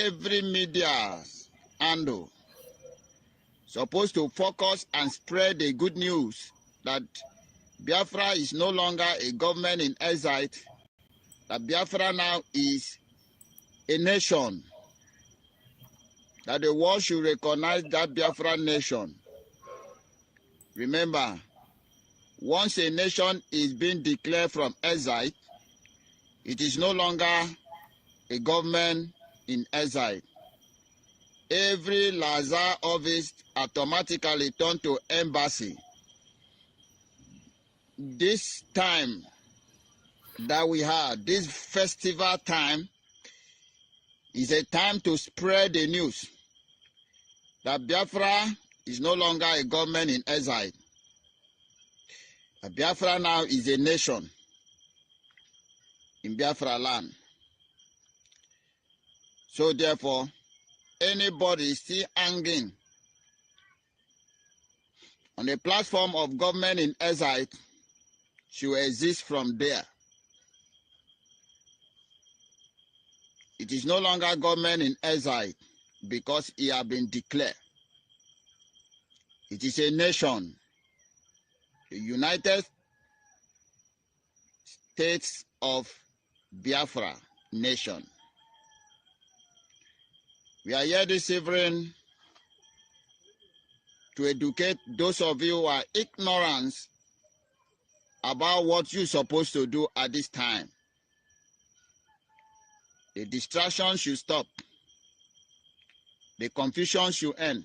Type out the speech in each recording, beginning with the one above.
every media handle supposed to focus and spread the good news that Biafra is no longer a government in exile, that Biafra now is a nation, that the world should recognize that Biafra nation. Remember, once a nation is being declared from exile, it is no longer a government in exile. Every Lazar office automatically turned to embassy. This time that we had, this festival time, is a time to spread the news that Biafra is no longer a government in exile. That Biafra now is a nation in Biafra land. So therefore, anybody still hanging on the platform of government in exile should exist from there. It is no longer government in exile because it has been declared. It is a nation, the United States of Biafra nation. We are here this evening to educate those of you who are ignorant about what you're supposed to do at this time. The distraction should stop. The confusion should end.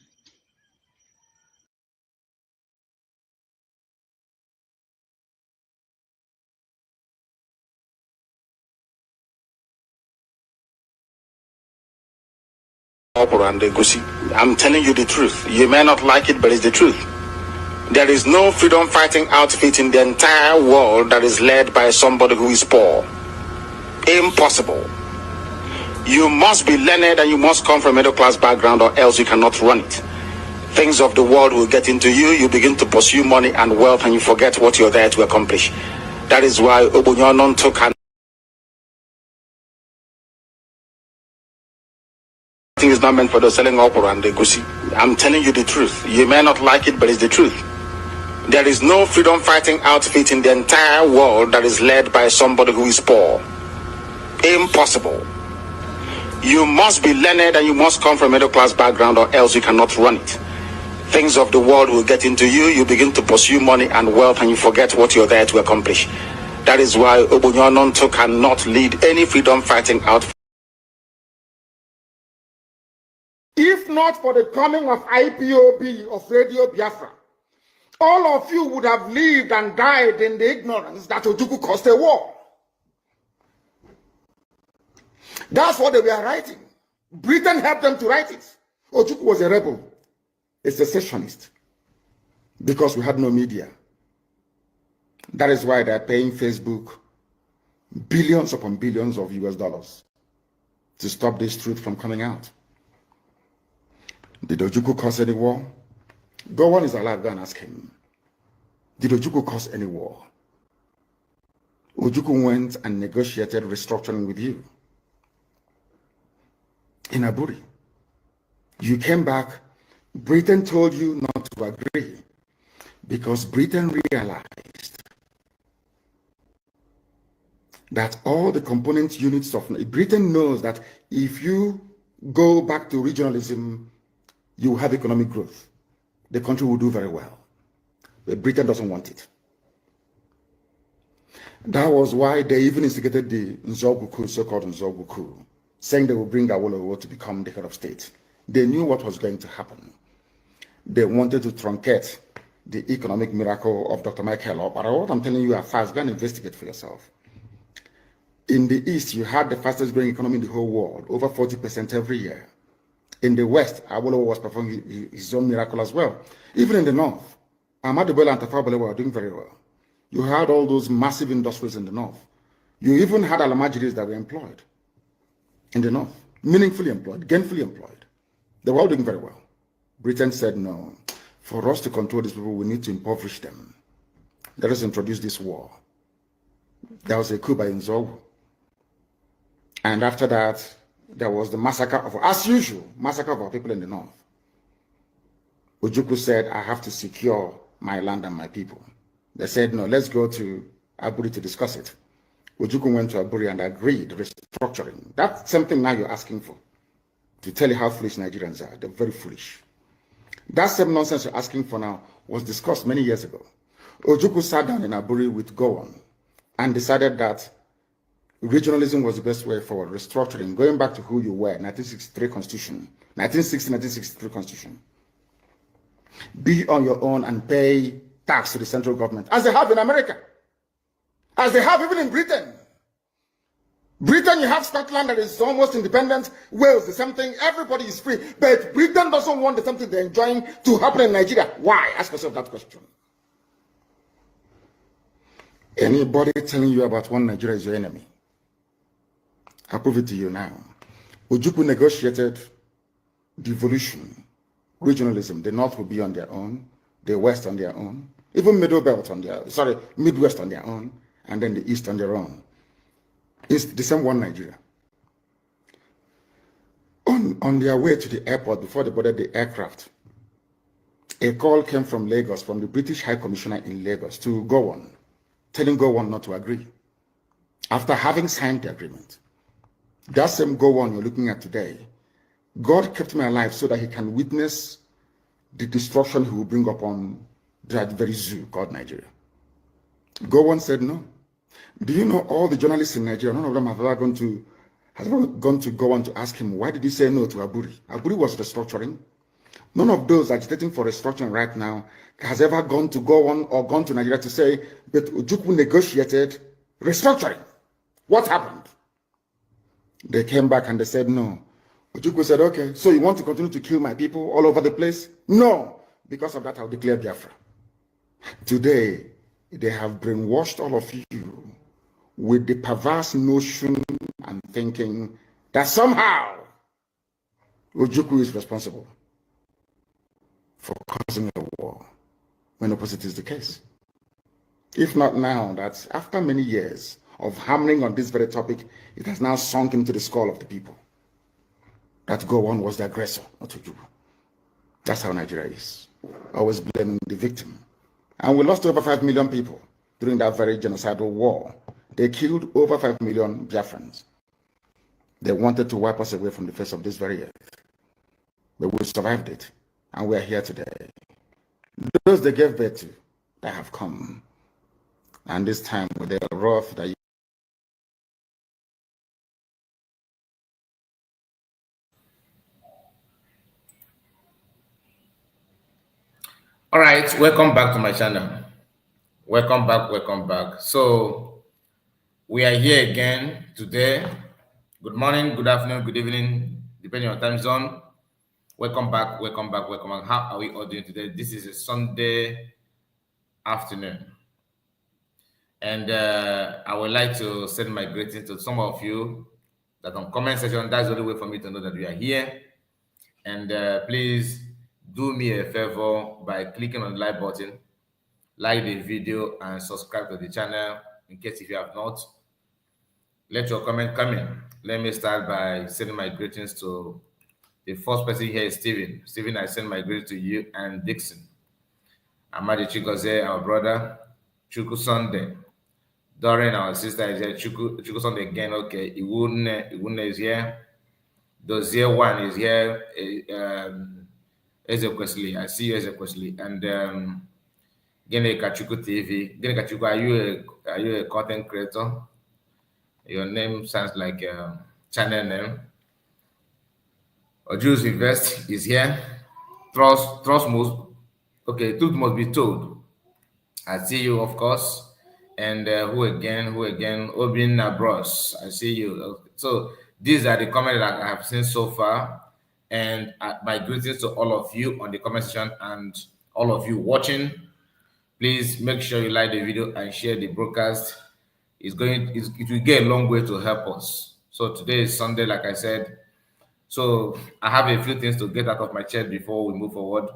I'm telling you the truth. You may not like it, but it's the truth. There is no freedom fighting outfit in the entire world that is led by somebody who is poor. Impossible. You must be learned and you must come from a middle class background, or else you cannot run it. Things of the world will get into you. You begin to pursue money and wealth and you forget what you're there to accomplish. That is why Obunyonon took an is not meant for those selling opera and the goosey. I'm telling you the truth. You may not like it, but it's the truth. There is no freedom fighting outfit in the entire world that is led by somebody who is poor. Impossible. You must be learned and you must come from a middle class background, or else you cannot run it. Things of the world will get into you. You begin to pursue money and wealth and you forget what you're there to accomplish. That is why Obunyonon cannot lead any freedom fighting outfit. If not for the coming of IPOB, of Radio Biafra, all of you would have lived and died in the ignorance that Ojukwu caused a war. That's what they were writing. Britain helped them to write it. Ojukwu was a rebel, a secessionist, because we had no media. That is why they're paying Facebook billions upon billions of US dollars to stop this truth from coming out. Did Ojukwu cause any war? Gowon is alive, go and ask him. Did Ojukwu cause any war? Ojukwu went and negotiated restructuring with you in Aburi. You came back, Britain told you not to agree because Britain realized that all the component units of Britain knows that if you go back to regionalism, you will have economic growth. The country will do very well. But Britain doesn't want it. That was why they even instigated the Nzogwu coup, so-called Nzogwu coup, saying they will bring Awolowo to become the head of state. They knew what was going to happen. They wanted to truncate the economic miracle of Dr. Michael. But what I'm telling you are fast. Go and investigate for yourself. In the East, you had the fastest growing economy in the whole world, over 40% every year. In the West, Awolowo was performing his own miracle as well. Even in the North, Ahmadu Bello and Tafawa Balewa were doing very well. You had all those massive industries in the North. You even had Alamajiris that were employed in the North, meaningfully employed, gainfully employed. They were all doing very well. Britain said, no, for us to control these people, we need to impoverish them. Let us introduce this war. There was a coup by Nzogwu. And after that, there was the massacre of, as usual, massacre of our people in the north. Ojukwu said, I have to secure my land and my people. They said, no, let's go to Aburi to discuss it. Ojukwu went to Aburi and agreed restructuring. That's something now you're asking for, to tell you how foolish Nigerians are. They're very foolish. That same nonsense you're asking for now was discussed many years ago. Ojukwu sat down in Aburi with Gowon and decided that regionalism was the best way forward, restructuring, going back to who you were, 1963 Constitution, 1960-1963 Constitution. Be on your own and pay tax to the central government, as they have in America, as they have even in Britain. Britain, you have Scotland that is almost independent, Wales, the same thing, everybody is free, but Britain doesn't want the same thing they're enjoying to happen in Nigeria. Why? Ask yourself that question. Anybody telling you about one Nigeria is your enemy. I'll prove it to you now. Ojukwu negotiated devolution, regionalism. The North will be on their own, the West on their own, even Middle Belt on their, Midwest on their own, and then the East on their own. It's the same one Nigeria. On their way to the airport, before they boarded the aircraft, a call came from Lagos, from the British High Commissioner in Lagos, to Gowon, telling Gowon not to agree, after having signed the agreement. That same Gowon you're looking at today, God kept me alive so that he can witness the destruction he will bring upon that very zoo called Nigeria. Gowon said no. Do you know all the journalists in Nigeria, none of them have ever gone to Gowon to ask him, why did he say no to Aburi? Aburi was restructuring. None of those agitating for restructuring right now has ever gone to Gowon or gone to Nigeria to say, but Ojukwu negotiated restructuring. What happened? They came back and they said no. Ojukwu said, okay, so you want to continue to kill my people all over the place? No. Because of that, I'll declare Biafra. Today, they have brainwashed all of you with the perverse notion and thinking that somehow Ojukwu is responsible for causing a war, when opposite is the case. If not now, that after many years of hammering on this very topic, it has now sunk into the skull of the people that Gowon was the aggressor, not Ojukwu. That's how Nigeria is. Always blaming the victim. And we lost over 5 million people during that very genocidal war. They killed over 5 million Biafrans. They wanted to wipe us away from the face of this very earth. But we survived it, and we are here today. Those they gave birth to, they have come. And this time with the wrath that you All right, welcome back to my channel. Welcome back. So we are here again today. Good morning, good afternoon, good evening, depending on time zone. Welcome back. How are we all doing today? This is a Sunday afternoon. And I would like to send my greetings to some of you that on comment section. That's the only way for me to know that we are here. And please do me a favor by clicking on the like button, like the video, and subscribe to the channel in case if you have not. Let your comment come in. Let me start by sending my greetings to the first person here is Stephen. Stephen, I send my greetings to you and Dixon. Amadi Chikoze, our brother. Chuku Sunday. Doreen, our sister, is here. Chuku Sunday again. Okay. Iwune is here. Dozier one is here. Ezekwesili, I see you, Ezekwesili. And Gene Kachuku TV. Gene Kachuku, are you a content creator? Your name sounds like a channel name. Ojus Invest is here. Trust okay, truth must be told. I see you, of course. And who again? Obin Nabros, I see you. So these are the comments that I have seen so far. And my greetings to all of you on the comment section and all of you watching. Please make sure you like the video and share the broadcast. It will get a long way to help us. So today is Sunday, like I said. So I have a few things to get out of my chest before we move forward.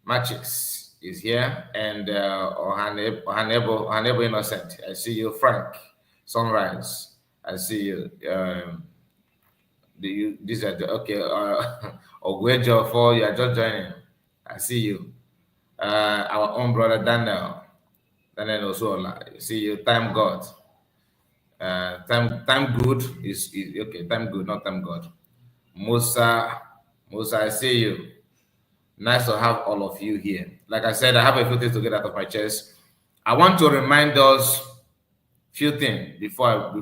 Matches is here, and Ohanebo Innocent. I see you, Frank. Sunrise. I see you. These are okay. Ogwejo for you are just joining. I see you. Our own brother Daniel. Daniel Osola. See you. Time God. Time good is okay. Time good, not time God. Musa, I see you. Nice to have all of you here. Like I said, I have a few things to get out of my chest. I want to remind us few things before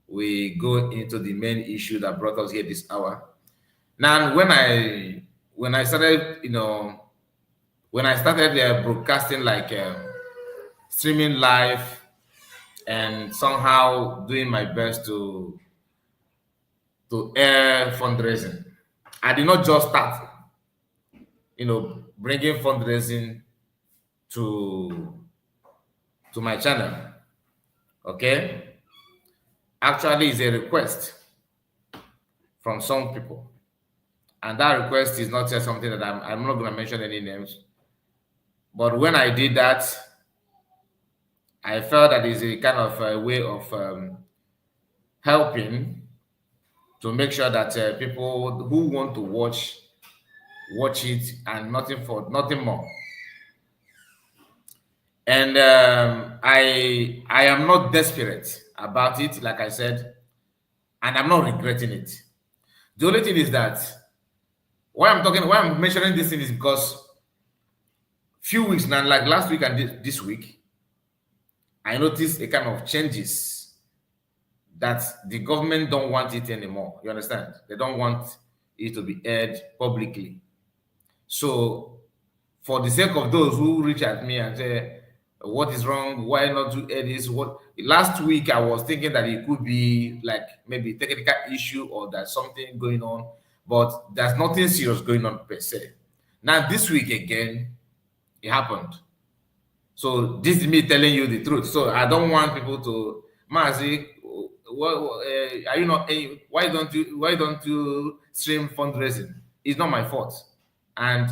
we go into the main issue that brought us here this hour. Now, when I started, when I started broadcasting, like streaming live, and somehow doing my best to air fundraising, I did not just start, bringing fundraising to my channel. Okay, actually, it's a request from some people, and that request is not just something that I'm not going to mention any names. But when I did that, I felt that it's a kind of a way of helping to make sure that people who want to watch it, and nothing more. And I am not desperate about it, like I said, and I'm not regretting it. The only thing is that why I'm mentioning this thing is because few weeks now, like last week and this week, I noticed a kind of changes that the government don't want it anymore. You understand? They don't want it to be aired publicly. So, for the sake of those who reach at me and say, "What is wrong? Why not to air this?" Last week I was thinking that it could be like maybe a technical issue or there's something going on, but there's nothing serious going on per se. Now this week again, it happened. So this is me telling you the truth. So I don't want people to, Mazi, are you not? Why don't you stream fundraising? It's not my fault. And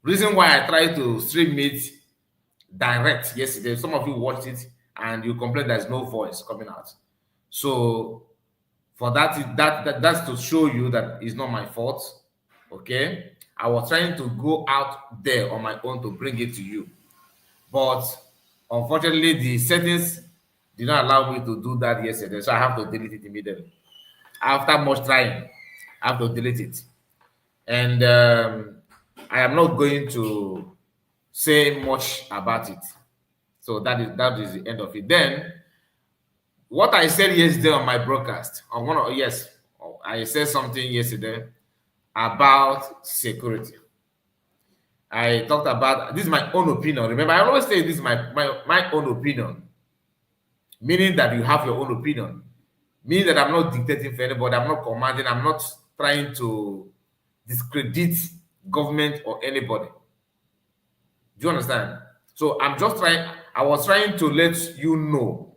reason why I try to stream it direct yesterday, some of you watched it and you complain there's no voice coming out. So for that's to show you that it's not my fault. Okay, I was trying to go out there on my own to bring it to you, but unfortunately the settings did not allow me to do that yesterday, so I have to delete it immediately. After much trying, I have to delete it. And I am not going to say much about it. So that is the end of it. Then, what I said yesterday on my broadcast, I said something yesterday about security. I talked about, this is my own opinion. Remember, I always say this is my own opinion, meaning that you have your own opinion, meaning that I'm not dictating for anybody, I'm not commanding, I'm not trying to discredit government or anybody. Do you understand? So I was trying to let you know.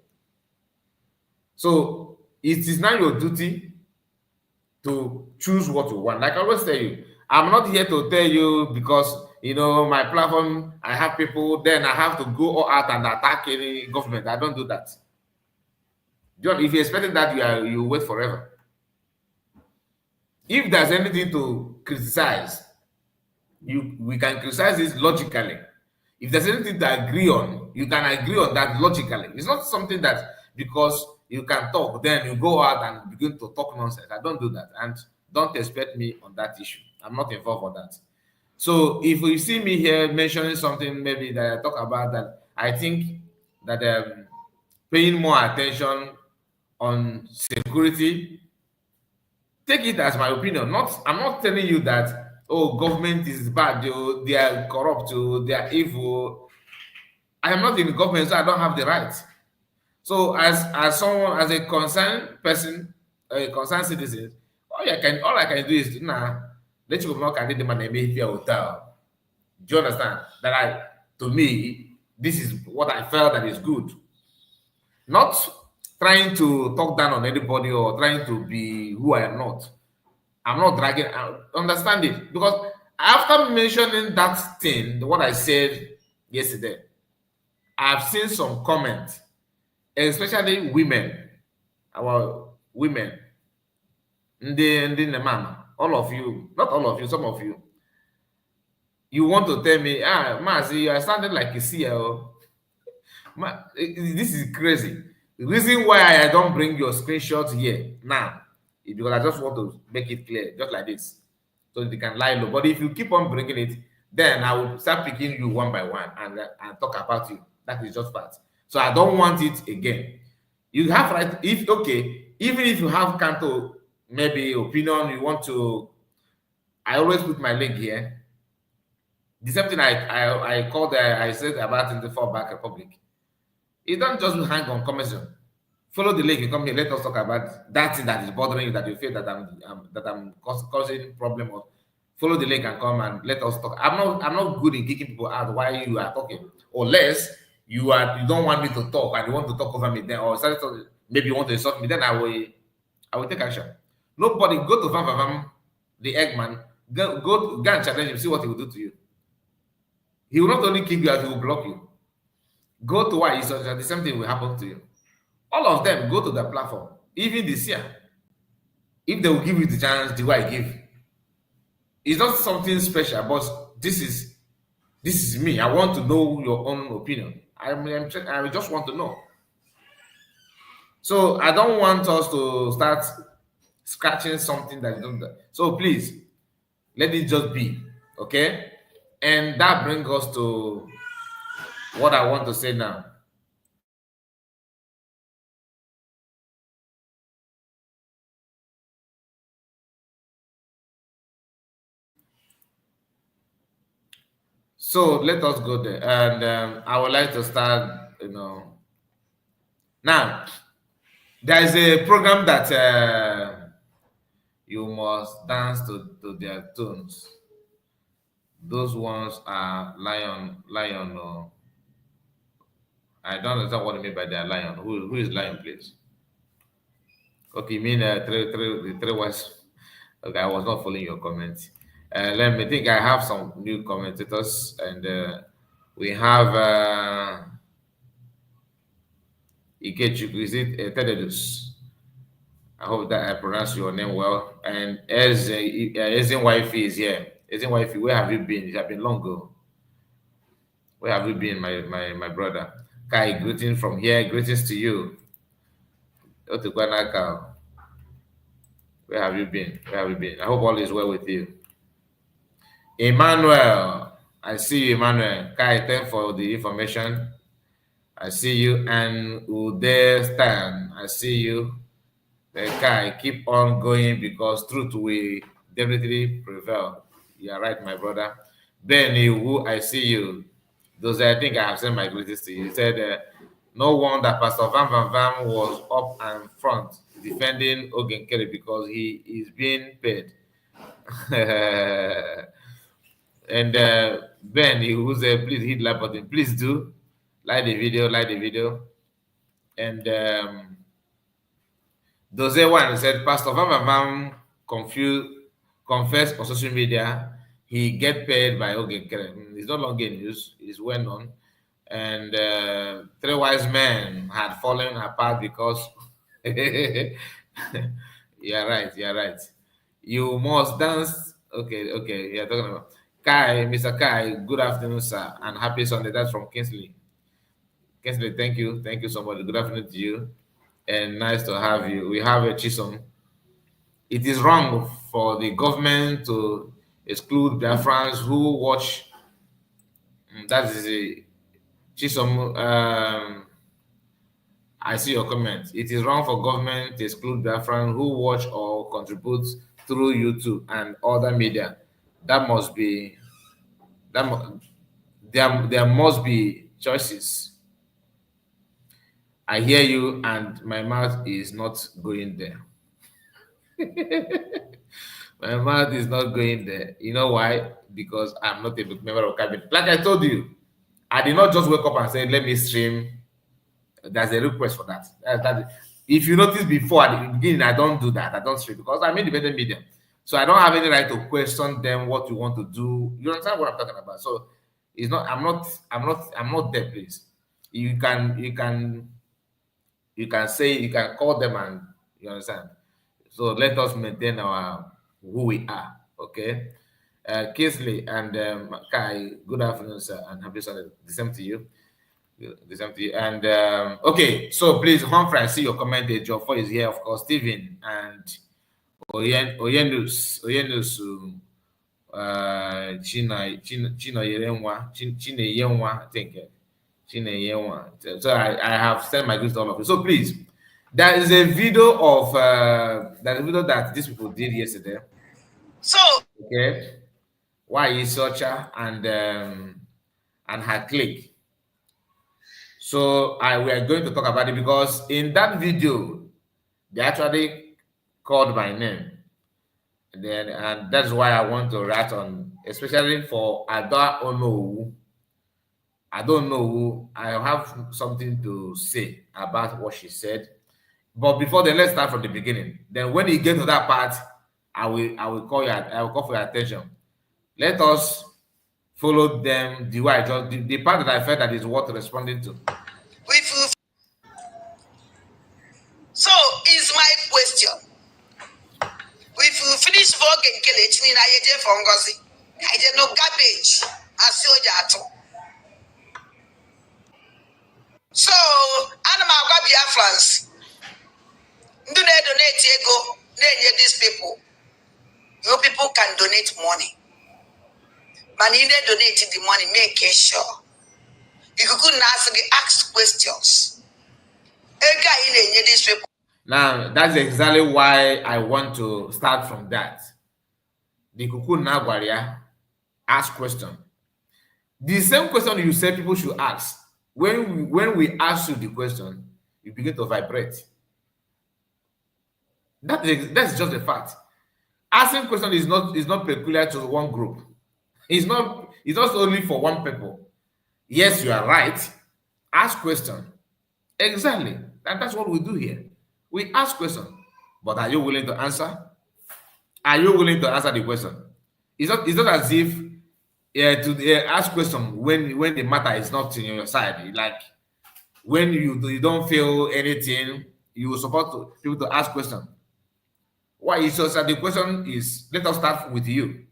So it is now your duty to choose what you want. Like I always tell you, I'm not here to tell you because, my platform, I have people, then I have to go out and attack any government. I don't do that. If you're expecting that, you wait forever. If there's anything to criticize, we can criticize this logically. If there's anything to agree on, you can agree on that logically. It's not something that because you can talk, then you go out and begin to talk nonsense. I don't do that, and don't expect me on that issue. I'm not involved on that. So if you see me here mentioning something maybe that I talk about, that I think that paying more attention on security, take it as my opinion. I'm not telling you that, oh, government is bad, they are corrupt, they are evil. I am not in the government, so I don't have the right. So as someone, as a concerned person, a concerned citizen, all I can do is let you know, can them and make hotel. Do you understand? To me, this is what I felt that is good. Not trying to talk down on anybody or trying to be who I am not. I'm not dragging. Understand it, because after mentioning that thing, what I said yesterday, I've seen some comments especially women, our women, the mama, all of you, not all of you, some of you, you want to tell me, Mazi, you are sounding like a CEO. This is crazy. The reason why I don't bring your screenshots here now is because I just want to make it clear, just like this, so they can lie low. But if you keep on bringing it, then I will start picking you one by one and talk about you. That is just fact. So I don't want it again. You have right, if okay, even if you have Kanto, maybe opinion, you want to, I always put my link here. The same thing I called, I said about in the fallback republic. You don't just hang on commission. Follow the link. You come here. Let us talk about that thing that is bothering you, that you feel that I'm causing problem. Or follow the link and come and let us talk. I'm not good in kicking people out while you are talking, unless you don't want me to talk and you want to talk over me. Then or maybe you want to insult me. Then I will take action. Nobody go to Vam, the Eggman. Go and challenge him. See what he will do to you. He will not only kick you out, he will block you. Go to why the same thing will happen to you. All of them go to the platform, even this year. If they will give you the chance, the way I give. It's not something special, but this is me. I want to know your own opinion. I just want to know. So I don't want us to start scratching something that you don't do. So please, let it just be, okay? And that brings us to what I want to say now. So let us go there, and I would like to start. Now there is a program that you must dance to their tunes. Those ones are lion. Or I don't understand what you mean by their lion. Who is lion, please? Okay, you mean three was. Okay, I was not following your comment. Let me think. I have some new commentators, and we have Ikechuku. Is it Tededus? I hope that I pronounced your name well. And Ezin Wifey is here. Ezin Wifey, where have you been? It has been long ago. Where have you been, my brother? Kai, greetings from here. Greetings to you. Otukwanaka. Where have you been? Where have you been? I hope all is well with you. Emmanuel, I see you, Emmanuel. Kai, thanks for the information. I see you. And Uday Stan, I see you. Kai, keep on going because truth will definitely prevail. You are right, my brother. Benny, who I see you. Those I think I have sent my greetings to you. He said, no wonder Pastor Van was up and front defending Nkere because he is being paid. And Ben, who's a please hit like button. Please do like the video. And Doze one said Pastor Van confessed on social media he get paid by Nkere. It's no longer in use. It's well known. And three wise men had fallen apart because you're right. You must dance. Okay, you're talking about Kai, Mr. Kai. Good afternoon, sir, and happy Sunday. That's from Kingsley. Kingsley, thank you so much. Good afternoon to you, and nice to have you. We have a Chisom. It is wrong for the government to exclude Biafrans who watch. That is a Chisom, I see your comment. It is wrong for government to exclude Biafran who watch or contribute through YouTube and other media. There must be choices. I hear you, and my mouth is not going there. My mouth is not going there. You know why? Because I'm not a member of cabinet. Like I told you, I did not just wake up and say, let me stream. There's a request for that. If you notice before at the beginning, I don't do that. I don't stream because I'm independent media. So I don't have any right to question them what you want to do. You understand what I'm talking about? So it's not, I'm not there, please. You can you can say, you can call them, and you understand. So let us maintain our who we are. Okay. Kingsley and Kai, good afternoon, sir, and happy Sunday. The same to you. The same to you. And okay, so please, Humphrey, I see your comment. Joffo is here, of course. Stephen and Oyenus, Chinayenwa, I think. Chinayenwa. So I have sent my greetings to all of you. So please, there is a video of that these people did yesterday. So okay, why is Socha and her clique. So we are going to talk about it because in that video they actually called my name. And that's why I want to write on, especially for Onowu. I don't know who. I have something to say about what she said. But before then, let's start from the beginning. Then when you get to that part, I will call for your attention. Let us follow them the way the part that I felt that is worth responding to. So is my question. If you finish working, I did no garbage. So animal Biafrans. Do they donate ego? These people. You people can donate money. But you need donate the money, make sure. You couldn't ask questions. These people. Now, that's exactly why I want to start from that. The Kuku Nagwaria ask question. The same question you said people should ask. When we ask you the question, you begin to vibrate. That's just a fact. Asking question is not peculiar to one group. It's not only for one people. Yes, you are right. Ask question. Exactly. And that's what we do here. We ask questions. But are you willing to answer? Are you willing to answer the question? It's not as if to ask question when the matter is not in your side. Like when you don't feel anything, you will support people to ask question. Why is so sad? The question is, let us start with you.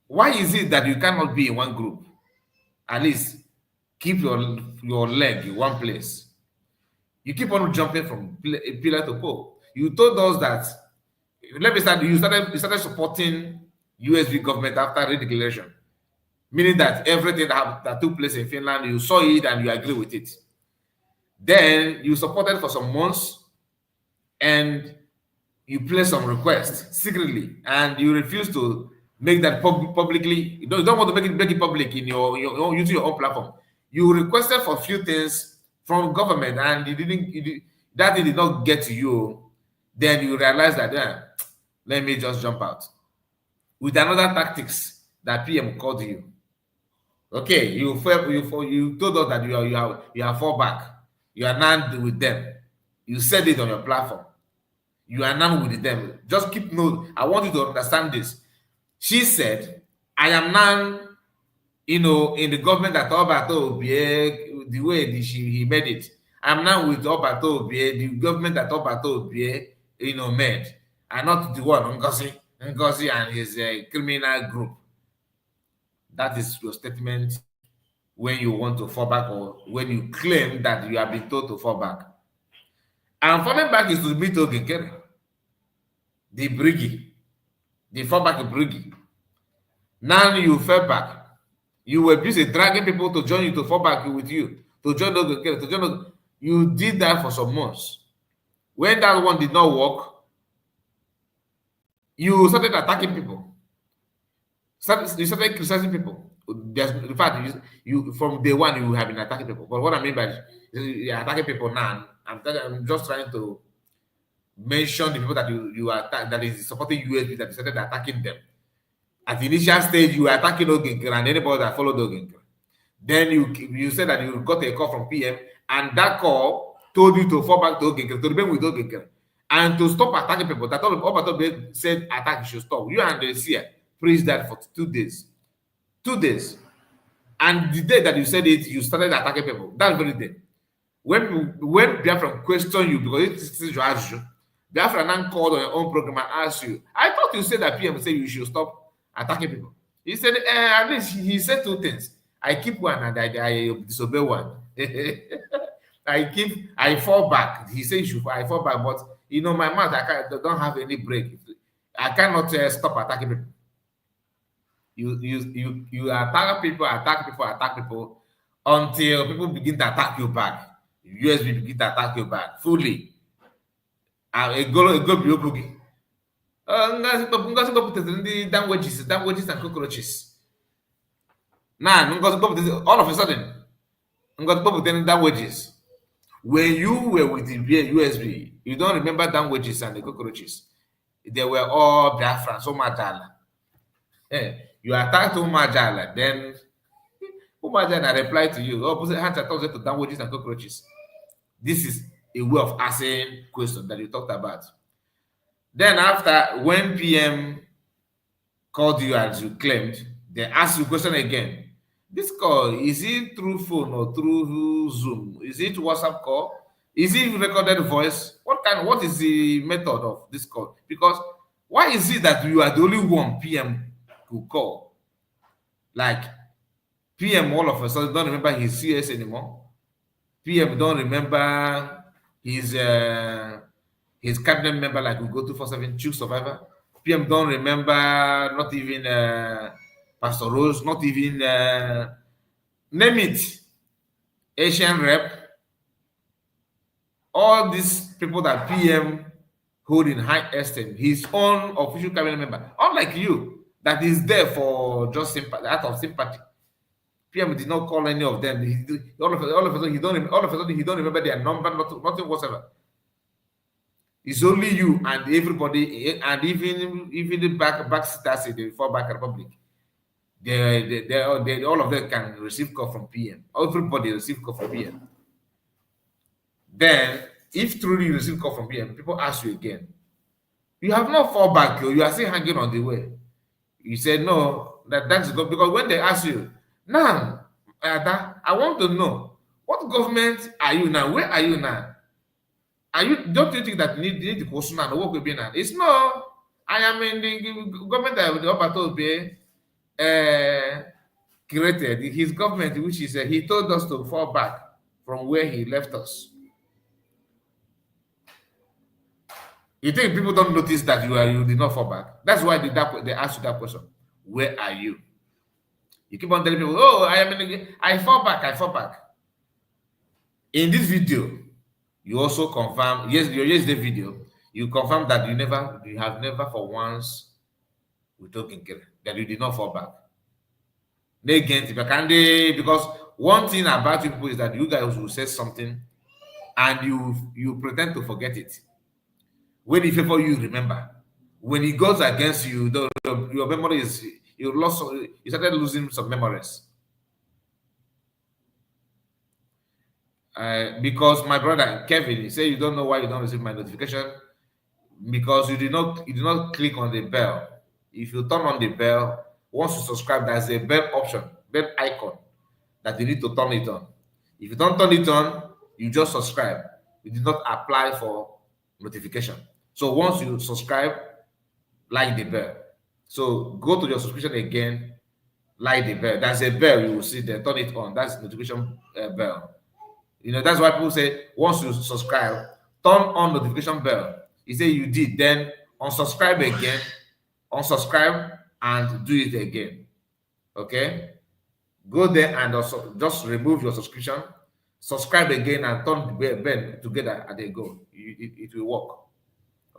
Why is it that you cannot be in one group? At least keep your leg in one place. You keep on jumping from pillar to pole. You told us that, let me start, you started supporting USB government after re-declaration, meaning that everything that took place in Finland, you saw it and you agree with it. Then you supported for some months and you placed some requests secretly and you refused to make that publicly. You don't want to make it public in using your own platform. You requested for a few things from government and that did not get to you. Then you realize that let me just jump out with another tactics that PM called you. Okay, you told us that you are fall back. You are now with them. You said it on your platform. You are now with them. Just keep note. I want you to understand this. She said, I am now, in the government that Obato Obie, the way he made it. I'm now with Obato Obie, the government that Obato Obie, made. And not the one, Ngozi and his criminal group. That is your statement when you want to fall back or when you claim that you have been told to fall back. And falling back is to meet Nkere, the Briggy, the fallback Briggy. Now you fell back. You were busy dragging people to join you to fall back with you, to join Nkere, to join. You did that for some months. When that one did not work, you started attacking people. You started criticizing people. In fact, you from day one you have been attacking people. But what I mean by you're attacking people now, I'm just trying to mention the people that you attack, that is supporting USB, that you started attacking them. At the initial stage, you were attacking Nkere and anybody that followed Nkere. Then you said that you got a call from PM, and that call told you to fall back to Nkere, to remain with Nkere, and to stop attacking people. That all said attack should stop. You and the seer preached that for 2 days. 2 days. And the day that you said it, you started attacking people. That very day. when Biafra question you because it is your issue, Biafra now called on your own program and asked you, I thought you said that PM said you should stop attacking people. He said, at least he said two things. I keep one and I disobey one. I fall back. He said I fall back, but you know my mouth I don't have any break. I cannot stop attacking people. You attack people until people begin to attack you back. USB begin to attack you back fully. Ngozi kpọpụtara ndị down and cockroaches. Now, all of a sudden, Ngozi kpọpụtara down wedges. When you were with the USB, you don't remember down wedges and the cockroaches. They were all Biafran, so Umajala. You attacked Umajala, then Umajala replied to you, opposite hands are to down wedges and cockroaches. This is a way of asking question that you talked about. Then after, when PM called you as you claimed, they asked you a question again. This call, is it through phone or through Zoom? Is it WhatsApp call? Is it recorded voice? What is the method of this call? Because why is it that you are the only one PM could call? Like PM all of a sudden don't remember his CS anymore. PM don't remember his cabinet member like we go to 247 Choose Survivor. PM don't remember not even Pastor Rose, not even name it, Asian rep. All these people that PM hold in high esteem, his own official cabinet member, unlike you, that is there for just sympathy, out of sympathy. PM did not call any of them. All of a sudden he don't remember their number, nothing whatsoever. It's only you and everybody, and even the backseaters in the fallback republic. They all of them can receive call from PM. Everybody receive call from PM. Then, if truly you receive call from PM, people ask you again. You have not fall back. You are still hanging on the way. You said no. That's good because when they ask you now, I want to know what government are you now? Where are you now? Don't you think that you need the question and what will be now? It's no. I am in the government of the Obato created his government, which is he told us to fall back from where he left us. You think people don't notice that you did not fall back? That's why they asked you that question. Where are you? You keep on telling people, oh, I fall back. In this video, you also confirm, the video, you confirm that you have never for once with Nkere, that you did not fall back. Because one thing about you people is that you guys will say something and you pretend to forget it. When it favors you, remember. When it goes against you, your memory is you started losing some memories. Because my brother Kevin, he said you don't know why you don't receive my notification because you did not click on the bell. If you turn on the bell, once you subscribe, there's a bell option, bell icon that you need to turn it on. If you don't turn it on, you just subscribe. You did not apply for notification. So once you subscribe, like the bell. So go to your subscription again, like the bell. There's a bell you will see there. Turn it on. That's notification bell. That's why people say once you subscribe, turn on notification bell. You say you did, then unsubscribe again, unsubscribe and do it again. Okay? Go there and also just remove your subscription, subscribe again and turn the bell together and they go. It will work.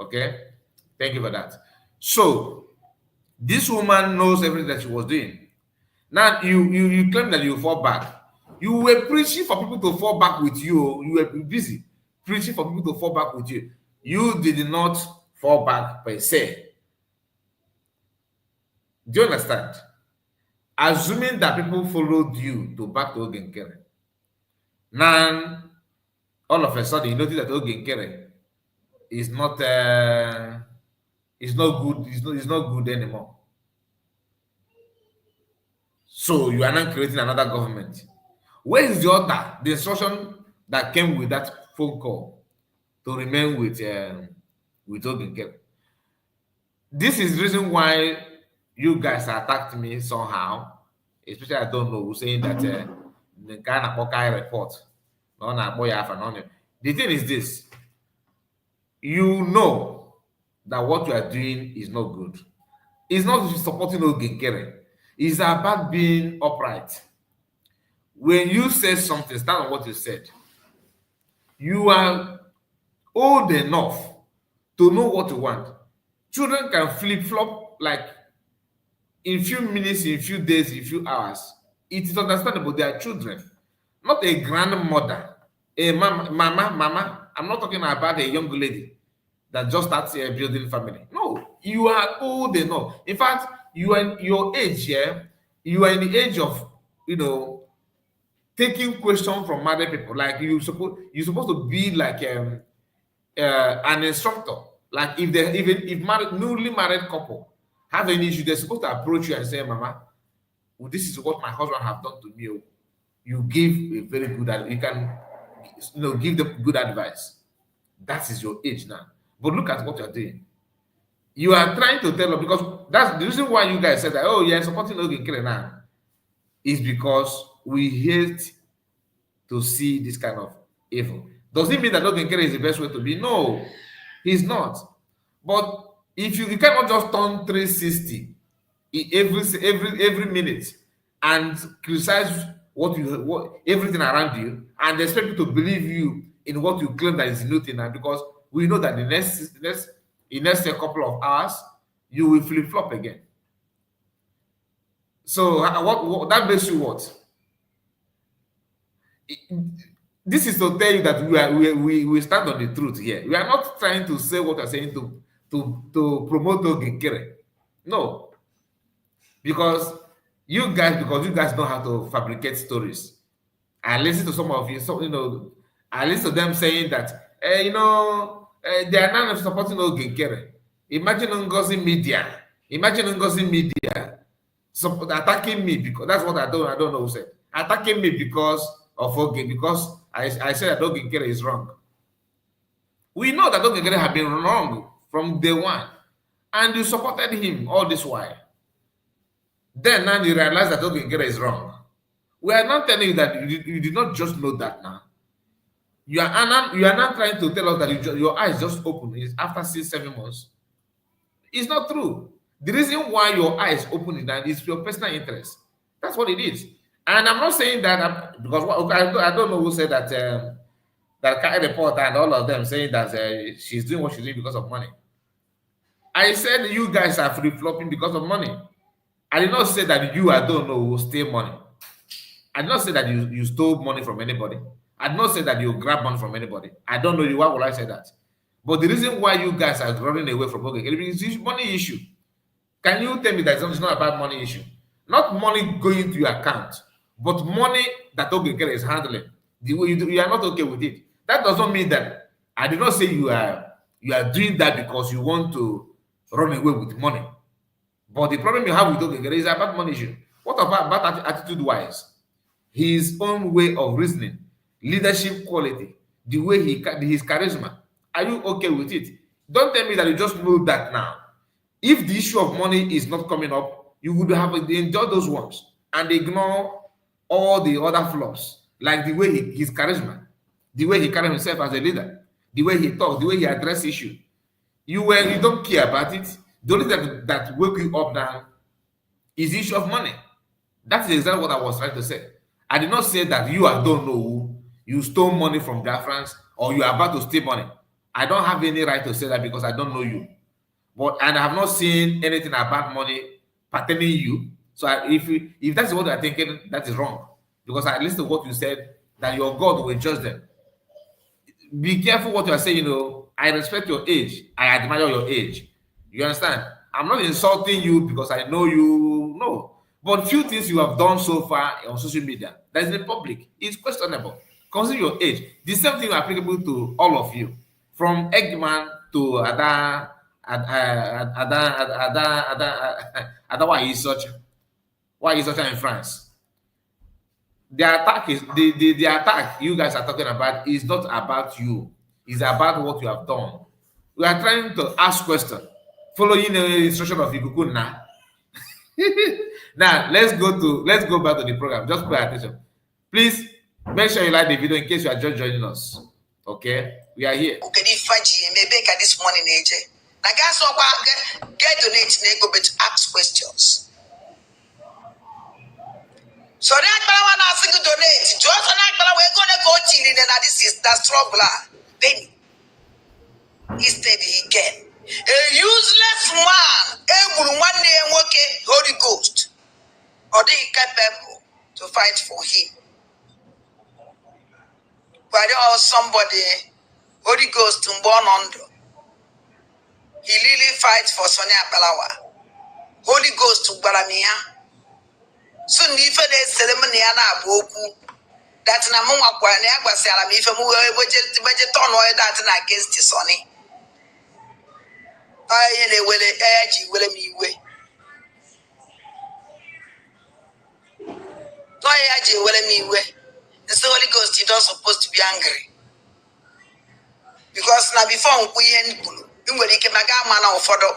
Okay? Thank you for that. So this woman knows everything that she was doing. Now you claim that you fall back. You were preaching for people to fall back with you. You were busy preaching for people to fall back with you. You did not fall back per se. Do you understand? Assuming that people followed you to back to Nkere. Now, all of a sudden, you notice that Nkere is not good. It's not good anymore. So you are not creating another government. Where is the order? The instruction that came with that phone call to remain with Nkere. This is the reason why you guys attacked me somehow, especially I don't know, saying that the guy report. The thing is this: you know that what you are doing is not good. It's not supporting Nkere. It's about being upright. When you say something, stand on what you said. You are old enough to know what you want. Children can flip-flop like in few minutes, in few days, in few hours. It is understandable they are children, not a grandmother, a mama. I'm not talking about a young lady that just starts building family. No, you are old enough. In fact, you are in your age here. You are in the age of, taking questions from other people. Like you're supposed to be like an instructor. Like if newly married couple have any issue, they're supposed to approach you and say, "Mama, well, this is what my husband have done to me." You give a very good, you can, give them good advice. That is your age now. But look at what you're doing. You are trying to tell them, because that's the reason why you guys said that. Oh, you're supporting Nkere now, is because we hate to see this kind of evil. Does it mean that Nkere is the best way to be? No, he's not. But if you cannot just turn 360 every minute and criticize everything around you and expect people to believe you in what you claim that is new thing now, because we know that in the next couple of hours you will flip-flop again. So what that makes you what? This is to tell you that we stand on the truth here. We are not trying to say what we are saying to promote Nkere. No. Because you guys know how to fabricate stories. I listen to some of you, I listen to them saying that they are not supporting Nkere. Imagine Ngozi media attacking me, because that's what I don't know who said. Attacking me because of because I said that Nkere is wrong. We know that Nkere have been wrong from day one, and you supported him all this while. Then now you realize that Nkere is wrong. We are not telling you that you did not just know that now. You are not trying to tell us that your eyes just opened after 6-7 months. It's not true. The reason why your eyes open that is your personal interest. That's what it is. And I'm not saying that because I don't know who said that that Kai reporter and all of them saying that she's doing what she's doing because of money. I said you guys are flip-flopping because of money. I did not say that you, I don't know, will steal money. I did not say that you stole money from anybody. I did not say that you grab money from anybody. I don't know you. Why would I say that? But the reason why you guys are running away from Nkere is money issue. Can you tell me that it's not about money issue? Not money going to your account, but money that Nkere is handling. The way you are not okay with it. That does not mean that I did not say you are doing that because you want to run away with money. But the problem you have with Nkere is about money issue. What about attitude-wise? His own way of reasoning, leadership quality, the way his charisma. Are you okay with it? Don't tell me that you just know that now. If the issue of money is not coming up, you would have enjoyed those ones and ignore all the other flaws, like the way his charisma, the way he carries himself as a leader, the way he talks, the way he addresses issue. You don't care about it. The only thing that wake you up now is the issue of money. That is exactly what I was trying to say. I did not say that you don't know who you stole money from Bafrans or you are about to steal money. I don't have any right to say that because I don't know you. And I have not seen anything about money pertaining you. So if that's what I'm thinking, that is wrong. Because I listened to what you said, that your God will judge them. Be careful what you are saying. I respect your age. I admire your age. You understand? I'm not insulting you because I know you. No. But few things you have done so far on social media that is in the public is questionable. Consider your age. The same thing is applicable to all of you. From Eggman to Ada why is such in France. the attack is the attack you guys are talking about is not about you. It's about what you have done. We are trying to ask questions, following the instruction of Ikuku now. Now let's go back to the program. Just pay attention. Please make sure you like the video in case you are just joining us. Okay, we are here. Okay, this morning, AJ. Now, guys, get donate, go to ask questions. So that one asking to donate. Just on that we're gonna go till in and this is that struggle. Penny. Instead he can. A useless man able one day and work Holy Ghost. Or they capable to fight for him. But there was somebody Holy Ghost born under. He really fights for Sonia Palawa. Holy Ghost to Baramia. So if the ceremony na boku that na mo akwa na agbasiara me ife mu we turn oil that na against the sonny. Aye na wele eji wele mi iwe. No eji wele mi iwe. The Holy Ghost is not supposed to be angry. Because now before we end nwere ike maga ama na ụfọdụ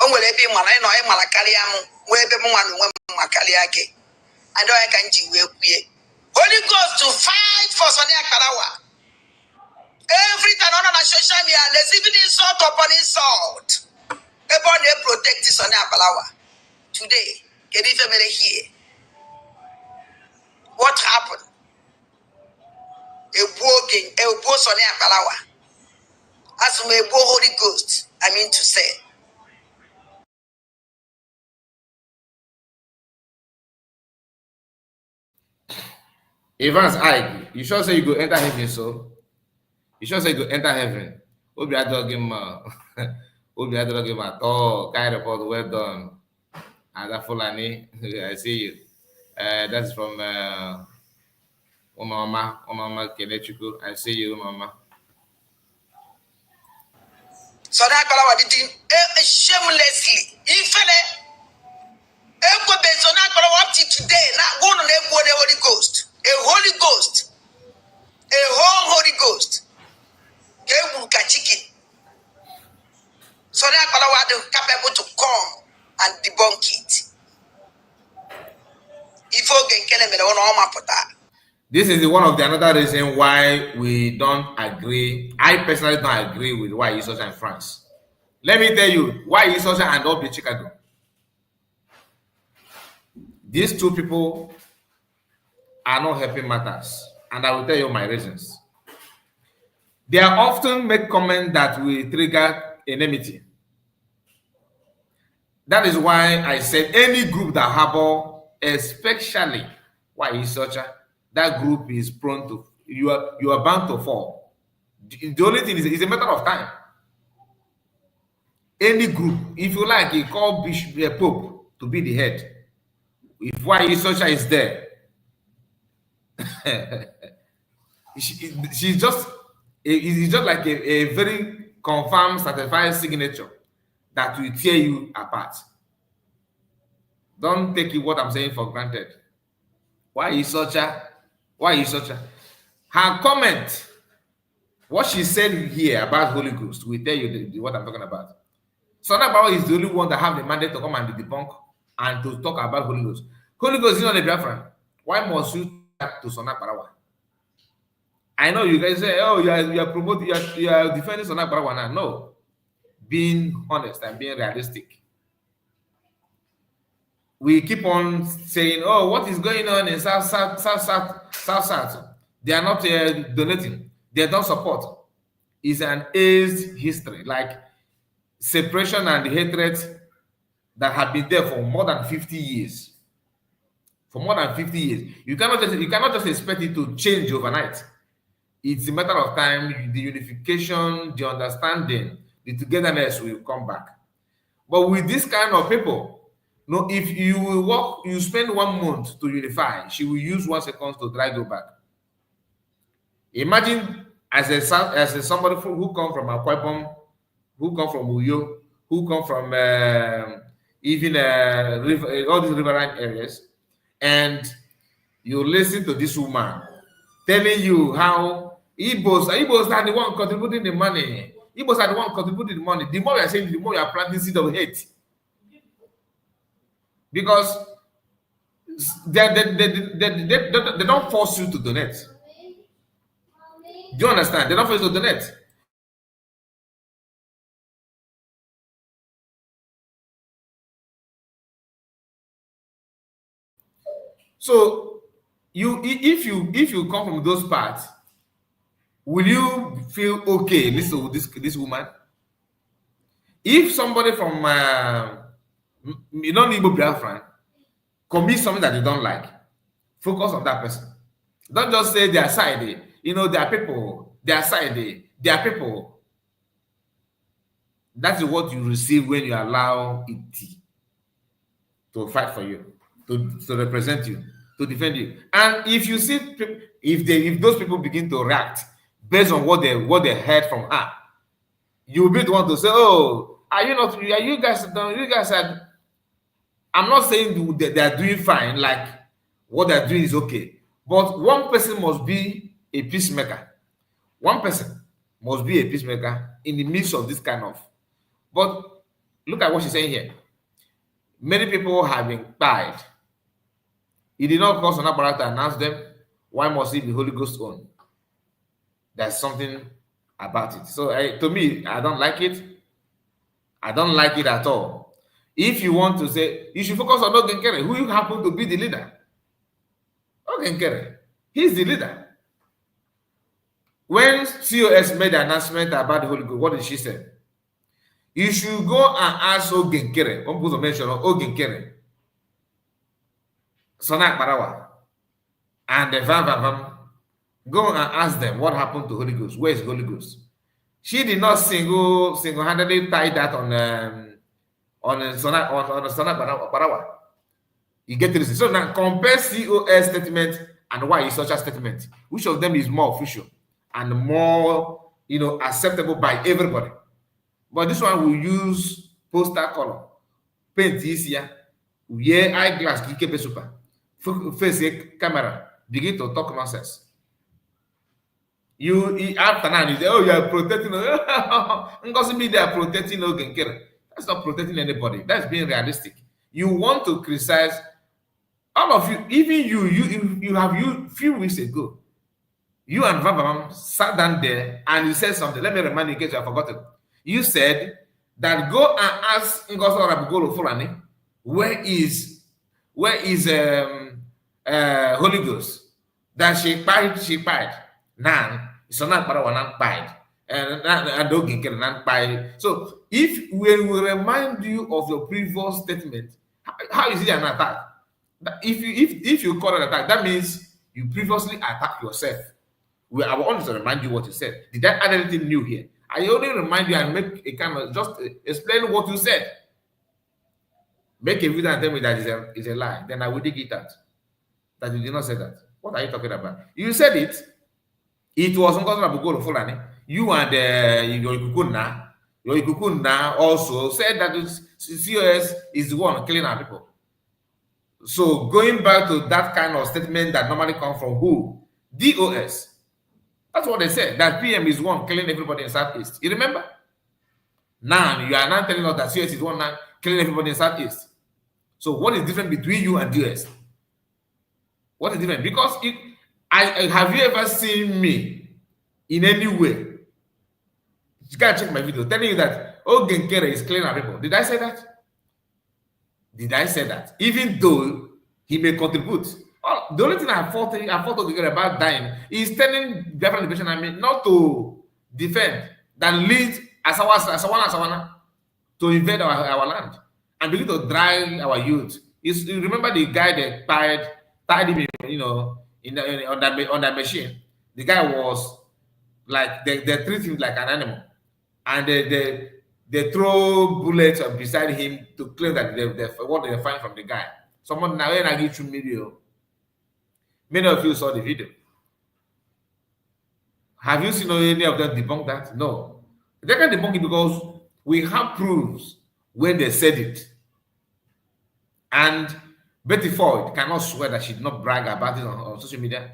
o nwere ebe ịmara ịnọ ịmara karịa m wee ebe m nwa na onwe m ma karịa gị and I can ji wee kwue Holy Ghost to fight for Sonia Karawa. Every time on social media let's even insult upon insult everybody protect Sonia Karawa. Today get even here what happened a broken Sonia Karawa. As my Holy Ghost, I mean to say. Evans, you sure say you go enter heaven, so? You sure say you go enter heaven? Obi adogim at all. Kind report, well done. Ada Fulani, I see you. That's from Mama Kenechuku. I see you, Mama. So that Kalawa did shamelessly. Even so now up to today, not going to the Holy Ghost. A Holy Ghost. A whole Holy Ghost. Chicken. So that Kalawa is capable to come and debunk it. If you can get this is one of the another reason why we don't agree. I personally don't agree with why he's in France. Let me tell you why he's and not the Chicago. These two people are not helping matters, and I will tell you my reasons. They are often make comments that will trigger enmity. That is why I said any group that harbor, especially why he's that group is prone to you are bound to fall. The only thing is it's a matter of time. Any group, if you like, you call Bishop Pope to be the head. If why Isocha is there, she's just it's just like a very confirmed, certified signature that will tear you apart. Don't take what I'm saying for granted. Why Isocha? Why Isocha? Her comment, what she said here about Holy Ghost, will tell you what I'm talking about. Sonia Baba is the only one that have the mandate to come and debunk and to talk about Holy Ghost. Holy Ghost is not a Bafra. Why must you talk to Sonia Baba? I know you guys say, oh, you are promoting, you are defending Sonia Baba now. No. Being honest and being realistic. We keep on saying, oh, what is going on in South? They are not donating. They don't support. It's an aged history, like separation and hatred that have been there for more than 50 years. For more than 50 years. You cannot just expect it to change overnight. It's a matter of time. The unification, the understanding, the togetherness will come back. But with this kind of people, no, if you will work, you spend 1 month to unify, she will use 1 second to drag you back. Imagine as somebody who come from Akwa, who come from Uyo, who come from even all these riverine areas, and You listen to this woman telling you how Igbos are the one contributing the money. Igbos are the one contributing the money. The more you are saying, the more you are planting seed of hate. Because they don't force you to donate. Do you understand? They don't force you to donate. So if you come from those parts, will you feel okay listen to this woman? If somebody from Igbo Biafran commit something that you don't like, focus on that person. Don't just say their side, their people, their side, their people. That is what you receive when you allow it to fight for you, to represent you, to defend you. And if you see, if those people begin to react based on what they heard from her, you will be the one to say, "Oh, you guys are." I'm not saying they are doing fine, like what they're doing is okay, but one person must be a peacemaker. One person must be a peacemaker in the midst of this kind of. But look at what she's saying here. Many people have been died. It did not cause an apparatus to announce them. Why must it be Holy Ghost own? There's something about it. So to me, I don't like it. I don't like it at all. If you want to say, you should focus on Nkere, who happened to be the leader. Nkere, he's the leader. When COS made the announcement about the Holy Ghost, what did she say? You should go and ask Nkere. One person mentioned Nkere. Sonak Barawa. And the Van. Go and ask them what happened to Holy Ghost. Where is Holy Ghost? She did not single-handedly tie that on Sonak Barawa. You get this. So now compare COS statement and why is such a statement. Which of them is more official and more acceptable by everybody? But this one will use poster color, paint easier, wear eyeglass, face camera, begin to talk nonsense. After now you say, "Oh, you are protecting." Ngozi media are protecting Nkere. That's not protecting anybody. That's being realistic. You want to criticize all of you, even you few weeks ago, you and Vavam sat down there and you said something. Let me remind you in case you have forgotten. You said that go and ask Ngozi Rabugolo Fulani, where is Holy Ghost? That she pied. Now it's not Parawan pied. And Nkere pied. So if we will remind you of your previous statement, how is it an attack? If you call it an attack, that means you previously attacked yourself. I want to remind you what you said. Did I add anything new here? I only remind you and make a kind of just explain what you said. Make a video and tell me that is a lie. Then I will dig it out. That you did not say that. What are you talking about? You said it. It was Nkere Fulani. You and your Ikukuna also said that COS is the one killing our people. So going back to that kind of statement that normally comes from who? DOS. That's what they said. That PM is one killing everybody in Southeast. You remember? Now you are now telling us that COS is one now killing everybody in Southeast. So what is different between you and DOS? What is different? Because have you ever seen me in any way? You gotta check my video telling you that Nkere is killing our people. Did I say that? Did I say that? Even though he may contribute. The only thing I thought about dying is telling Bafra Liberation Army not to defend, that lead Asawana to invade our land and begin to drive our youth. You remember the guy that tied him, on that machine. The guy was like they treat him like an animal, and they throw bullets beside him to claim that what they find from the guy. Someone now when I give you video. Many of you saw the video. Have you seen any of them debunk that? No. They can debunk it because we have proofs when they said it. And Betty Ford cannot swear that she did not brag about it on social media.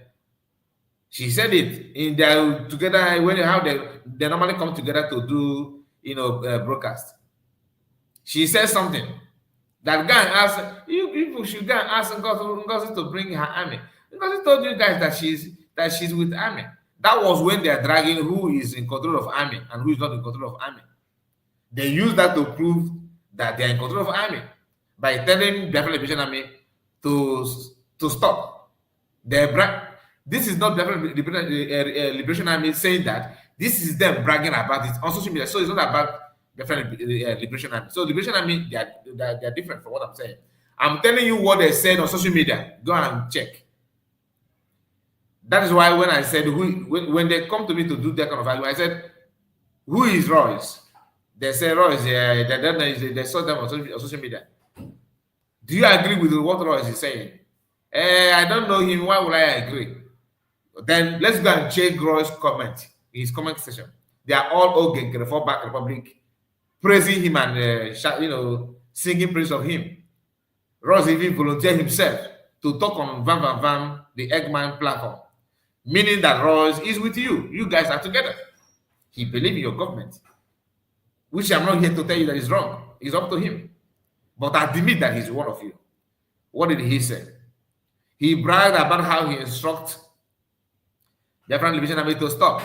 She said it in their together how they normally come together to do broadcast. She said something that guy asked you people should go and ask Ngozi to bring her army. Ngozi told you guys that she's with army. That was when they are dragging who is in control of army and who is not in control of army. They use that to prove that they are in control of army by telling Bafra Liberation Army to stop. This is not Bafra Liberation Army saying that. This is them bragging about it on social media. So it's not about Bafra Liberation Army. So Liberation Army, they are different from what I'm saying. I'm telling you what they said on social media. Go and check. That is why when I said when they come to me to do that kind of argument, I said, who is Royce? They say Royce. They saw them on social media. Do you agree with what Royce is saying? I don't know him. Why would I agree? Then let's go and check Royce's comment. His comment section. They are all Nkere for Back Republic, praising him and singing praise of him. Royce even volunteered himself to talk on Vam, the Eggman platform, meaning that Royce is with you. You guys are together. He believes in your government, which I'm not here to tell you that is wrong. It's up to him. But I admit that he's one of you. What did he say? He bragged about how he instructs the Bafra Liberation Army to stop.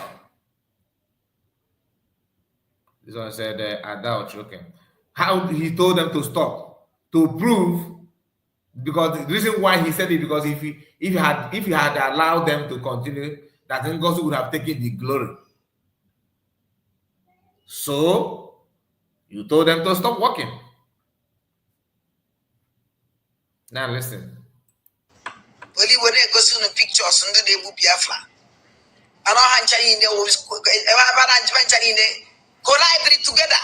This one said, adultery. Okay. How he told them to stop, to prove, because the reason why he said it, because if he had allowed them to continue, that Ngozi would have taken the glory. So you told them to stop working. Now listen. Only when they go see the pictures and they will Biafra. I know how in there was collide together.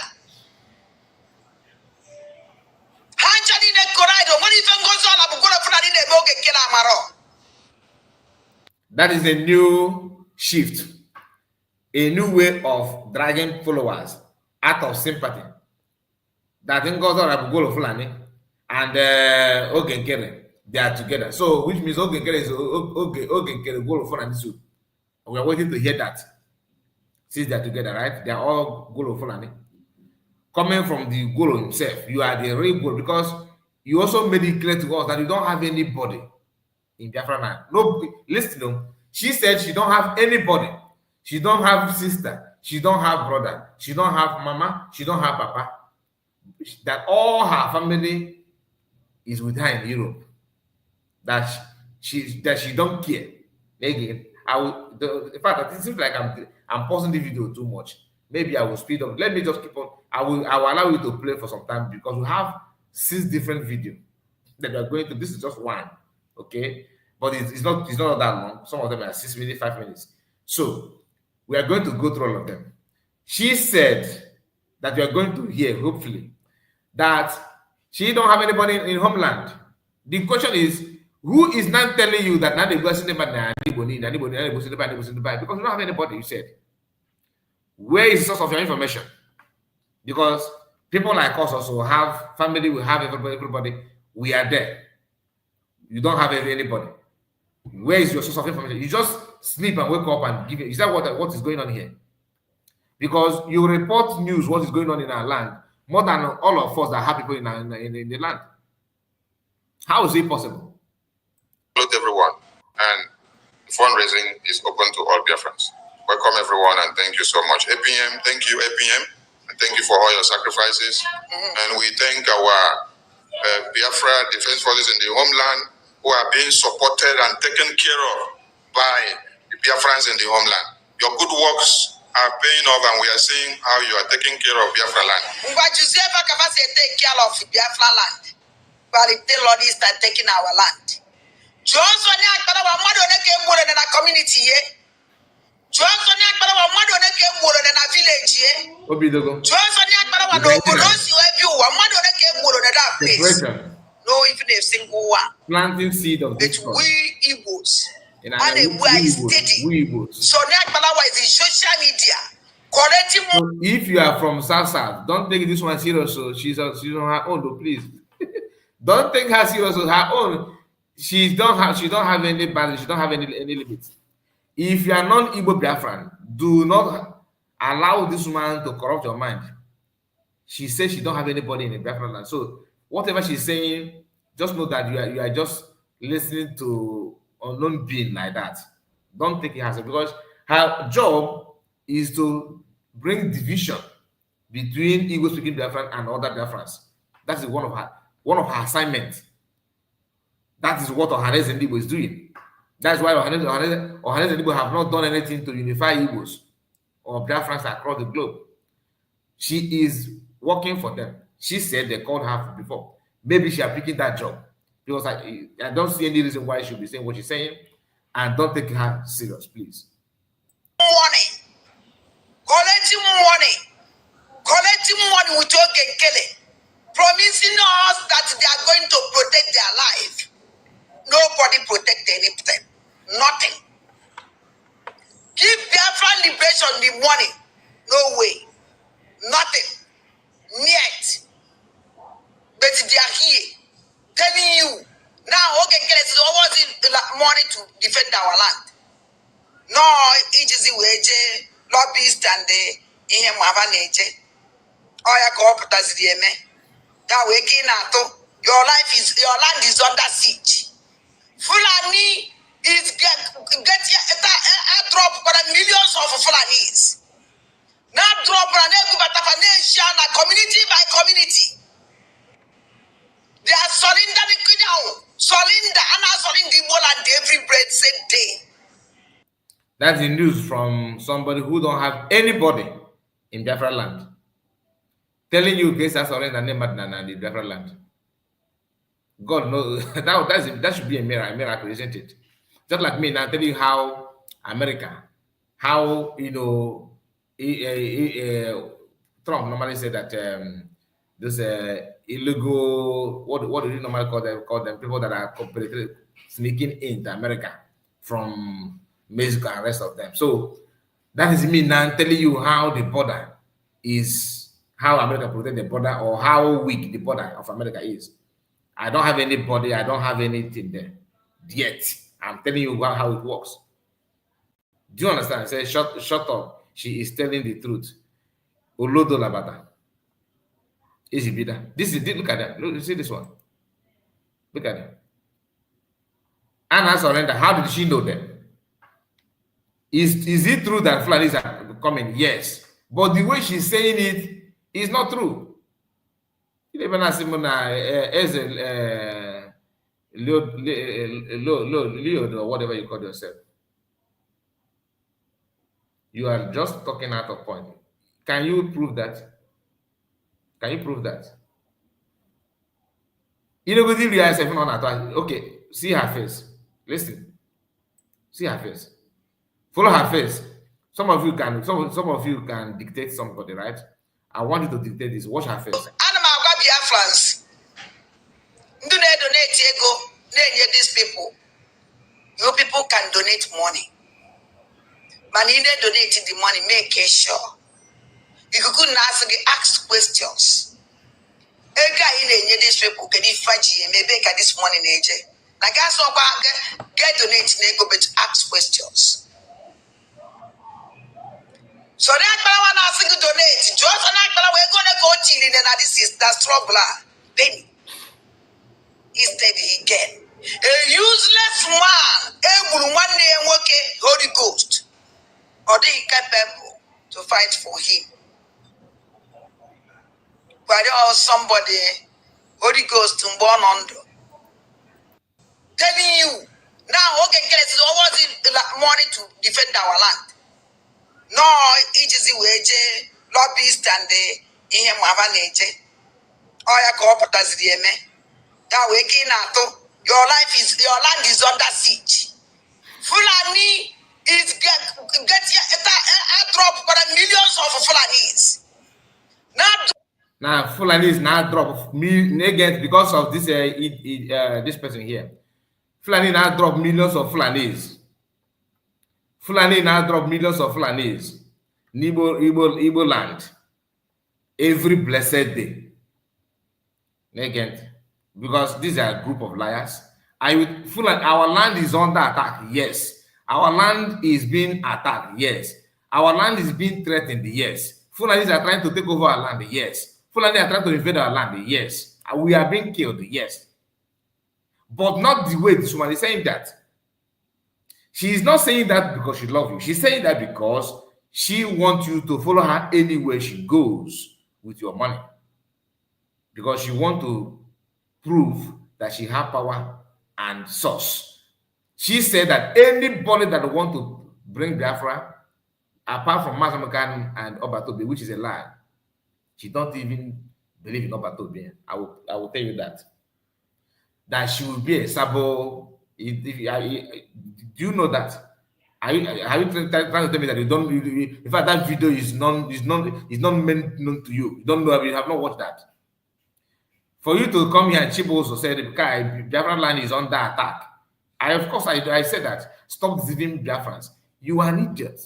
That is a new shift, a new way of dragging followers out of sympathy. That Ngozi Abugolo Fulani and Nkere, they are together. So, which means Nkere is Nkere Golo Fulani too. We are waiting to hear that. Since they are together, right? They are all Golo Fulani. Coming from the Golo himself, you are the real Golo, because you also made it clear to us that you don't have anybody in Biafra land. No, listen, she said she don't have anybody. She don't have sister. She don't have brother. She don't have mama. She don't have papa. That all her family is with her in Europe. That she don't care. Again, in fact, it seems like I'm pausing the video too much. Maybe I will speed up. Let me just keep on. I will allow you to play for some time, because we have 6 different videos that we are going to. This is just one, okay? But it's not that long. Some of them are 6 minutes, 5 minutes. So we are going to go through all of them. She said that we are going to hear, hopefully, that she don't have anybody in homeland. The question is, who is not telling you that now they go see anybody, because you don't have anybody, you said. Where is the source of your information? Because people like us also have family, we have everybody. We are there. You don't have anybody. Where is your source of information? You just sleep and wake up and give it. Is that what is going on here? Because you report news, what is going on in our land, more than all of us that have people in the land. How is it possible? Hello everyone, and fundraising is open to all Biafrans. Welcome everyone, and thank you so much. APM, thank you APM, and thank you for all your sacrifices. And we thank our Biafra Defense Forces in the homeland who are being supported and taken care of by the Biafrans in the homeland. Your good works are paying off, and we are seeing how you are taking care of Biafra land. But you see, take care of Biafra land, but the Lord is taking our land. Johnson, in a community here. Johnson, in a village here. Johnson, no, even a single one. Planting seed of this. We Igbos. And we are steady. So now is in social media. Correcting. So if you are from South, don't take this one serious. So she's on her own, though, please. Don't take her serious with her own. She don't have any balance. She don't have any limits. If you are non-Igbo Biafran, do not allow this woman to corrupt your mind. She says she don't have anybody in the Biafran land. So whatever she's saying, just know that you are just listening to unknown being like that. Don't take it as because her job is to bring division between Igbo speaking Biafran and other Biafrans. That is one of her assignments. That is what Ohanes and Igbo is doing. That's why Ohanes and Igbo have not done anything to unify Igbos or Biafrans across the globe. She is working for them. She said they called her before. Maybe she is picking that job because I don't see any reason why she should be saying what she's saying, and don't take her serious, please. Collecting money with your Nkere, promising us that they are going to protect their life. Nobody protect anything. Nothing. Give Biafran liberation the money. No way. Nothing. Yet. But they are here telling you now Nkere is always money to defend our land. No, it is the way lobbyist and the Mavaneche. Oh, ya go as the that way your land is under siege. Fulani is getting a drop for millions of Fulanis. Now drop a nation, community by community. They are surrender the wall and every bread same day. That's the news from somebody who don't have anybody in Biafra land. Telling you guys are surrender name and the Biafra land. God knows that should be a miracle, isn't it? Just like me now telling you how America, how Trump normally said that this illegal what do you normally call them people that are sneaking into America from Mexico and rest of them. So that is me now telling you how the border is, how America protect the border or how weak the border of America is. I don't have anybody, I don't have anything there yet. I'm telling you how it works. Do you understand? I say, shut up. She is telling the truth. Olodo Labata. Easy bida. This is, look at that. Look, you see this one? Look at it. Anna Surrender, how did she know them? Is it true that Fulanis are coming? Yes. But the way she's saying it is not true. Even as Leo or whatever you call yourself. You are just talking out of point. Can you prove that? Can you prove that? You know, okay, see her face. Listen. See her face. Follow her face. Some of you can dictate somebody, right? I want you to dictate this. Watch her face. Biafrans, do they donate ego? These people, you people can donate money. But you need donate the money, make sure. You couldn't ask questions. A guy in these people can faji maybe this money nature. Like I saw get donate nego but ask questions. So that one asking to donate. Just we're gonna go till in this is that's trouble. Penny. Instead he get a useless man able one day and work Holy Ghost. Or they capable to fight for him. But somebody Holy Ghost born under. Telling you now Nkere is always money to defend our land. No, it is the way lobbyist and the Mavaneche. Oh, ya go as the that way your land is under siege. Fulani is getting a drop for millions of Fulanis. Now Fulani is now drop again because of this this person here. Fulani now drop millions of Fulanis. Fulani now drop millions of Fulanis. Igbo land. Every blessed day. Again. because these are a group of liars. I would feel like our land is under attack. Yes. Our land is being attacked. Yes. Our land is being threatened. Yes. Fulanis are trying to take over our land. Yes. Fulani are trying to invade our land. Yes. We are being killed. Yes. But not the way this woman is saying that. She is not saying that because she loves you. She's saying that because she wants you to follow her anywhere she goes with your money. Because she wants to prove that she has power and source. She said that anybody that want to bring Biafra, apart from Masamukan and Obatobe, which is a lie, she don't even believe in Obatobe. I will tell you that. That she will be a sabo. Do you know that? Are you trying to tell me that you don't? In fact, that video is not meant known to you. You don't know. You have not watched that. For you to come here and Chiboso said the Biafran land is under attack. Of course I said that. Stop deceiving Biafrans. You are an idiot.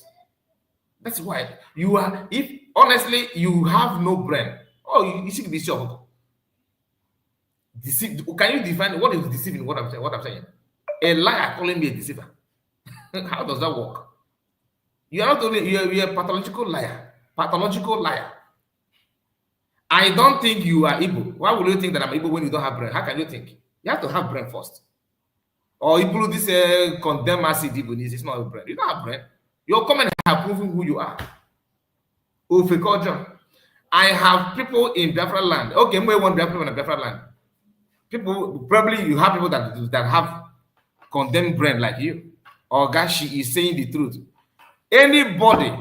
That's why you are. If honestly you have no brain, you should be sure. Deceive. Can you define what is deceiving? What I'm saying? A liar calling me a deceiver. How does that work? You are not only you're a pathological liar. Pathological liar. I don't think you are Igbo. Why would you think that I'm Igbo when you don't have brain? How can you think? You have to have brain first. Or Igbo, this condemn acid Igbo, it's not a brain. You don't have brain. Your comment have proven who you are. I have people in Bafra land. Okay, we want people in Bafra land. People, probably you have people that have condemned brain like you. Or Gashi is saying the truth. Anybody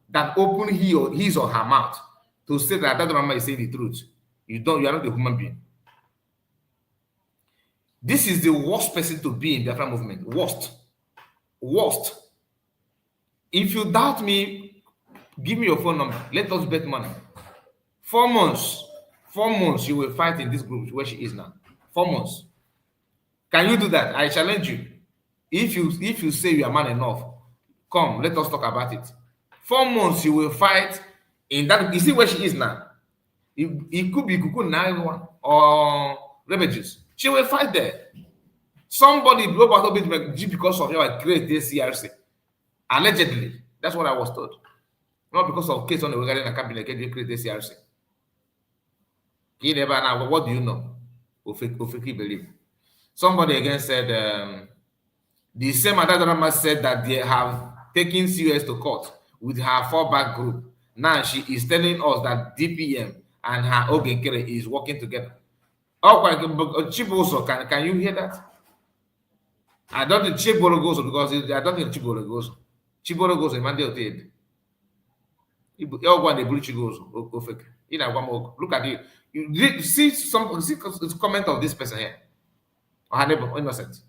that open his or her mouth to say that mama is saying the truth, you are not a human being. This is the worst person to be in the Biafra movement. Worst. If you doubt me, give me your phone number. Let us bet money. 4 months. 4 months you will fight in this group where she is now. 4 months. Can you do that? I challenge you. If you say you are man enough, come, let us talk about it. 4 months you will fight in that. You see where she is now. It could be Kuku Naiwa or Rebeges. She will fight there. Somebody blew up because of your great CRC. Allegedly. That's what I was told. Not because of case on the regarding a cabinet create CRC. What do you know? Ofeki believe. Somebody again said the same Adadorama said that they have taken CUS to court with her fallback group. Now she is telling us that DPM and her Nkere is working together. Chiboso, can you hear that? I don't think Chibolo goes because I don't think Chibolo goes. Chibolo goes in Monday or Ted. Look at it. You see comment of this person here. Or her neighbor, innocent.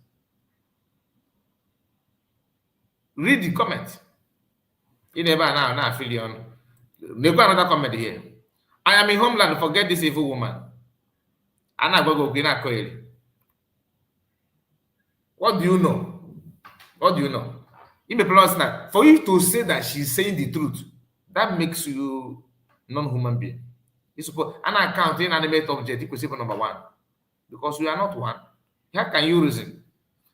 Read the comment. You never now feel you on. They've got another comment here. I am in homeland, forget this evil woman. What do you know? What do you know? For you to say that she's saying the truth, that makes you non-human being. You suppose an account inanimate object equals number 1. Because you are not one. How can you reason?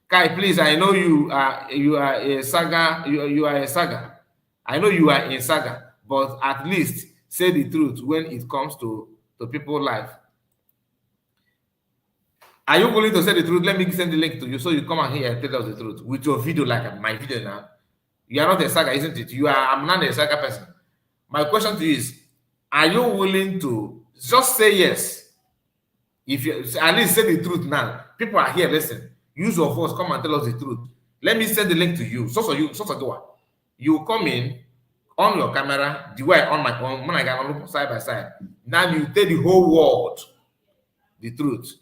Kai, please, I know you are a saga, you are a saga. I know you are in saga, but at least say the truth when it comes to people's life. Are you willing to say the truth? Let me send the link to you so you come out here and tell us the truth with your video, like my video now. You are not a saga, isn't it? I'm not a saga person. My question to you is, are you willing to just say yes? If you at least say the truth now, people are here. Listen, use your voice, come and tell us the truth. Let me send the link to you. So you come in on your camera, the way on my own, when I can look side by side. Now you tell the whole world the truth.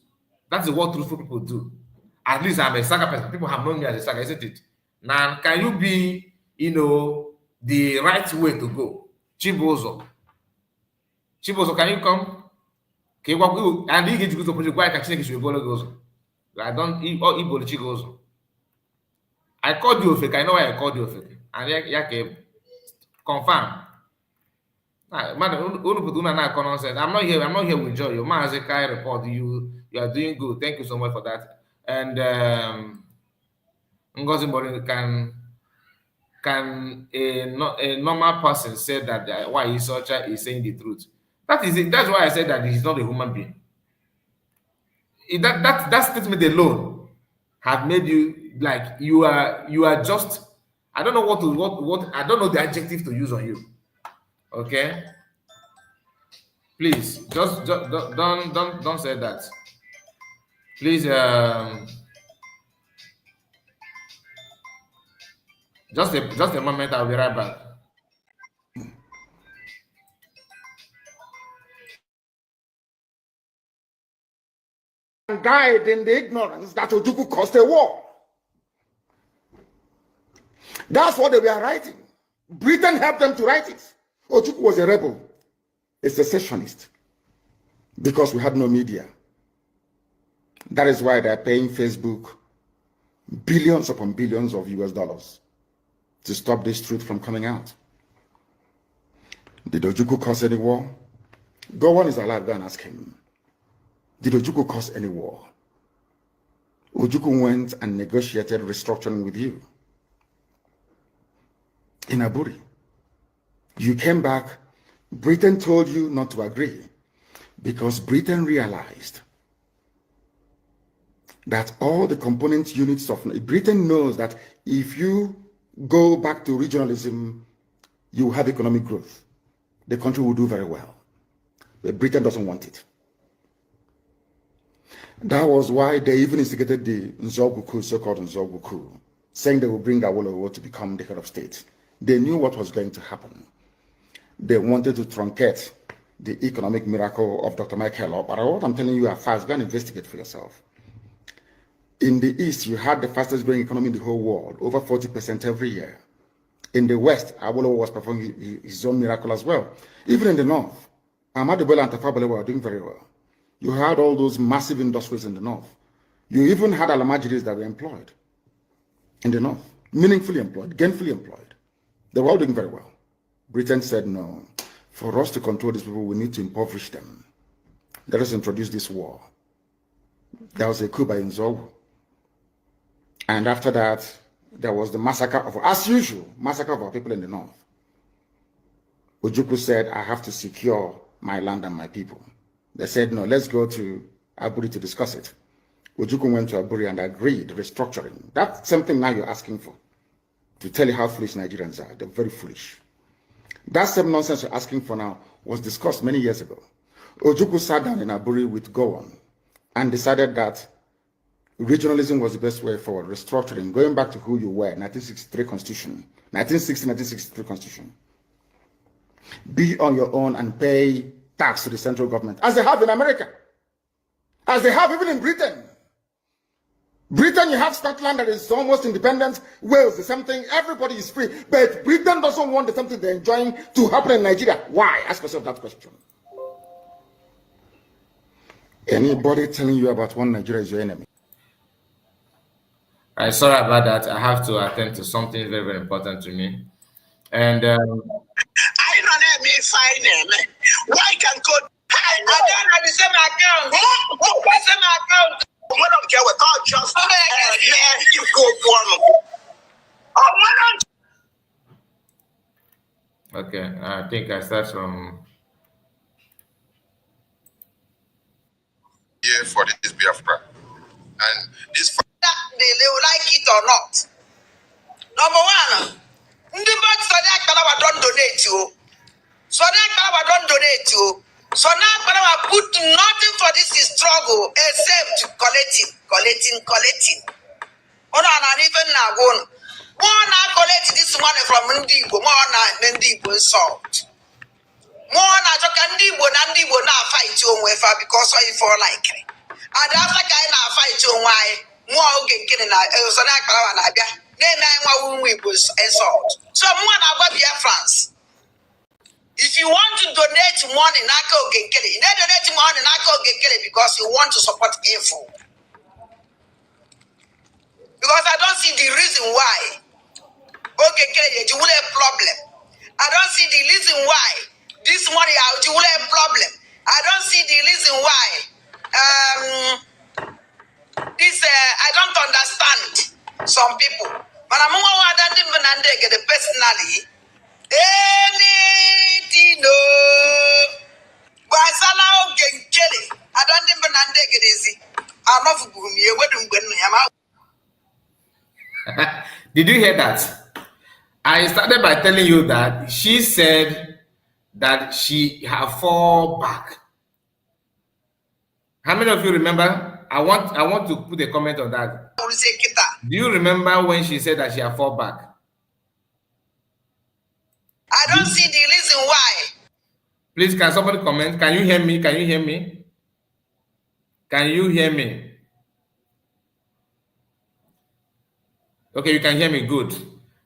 That's what truthful people do. At least I'm a saga person. People have known me as a saga, isn't it? Now, can you be, the right way to go? Chibozo, can you come? And he gets to put why I don't Chigozo. I called you fake. I know why I called you fake. And confirm. I'm not here with joy. Your Mazikai report. You are doing good. Thank you so much for that. And Ngozi Mori, can a normal person say that why Isocha is saying the truth? That is it. That's why I said that he's not a human being. That statement alone had made you like you are just, I don't know what I don't know the adjective to use on you. Okay, please just don't say that. Please, just a moment. I'll be right back. And died in the ignorance that Ojukwu caused a war. That's what they were writing. Britain helped them to write it. Ojukwu was a rebel, a secessionist, because we had no media. That is why they're paying Facebook billions upon billions of US dollars to stop this truth from coming out. Did Ojukwu cause any war? Gowon is alive, go and ask him. Did Ojukwu cause any war? Ojukwu went and negotiated restructuring with you in Aburi. You came back, Britain told you not to agree because Britain realized that all the component units of Britain knows that if you go back to regionalism, you have economic growth. The country will do very well. But Britain doesn't want it. That was why they even instigated the Nzogbu, so-called Nzogbu, saying they will bring Awolowo to become the head of state. They knew what was going to happen. They wanted to truncate the economic miracle of Dr. Michael. But what I'm telling you are fast. Go and investigate for yourself. In the East, you had the fastest growing economy in the whole world, over 40% every year. In the West, Awolowo was performing his own miracle as well. Even in the North, Ahmadu Bello and Tafawa Balewa were doing very well. You had all those massive industries in the North. You even had Alamajiris that were employed in the North, meaningfully employed, gainfully employed. They were all doing very well. Britain said, no, for us to control these people, we need to impoverish them. Let us introduce this war. There was a coup by Nzogbu. And after that, there was the massacre of, as usual, massacre of our people in the North. Ojukwu said, I have to secure my land and my people. They said, no, let's go to Aburi to discuss it. Ojukwu went to Aburi and agreed restructuring. That's something now you're asking for, to tell you how foolish Nigerians are. They're very foolish. That same nonsense you're asking for now was discussed many years ago. Ojukwu sat down in Aburi with Gowon and decided that regionalism was the best way forward, restructuring, going back to who you were, 1963 Constitution, 1960-1963 Constitution. Be on your own and pay tax to the central government, as they have in America, as they have even in Britain. Britain, you have Scotland that is almost independent, Wales, the same thing, everybody is free, but Britain doesn't want the same thing they're enjoying to happen in Nigeria. Why? Ask yourself that question. Anybody telling you about one Nigeria is your enemy. I'm sorry about that. I have to attend to something very, very important to me. And I don't know why can go I don't have the same account. The same account. We don't care what God just man, you go for them. Okay, I think I start from here for this Bafra. And this they like it or not. Number one, the don't donate you. So now don't donate you. So now I put nothing for this struggle except collecting. Hold on, and even now going. More now collect this money from Ndibo, more now Ndibo salt. More now Ndibo now fight you because I for like it. And after I fight you why more getting so now then I was insult. So more now got your France. If you want to donate money, Nako Nkere, you don't donate money, Nako Nkere, because you want to support info. Because I don't see the reason why. Okay, you will have a problem. I don't see the reason why this money out you will have a problem. I don't see the reason why This I don't understand some people. But I'm the personally. Anything no. Basala Nkere. I don't even understand it. I'm not going to Did you hear that? I started by telling you that she said that she had fall back. How many of you remember? I want to put a comment on that. Do you remember when she said that she had fall back? I don't see the reason why. Please, can somebody comment? Can you hear me? Can you hear me? Can you hear me? Okay, you can hear me. Good.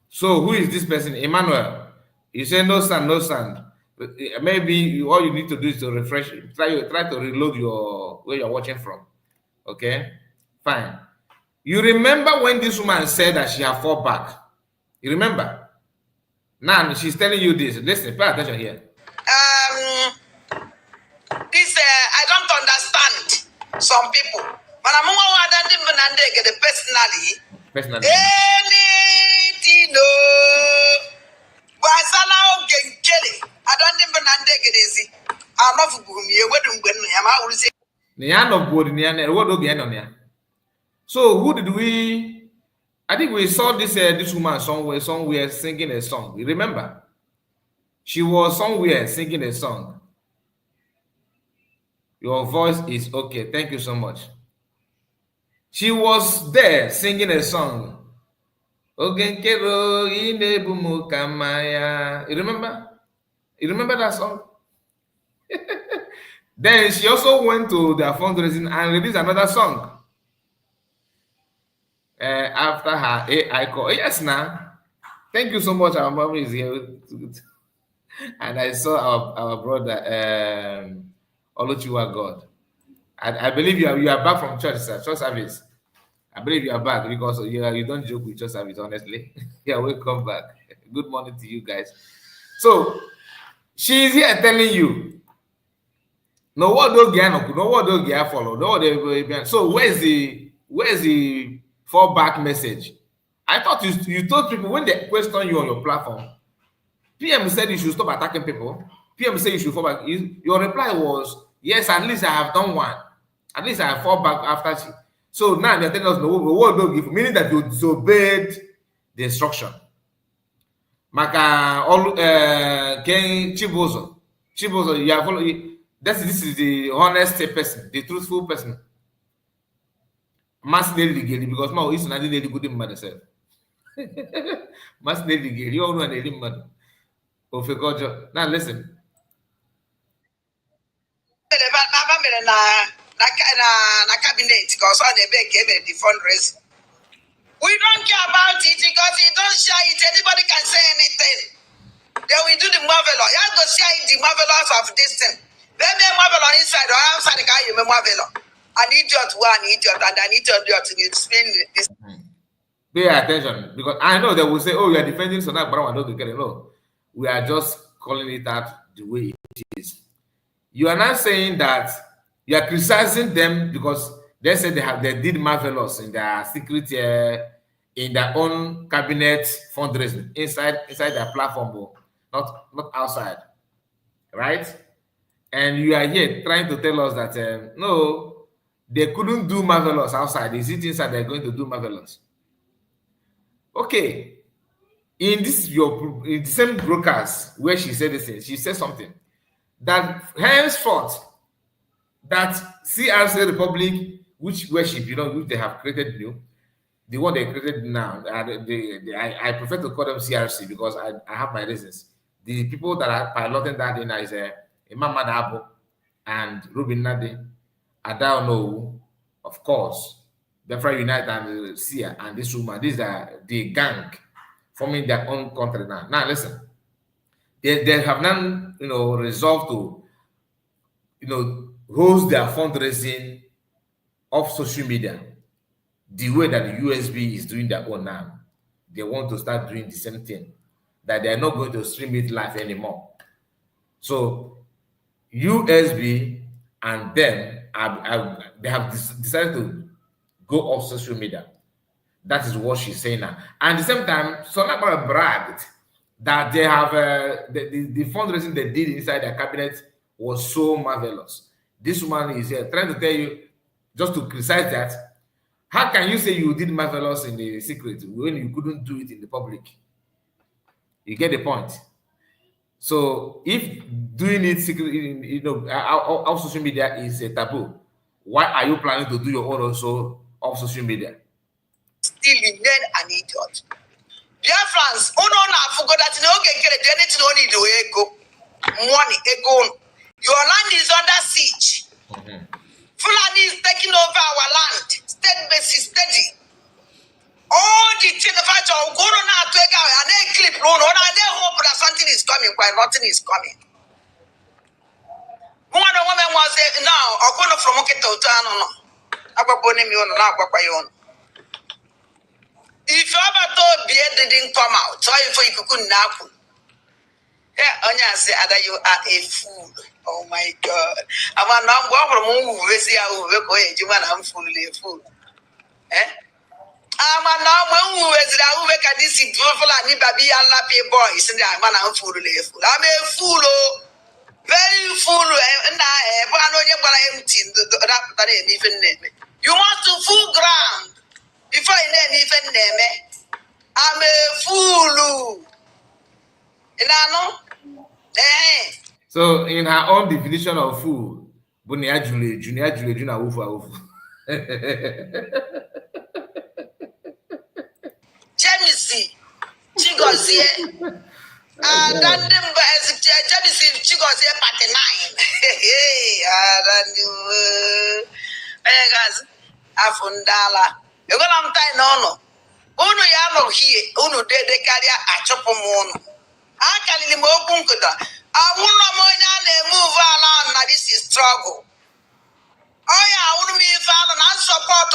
So who is this person? Emmanuel. You say no sound, no sound. Maybe all you need to do is to refresh. Try to reload your where you're watching from. Okay, fine. You remember when this woman said that she had fall back? You remember? Now she's telling you this. Listen, pay attention here. This I don't understand some people. But I'm the personally. Personally. Anything no. Basala Nkere. I don't even understand it. I'm not going to So who did we? I think we saw this woman somewhere singing a song. You remember? She was somewhere singing a song. Your voice is okay. Thank you so much. She was there singing a song. You remember? You remember that song? Then she also went to their fundraising and released another song. After her AI call. Yes, now. Thank you so much. Our mom is here. And I saw our brother Oluchiwa God. I believe you are back from church service. I believe you are back because you don't joke with church service, honestly. Yeah, welcome back. Good morning to you guys. So she's here telling you, no what do get follow, so where's the fallback message? I thought you told people when they question you on your platform. PM said you should stop attacking people. PM said you should fall back. Your reply was, yes, at least I have done one. At least I have fall back after she. So now they're telling us no what don't give, meaning that you disobeyed the instruction. Maka Ken Chibozo, you have followed. This is the honest person, the truthful person. Mass legally because now it's not really good in myself. Mass legally, you all know the limit. Now listen. Cabinet because on the back came the fundraising. We don't care about it because he don't share it. Anybody can say anything. Then we do the marvelous. You have to share the marvelous of this thing. Then the marvelous inside or outside the guy you marvelous. An idiot one idiot and an idiot to explain this. Pay attention because I know they will say, "Oh, you are defending Sonat Brown." No, we are just calling it out the way it is. You are not saying that you are criticizing them because they said they did marvelous in their secret in their own cabinet fundraising inside their platform, not outside, right? And you are here trying to tell us that no, they couldn't do marvelous outside. Is it inside they're going to do marvelous? Okay, in the same broadcast where she said this thing, she said something that henceforth that CRC Republic, which worship, which they have created new, the one they created now, I prefer to call them CRC because I have my reasons. The people that are piloting that in is Imam Madabo and Ruben Nadi, Ada Onowu, of course, Bafra United and Sia and this woman. These are the gang forming their own country now. Now listen, they have now resolved to host their fundraising of social media the way that the USB is doing their own now. They want to start doing the same thing, that they are not going to stream it live anymore. So USB and them they have decided to go off social media. That is what she's saying now. And at the same time, Sonakbara bragged that they have the fundraising they did inside their cabinet was so marvelous. This woman is here trying to tell you, just to criticize that. How can you say you did marvelous in the secret when you couldn't do it in the public? You get the point. So if doing it secret, off social media is a taboo, why are you planning to do your own also off social media? Still remain an idiot. Dear friends, I forgot that no can get anything on it to go. Money ego. Your land is under siege. Fulani is taking over our land. State basis steady. All the things of go on out to and then clip on they hope that something is coming while nothing is coming. One woman was there now, or going from Oketo to if you ever told beer didn't come out, so if you couldn't nap. Yeah, Onya say that you are a fool. Oh my God. I'm a number from who we see how we go you I'm fully a fool. I'm a number who is that who make a this beautiful and baby and lappy boys and I'm fully a fool. I'm a fool, very fool, and I know you're empty that even name. You want to fool ground before you even name it. I'm a fool. And I know. So, in her own definition of fool, Junior Wufu. Jamisi, Chigozie, and then Jamisi, Chigozie, part 9. Hey, guys, Afundala. You got on time, no. Uno yamo here, Uno de carrier at Chopomono. I can live more bunkuda. I will not move around. This is struggle. Oh, yeah, I wouldn't be found and support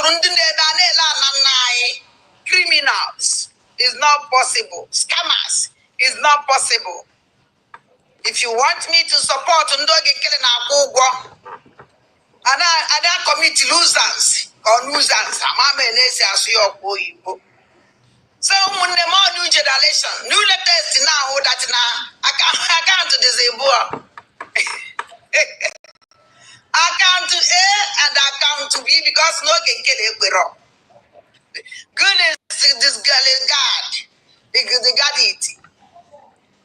criminals. It's not possible. Scammers is not possible. If you want me to support and I commit losers or losers, so when the more new generation, new latest now that I can't disable. Account to A and account to B because no can get it wrong. Good is this girl is God. They got it.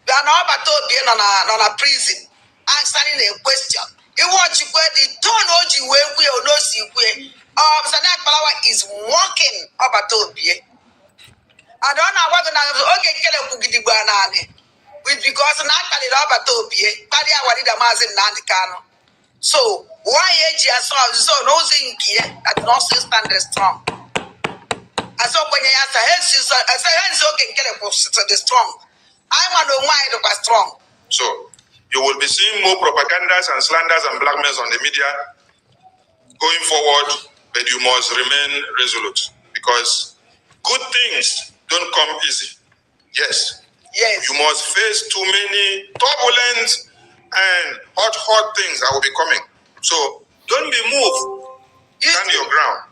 They are not about to be on a prison answering a question. You want you the tone of you where we are no see Sanak Palawa is walking about to be. I don't know what okay kill a cookie banana. With because Nakali Robert Tobie, Padia Wadida Mazin Nandicano. So why age so no here that no stand strong. I saw when you answer I say hands okay get the strong. I want to why it was strong. So you will be seeing more propagandas and slanders and blackmails on the media going forward, but you must remain resolute because good things don't come easy. Yes. Yes. You must face too many turbulent and hot things that will be coming. So don't be moved. Stand your ground.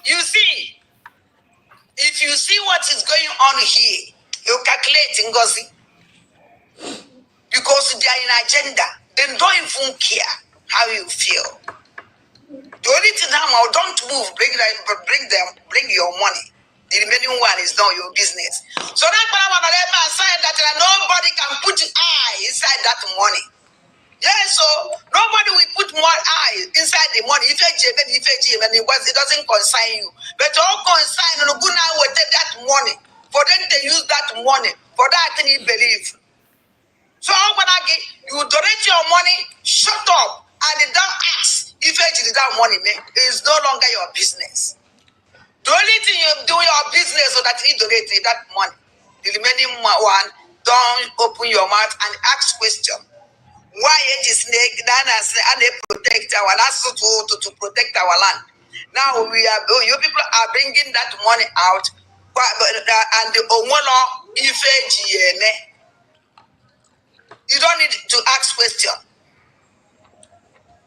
You see, if you see what is going on here, you calculate Ngozi. Because they are in agenda. They don't even care how you feel. The only thing now, don't move, bring your money. The remaining one is not your business. So that's why I want to say that nobody can put eye inside that money. Yes, so nobody will put more eye inside the money. If it doesn't concern you. But all concern and good now will take that money. For them to use that money. For that thing you believe. So you donate your money, shut up, and don't ask if it that money, man. It is no longer your business. The only thing you do your business so that you donate that money. The remaining one, don't open your mouth and ask question. Why it is snake and they protect our land to protect our land. Now you people are bringing that money out, and the Omono Ife you don't need to ask question.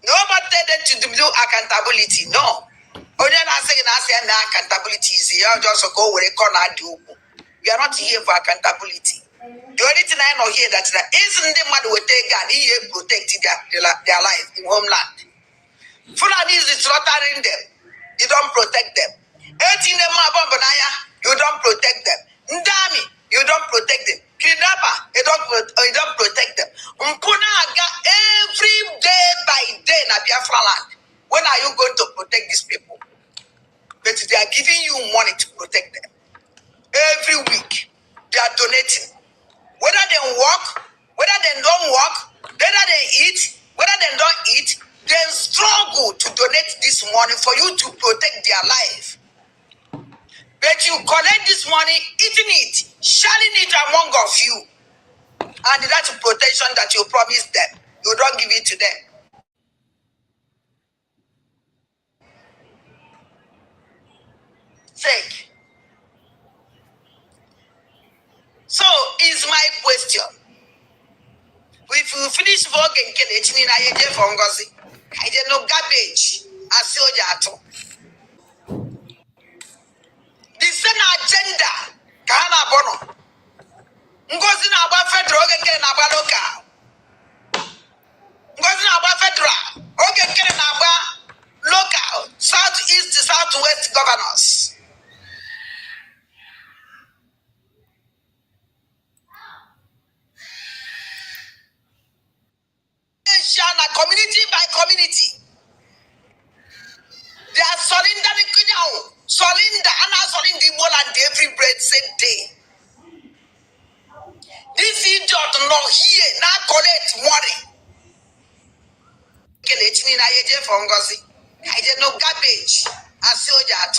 Nobody said that to do accountability. No. Only saying accountability is here just go with a corner do. We are not here for accountability. The only thing I know here that isn't the man will take and he protect their life in homeland. Fulani is slaughtering them. You don't protect them. 18 them you don't protect them. Ndami, you don't protect them. Kidnapper, you don't protect them. Mpunaga every day by day na Biafra land. When are you going to protect these people? But they are giving you money to protect them. Every week, they are donating. Whether they work, whether they don't work, whether they eat, whether they don't eat, they struggle to donate this money for you to protect their life. But you collect this money, eating it, sharing it among of you. And that's protection that you promised them. You don't give it to them. Fake. So is my question. If you finish working, I did no garbage. I saw you. The same agenda. Kana bono. Ngozi na aba federal oge na aba local. Ngozi na aba federal oge na aba local. Southeast, southwest governors. Community by community. They are surrendering Kunyao. Surrender and are surrendering more than every bread said day. This idiot not here now collect money. I did no garbage. I saw that.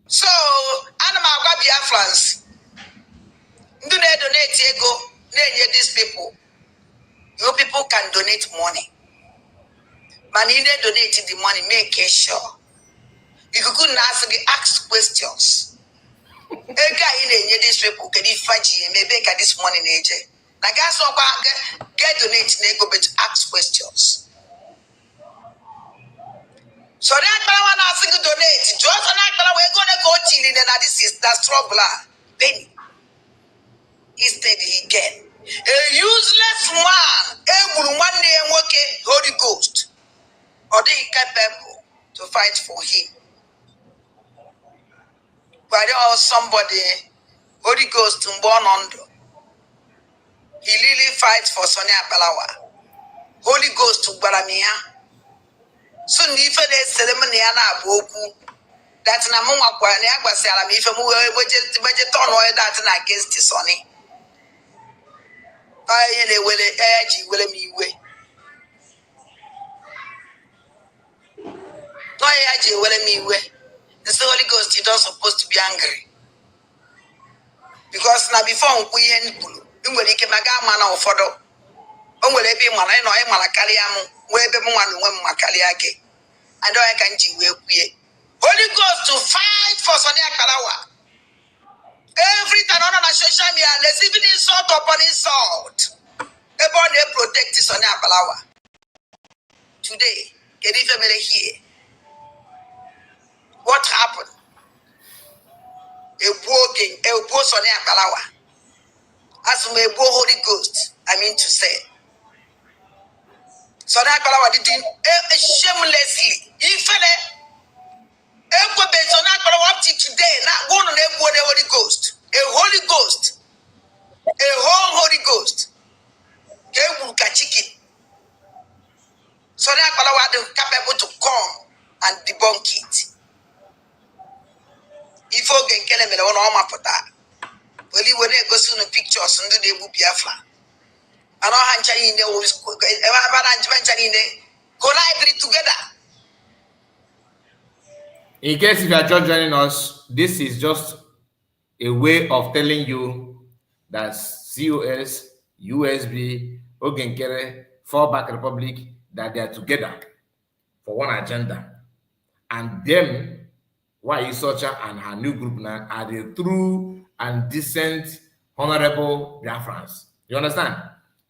So, Anama Biafrans. Do they donate ego? These people. You people can donate money. But you need donate the money, make sure. If you couldn't ask questions. A guy in these people can maybe get this money in AJ. Now guys get donate nego but ask questions. So that one asking to donate. Just we're gonna go till in and this is that's trouble. Penny. Instead he get a useless man, able one day and working Holy Ghost, or they capable to fight for him. But there was somebody, Holy Ghost born under. He really fights for Sonia Balawa. Holy Ghost to Baramia. Soon if they ceremony and Boku, that's Namuma Quania Basalam, if a budget on oil that's against the Sonny. I will edge will me way. No, edge will me way. The Holy Ghost, you don't supposed to be angry. Because now before we end, you will make a magamana or photo. Will be one, I know I'm Malakaliam, where the one when Makaliake. And I can do Holy Ghost to fight for Sonia Kalawa. Every time on a social media, let's even insult upon insult. Everybody protect Sonia Kalawa. Today, can you family here? What happened? A walking, Sonia Kalawa. As my Holy Ghost, I mean to say. Sonia Kalawa did it shamelessly. If up to today, not going on the Holy Ghost. A Holy Ghost. A whole Holy Ghost. They will catch chicken. So they are capable to come and debunk it. If you can kill them, they don't know for that. Well, when they go see the pictures and they will be Bafra. I know Hanchani in there, collide together. In case if you are just joining us, this is just a way of telling you that COS, USB, Nkere, Fallback Republic, that they are together for one agenda. And them, why Isocha and her new group now are the true and decent, honorable Biafrans. You understand?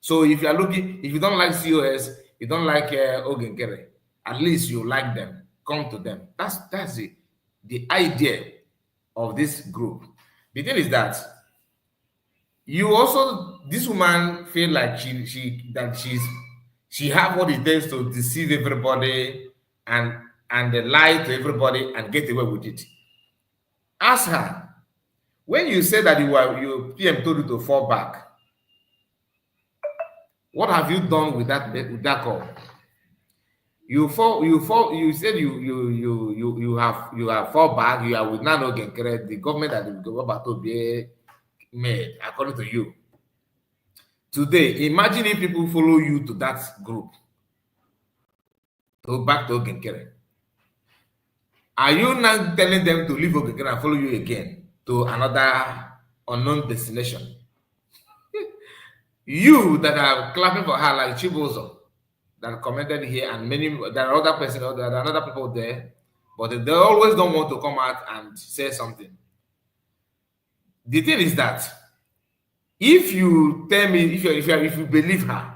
So if you are looking, if you don't like COS, you don't like Nkere, at least you like them. Come to them. That's the idea of this group. The thing is that you also, this woman feel like she have what it takes to deceive everybody and lie to everybody and get away with it. Ask her, when you say that your PM told you to fall back, what have you done with that call? You said you have fall back, you are with Nano Nkere, the government that the government to be made, according to you. Today, imagine if people follow you to that group, to back to Nkere. Are you now telling them to leave Nkere and follow you again to another unknown destination? You that are clapping for her like Chibozo, that commented here, and many, there are other person, there are other people there, but they always don't want to come out and say something. The thing is that if you tell me, if you believe her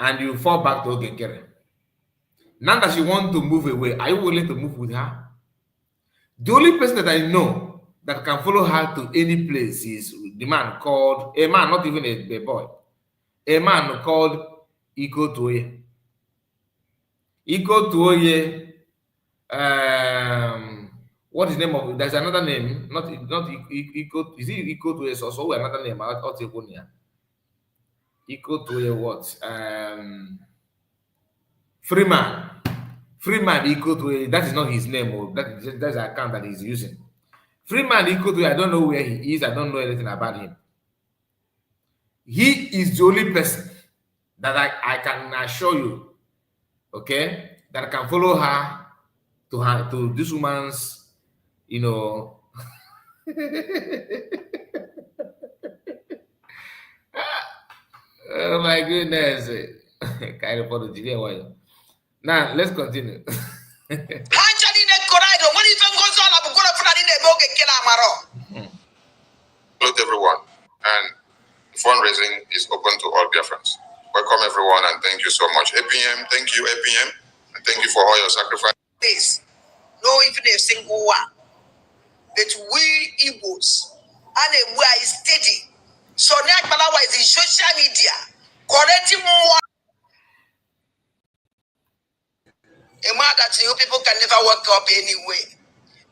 and you fall back to Nkere, now that she wants to move away, are you willing to move with her? The only person that I know that can follow her to any place is the man called, a man, not even a boy, a man called Iko Tuoye. Iko Tuoye, what is the name of, there's another name, not Iko, is it Iko Tuoye? So also another name, Iko Tuoye what? Freeman Iko Tuoye, that is not his name, or that's the account that he's using. Freeman Iko Tuoye, I don't know where he is, I don't know anything about him. He is the only person that I can assure you, okay, that can follow her to this woman's, you know. Oh my goodness. Now let's continue. Hello everyone, and fundraising is open to all Biafrans. Welcome everyone, and thank you so much. APM, thank you, APM, and thank you for all your sacrifice. Please, no even a single one. But we Igbos, and we are steady. So now Malawa is in social media, correcting more. A man that you people can never work up anyway.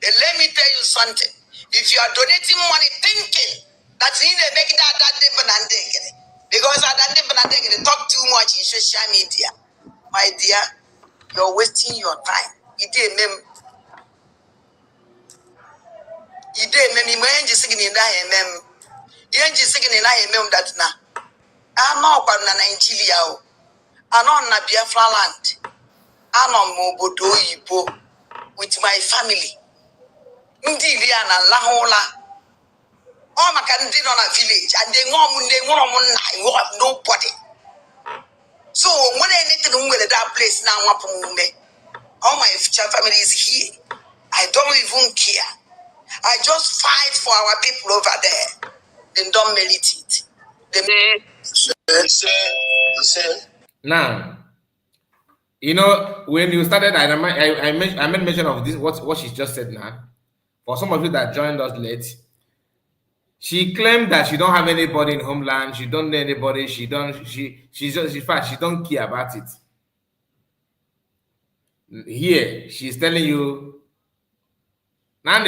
Then let me tell you something. If you are donating money thinking that you need to make that different and because I don't talk too much in social media, my dear, you're wasting your time. You didn't that now. I'm not going to Nigeria. I'm not in Biafra land. I'm on Mobodo Ibo with my family. Ndilia na Lahola. All my country on a village, and they want nobody. So when I need to know where that place now, all my future family is here. I don't even care. I just fight for our people over there. They don't merit it. Now, you know, when you started, I made mention of this, what she just said now. For some of you that joined us late, she claimed that she don't have anybody in homeland, she don't know anybody, she don't care about it. Here, she's telling you, and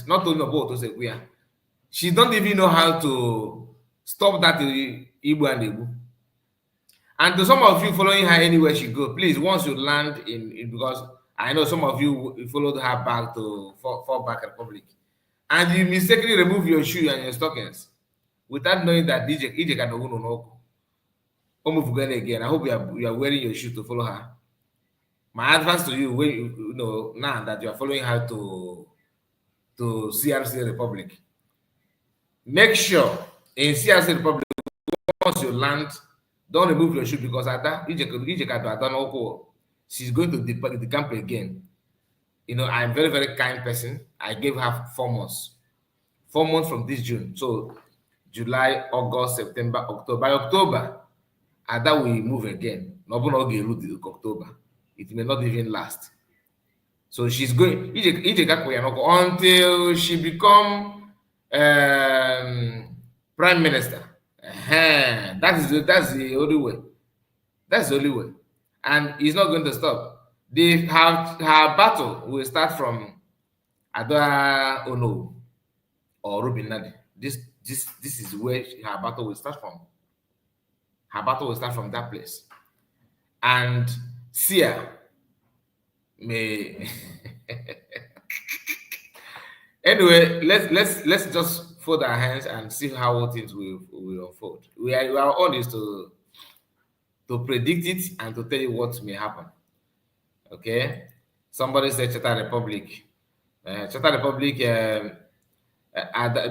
not only about she don't even know how to stop that Igbo and Igbo. And to some of you following her anywhere she go, please, once you land in because I know some of you followed her back to Fall Back Republic, and you mistakenly remove your shoe and your stockings without knowing that DJ can no. Again, I hope you are wearing your shoe to follow her. My advice to you, when you know now that you are following her to CRC Republic, make sure in CRC Republic once you land, don't remove your shoe because at that she's going to the camp again. You know, I'm a very, very kind person. I gave her 4 months. 4 months from this June. So July, August, September, October. By October, and that will move again. October. It may not even last. So she's going until she become prime minister. That's the only way. That's the only way. And it's not going to stop. Her battle will start from Ada Onowu or Ruben Nadi. This is where her battle will start from. Her battle will start from that place. And Sia may anyway, let's just fold our hands and see how things will unfold. Our own is to predict it and to tell you what may happen. Okay, somebody said Cheta Republic. Cheta Republic,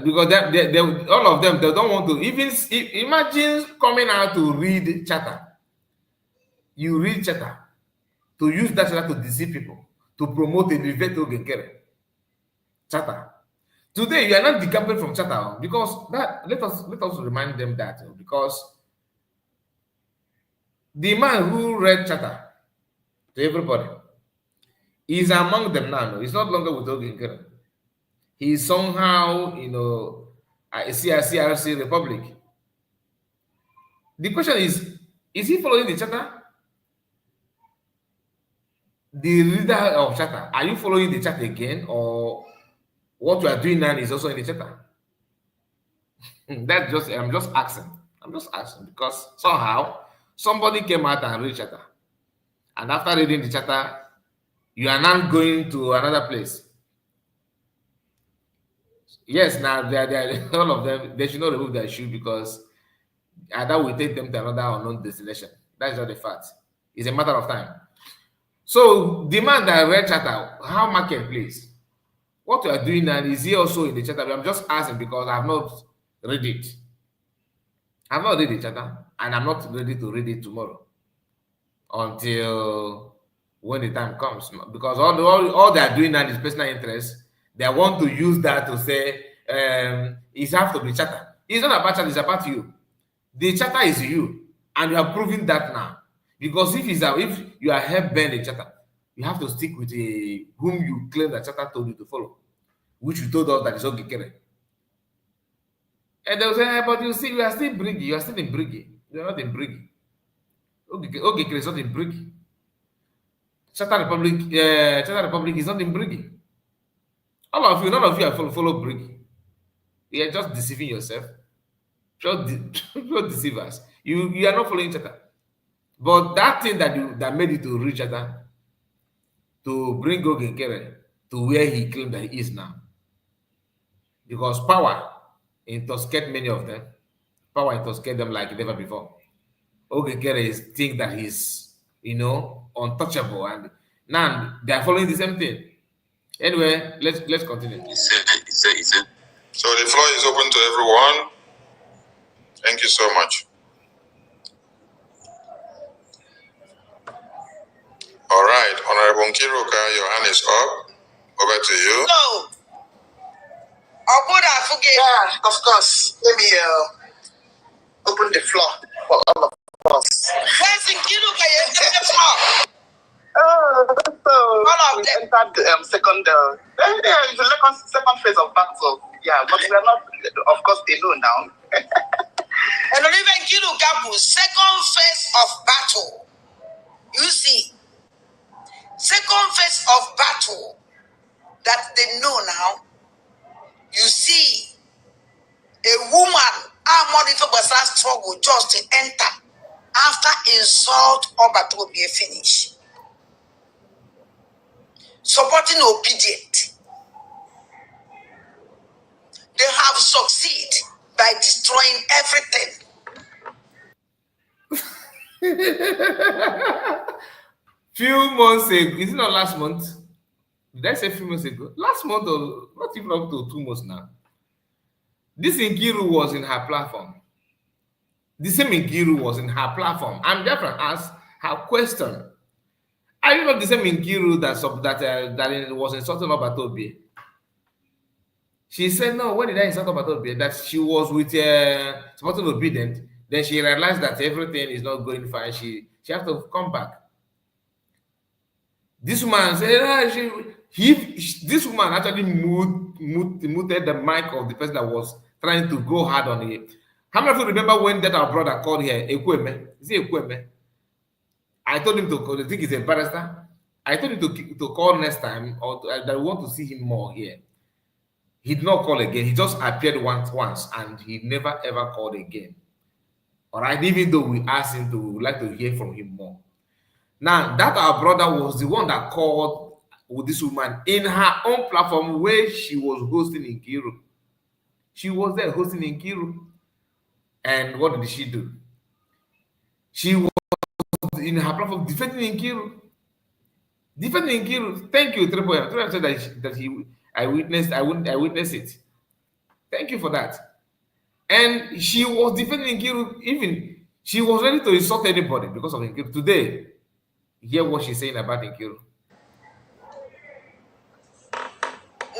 because they, all of them, they don't want to even imagine coming out to read Cheta. You read Cheta to use that Cheta to deceive people, to promote a Viveto Nkere. Cheta. Today you are not decoupled from Cheta because that let us remind them that because the man who read Cheta to everybody is among them now. No? He's not longer with Nkere. He is somehow, you know, a CRC Republic. The question is he following the Cheta? The leader of Cheta, are you following the Cheta again, or what you are doing now is also in the Cheta? That's just, I'm just asking because somehow somebody came out and read Cheta, and after reading the Cheta, you are now going to another place. Yes, now they are all of them, they should not remove their shoe because that will take them to another unknown destination. That's just the fact. It's a matter of time. So the man that read Cheta, how market place? What you are doing now, is he also in the Cheta? I'm just asking because I have not read it. I have not read the Cheta, and I'm not ready to read it tomorrow until when the time comes. Because all they are doing now is personal interest. They want to use that to say it has to be Cheta. It's not about Cheta, it's about you. The Cheta is you, and you are proving that now. Because if you are help bend in Cheta, you have to stick with whom you claim that Cheta told you to follow, which you told us that is Nkere. And they will say, but you see, you are still Brigi, you are still in Brigi. You are not in Brigi. Nkere is not in Brigi. Cheta Republic is not in Brigi. All of you, none of you are follow Brigi. You are just deceiving yourself. Pure deceivers. You are not following Cheta. But that thing that made you to reach Cheta, to bring Nkere to where he claimed that he is now. Because power intoxicated many of them. Power intoxicated them like never before. Nkere think that he's, you know, untouchable, and now they are following the same thing. Anyway, let's continue. So the floor is open to everyone. Thank you so much. All right, Honorable Nkiruka, your hand is up. Over to you. No. Yeah, of course. Let me open the floor for all of us. Where's Nkiruka? So all of them entered the second phase of battle. Yeah, but we are not, of course, they know now. And even Nkiruka, second phase of battle. You see, second phase of battle that they know now. You see, a woman, our struggle just to enter after insult or battle be finished. Supporting obedient. They have succeeded by destroying everything. Few months ago, is it not last month? Did I say few months ago? Last month, or not even up to 2 months now. This Nkere was in her platform. The same Nkere was in her platform. And Bafra asked her question. Are you not the same Nkere that it was insulting Obatobi? She said, no, when did I insult Obatobi? That she was with supporting obedient. Then she realized that everything is not going fine. She has to come back. This woman said, this woman actually muted the mic of the person that was trying to go hard on it. How many of you remember when that our brother called here Ekweme? Is it Ekweme? I told him to call. I think he's a barrister. I told him to call next time, or that I want to see him more here. He did not call again. He just appeared once, and he never ever called again. All right, even though we asked him to like to hear from him more. Now, that our brother was the one that called with this woman in her own platform where she was hosting Nkere. She was there hosting Nkere. And what did she do? She was in her platform defending Nkere. Defending Nkere. Thank you, Triple. Triple said that I witnessed it. Thank you for that. And she was defending Nkere. Even she was ready to insult anybody because of Nkere. Today, hear what she's saying about Nkere.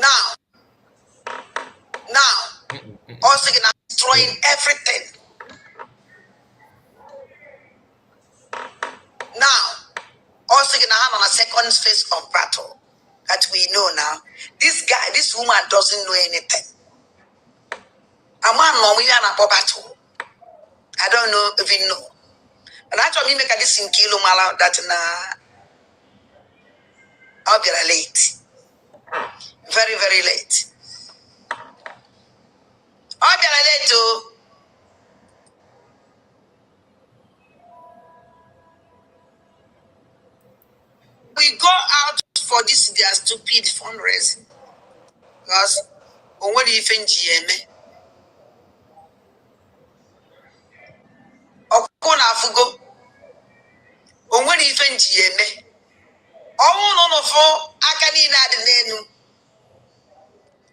Now, also destroying everything. Now, also on a second phase of battle that we know now. This woman doesn't know anything. A man normally on a battle. I don't know if you know. And actually, make a this in kilo mala that I'll be late. Very, very late. I'll be late too. We go out for this their stupid fundraising. Because when you think GMA Okuna Fugo when you think GMA no for Akanina the Nenu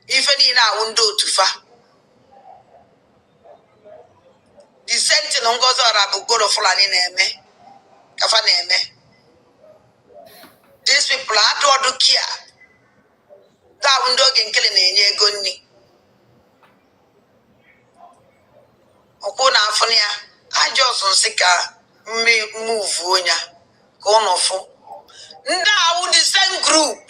if any now window to far. The sentinel goes out go to Fulani name, Kafaneme. These people are to care. That window can kill in Goni. Okuna Fonia, I just on Sika me move Wonya. Go for. Now the same group.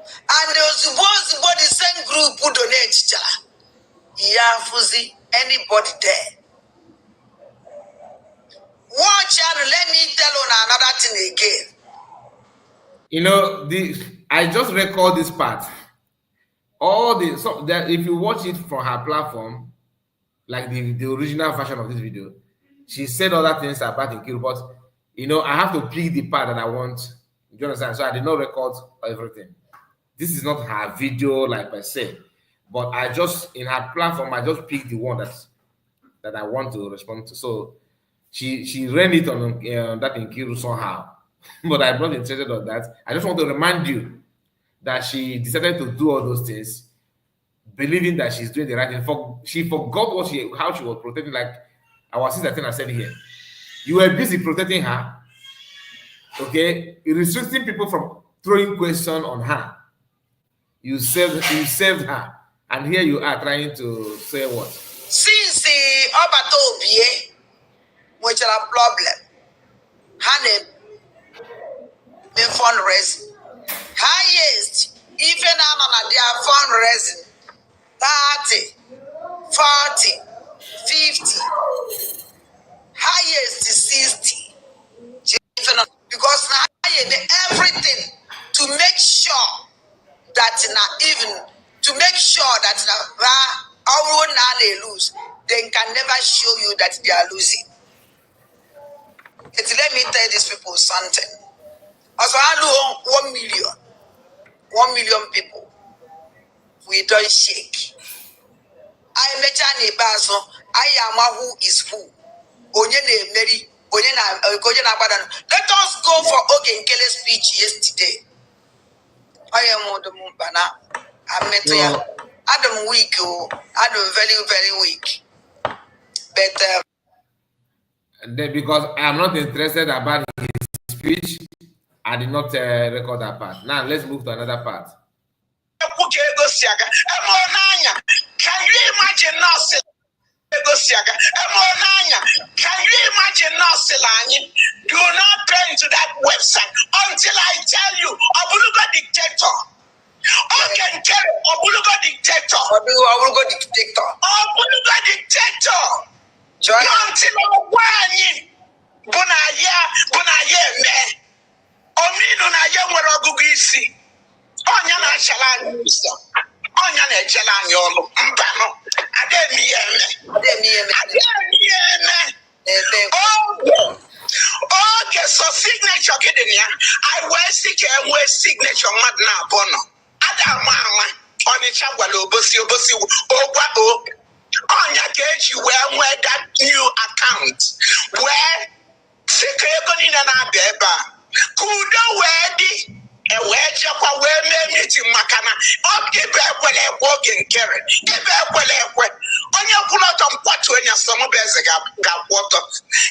And they supposed to the same group who donate. Yeah, Fuzi, anybody there. Watch and let me tell you another thing again. You know, I just record this part. If you watch it from her platform, like the original version of this video, she said other things about Nkere, but you know, I have to pick the part that I want. You understand? So I did not record everything. This is not her video, like I said, but I just in her platform, I just picked the one that I want to respond to. So she ran it on that Nkere somehow. But I'm not interested on that. I just want to remind you that she decided to do all those things, believing that she's doing the right thing. She forgot how she was protecting, like our sister Tina said here. You were busy protecting her, okay? Restricting people from throwing questions on her. You saved her, and here you are trying to say what? Since the Obatobie, which are a problem, Hanem. Fundraising highest even on their fundraising 30, 40, 50, highest is 60. Because now everything to make sure that they lose, they can never show you that they are losing. Let me tell these people something. Also, I know 1 million people. We don't shake. I am a Chinese person. I am who is who. Onyene Mary, let us go for Nkere's speech yesterday. I am the Mumbana. I met you. Adam weak, Adam very, very weak. But because I'm not interested about his speech. I did not record that part. Now let's move to another part. Can you imagine us? Can you imagine us? Do not go into that website until I tell you, Obulugo dictator. Okay, Nkere, Obulugo dictator. Obulugo dictator. Obulugo dictator. Until Bunaye me. Ominu na ye nwere ọgụgụ isi. Onya na achala anyị ụzọ. Onya na ejela anyị ọlụ. Mbanụ. Ademi eme. Okay, so signature gịdị ya. I wear signature mmadụ na abụọ nọ. Ada ama Ọnịcha gwara obosi ogwa o. Onya ka eji wee nwee that new account. Wee sika ego niile na-abịa ebe a. Ka udo wee dị. Wee jekwa wee mee meeting maka na ibe ekwele ekwe oge Nkere. Ibe ekwele ekwe. Onye kwụrụ ọtọ mkwatu onye Asọmụbeze ga-akwụ ọtọ.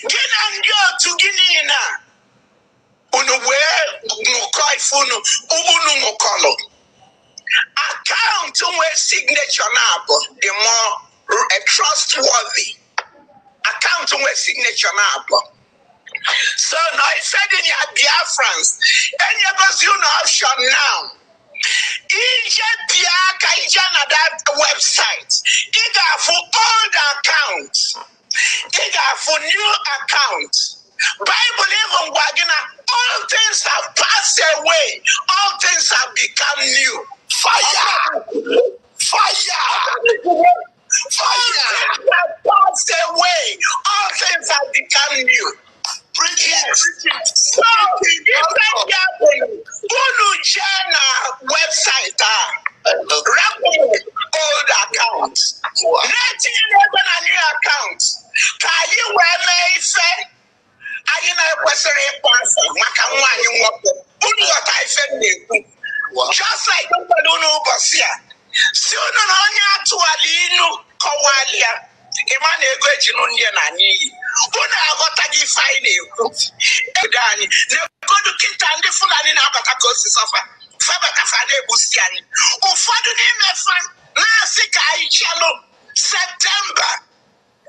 Gị na ndị otu gị niile a unu wee ṅụkọ ife unu ṅụkọlụ. Akaụntụ nwee signature na-abụ the more trustworthy. Akaụntụ nwee signature na-abụ. So now I said in your Biafrans, any of us you know option now. Ije na that website. Ije for old accounts. Ije for new accounts. Bible even wagina, all things have passed away. All things have become new. Fire! Fire! Fire! All things have passed away. All things have become new. Yes. So, different China website, old accounts. Letting you open a new account. Can you wear me? I know what's a just like the Paduno Basia. Soon on to Alino Kawalia. Imane Gwejin Union and ye. Una Agotagi fine. Edani. The good kit and the full and in Abatacos suffer. Fabatafane Bustiani. Ufadu Nefan. Nasika Ichalo. September.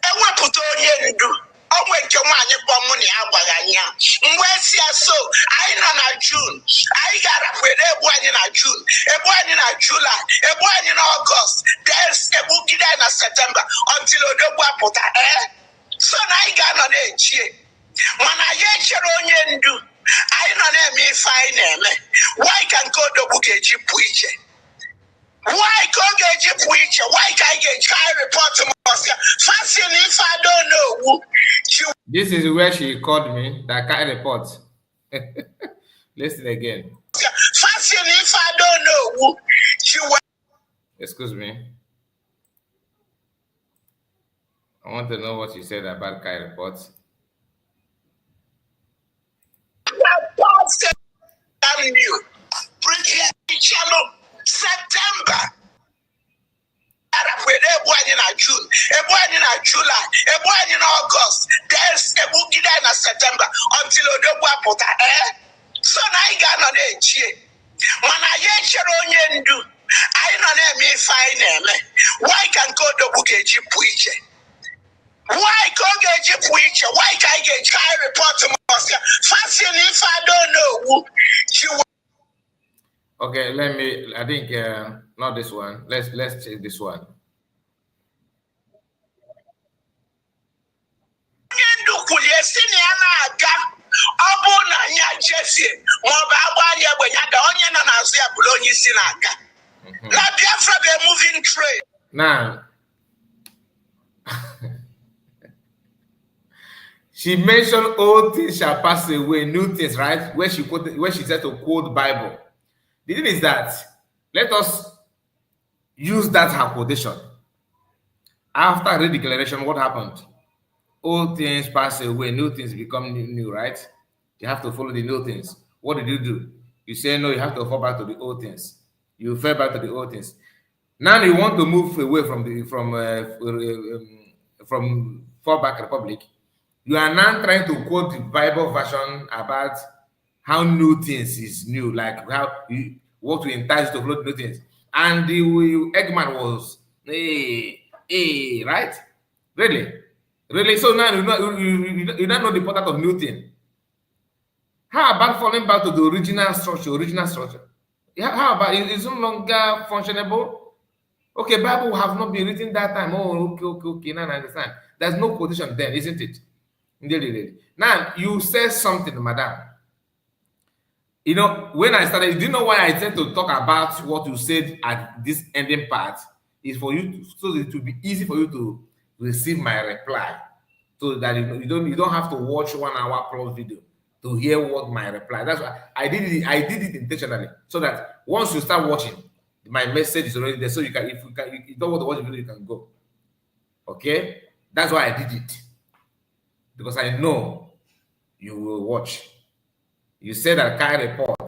And what put on you? Oh, when you want your money, Abaganya. Where's so? I know June. I got up with a boy in June, a boy in July, a boy in August. There's a book in September until the Wapota. So I got on a cheer. When I get your own do, I know me fine. Why can't go to book a cheap preacher? Why can't get you preacher? Why can't I get high report to Moscow? Fashion if I don't know. This is where she called me. That kind of report. Listen again. Fashion if I don't know. Excuse me. I want to know what you said about Kai reports. September. With a boy in June, a boy in July, a boy in August. There's a book in September until the Wapota. So I got on a cheer. When I get your own do, I know me fine. Why can't go to book a cheap preacher? Why can't get you preacher? Why can't I get high report to Moscow? Fashion if I don't know. Okay, let me. I think not this one. Let's check this one. Now, she mentioned all things shall pass away, new things, right? Where she said to quote Bible. The thing is that let us use that her quotation. After the declaration, what happened? Old things pass away, new things become new, right? You have to follow the new things. What did you do? You say no, you have to fall back to the old things. You fell back to the old things. Now you want to move away from fallback republic. You are now trying to quote the Bible version about how new things is new, like what we entice to float new things. And the Eggman was, hey, right? Really? Really? So now you don't know the product of new thing. How about falling back to the original structure? How about it's no longer functionable? Okay, Bible have not been written that time. Oh, okay. Now I understand. There's no quotation then, isn't it? Now you said something, madam. You know, when I started, do you know why I tend to talk about what you said at this ending part? Is for you to, so that it will be easy for you to receive my reply, so that you don't have to watch 1 hour plus video to hear what my reply. That's why I did it. I did it intentionally, so that once you start watching, my message is already there. So you can, if you don't want to watch the video, you can go. Okay, that's why I did it, because I know you will watch. You said that Kai report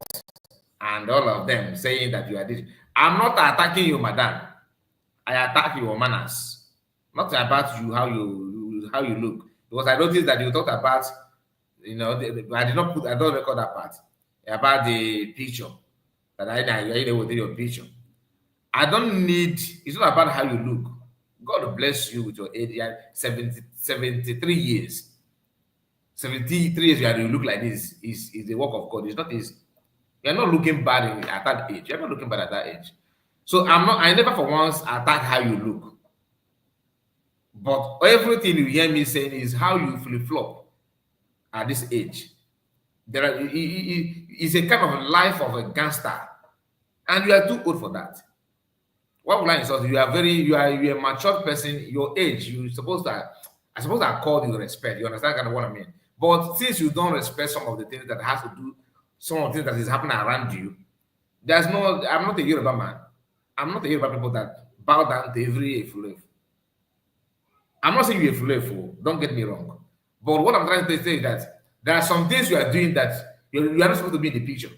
and all of them saying that you are this. I'm not attacking you, madam. I attack your manners, not about you how you look. Because I noticed that you talked about, you know, I don't record that part about the picture that I with your picture. I don't need. It's not about how you look. God bless you with your age. 73 years. 73 years you look like this is the work of God. It's not easy. You're not looking bad at that age. You're not looking bad at that age. So I never for once attack how you look. But everything you hear me saying is how you flip-flop at this age. It's a kind of life of a gangster. And you are too old for that. What will I insult? You are a mature person, your age, I suppose I call you respect. You understand kind of what I mean? But since you don't respect some of the things that has to do, some of the things that is happening around you, I'm not a Yoruba man. I'm not a Yoruba people that bow down to every Efulef. I'm not saying you're a Efulef, don't get me wrong. But what I'm trying to say is that there are some things you are doing that you are not supposed to be in the picture.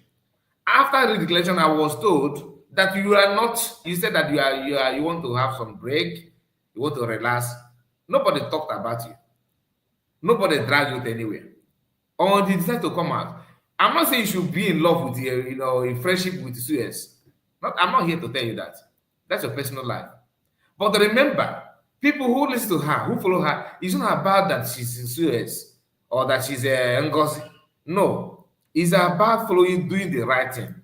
After the declaration, I was told that you are not, you said that you want to have some break, you want to relax. Nobody talked about you. Nobody dragged you to anywhere. Or they decide to come out. I'm not saying you should be in love with a friendship with Suez. I'm not here to tell you that. That's your personal life. But remember, people who listen to her, who follow her, it's not about that she's in Suez or that she's a Ngozi. No. It's about doing the right thing.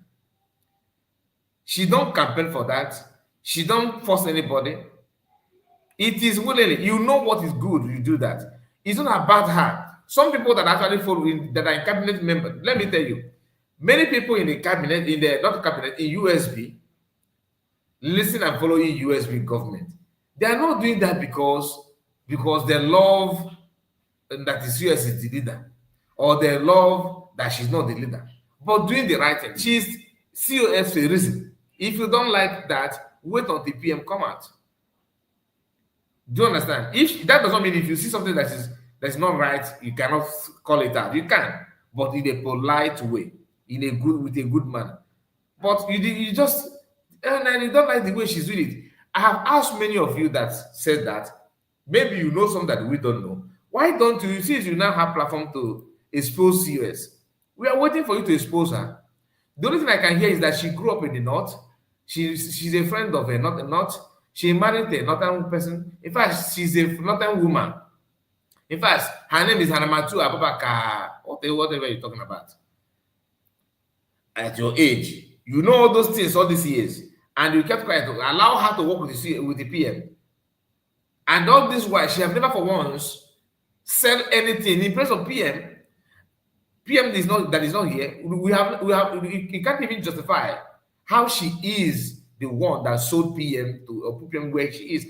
She don't campaign for that. She don't force anybody. It is willingly. You know what is good, you do that. It's not about her. Some people that actually follow that are in cabinet members, let me tell you, many people in the cabinet, not cabinet, in USB, listen and following USB government. They are not doing that because they love that the US is the leader, or they love that she's not the leader, but doing the right thing. She's COS for a reason. If you don't like that, wait until PM come out. Do you understand? If that does not mean if you see something that's not right, you cannot call it out. You can, but in a polite way, with a good manner. But you just and you don't like the way she's doing it. I have asked many of you that said that maybe you know something that we don't know. Why don't you, since you now have platform to expose COS? We are waiting for you to expose her. The only thing I can hear is that she grew up in the north. She's a friend of a north. She married a northern person. In fact, she's a northern woman. In fact, her name is Hanamatu Abubakar, whatever you're talking about. At your age, you know all those things all these years, and you kept quiet. Allow her to work with the PM. And all this while, she have never for once said anything in place of PM. PM is not here. You can't even justify how she is the one that sold PM to PM where he is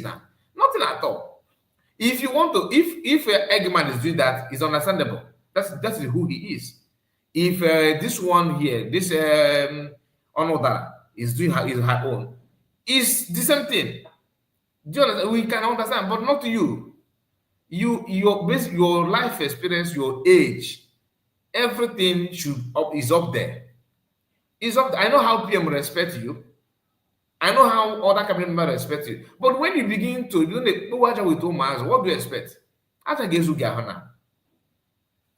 now. Nothing at all. If you want to, if Eggman is doing that, it's understandable. That's who he is. If this one here, this Onowu is doing her own, it's the same thing. Do you understand? We can understand, but not you. Your life experience, your age, everything is up there. It's up there. I know how PM respect you. I know how other cabinet members respect you. But when you begin to, what do you expect?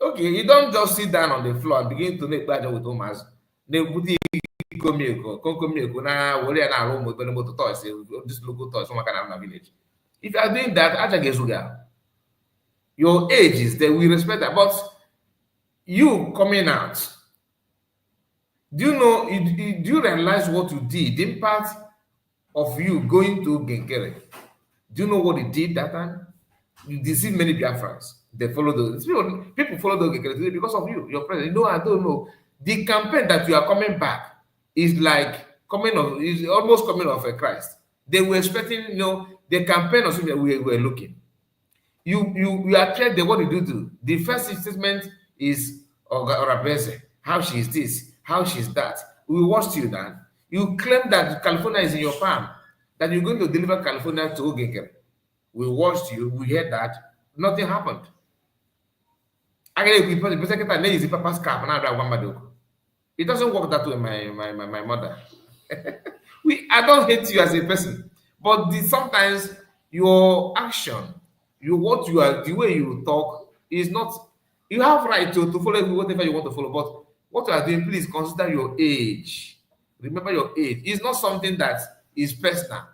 Okay, you don't just sit down on the floor and begin to make bad with Thomas. They put komiko na wole na aru mo pele moto toys, this local toys from Makana village. If you are doing that, aja gezuga. Your age is there, we respect that. But you coming out, do you know, do you realize what you did? The impact of you going to Nkere. Do you know what it did that time? You deceived many Biafrans. They followed those people follow the Nkere today because of you, your president. No, I don't know. The campaign that you are coming back is like is almost coming of a Christ. They were expecting, the campaign of something we were looking. You are tried. What did you do? The first statement is Orabeze, how she is this, how she's that. We watched you then. You claim that California is in your palm, that you're going to deliver California to Nkere. We watched you, we heard that, nothing happened. It doesn't work that way, my mother. I don't hate you as a person, but sometimes your action, what you are, the way you talk is not. You have right to follow whatever you want to follow, but what you are doing, please consider your age. Remember your age. It's not something that is personal.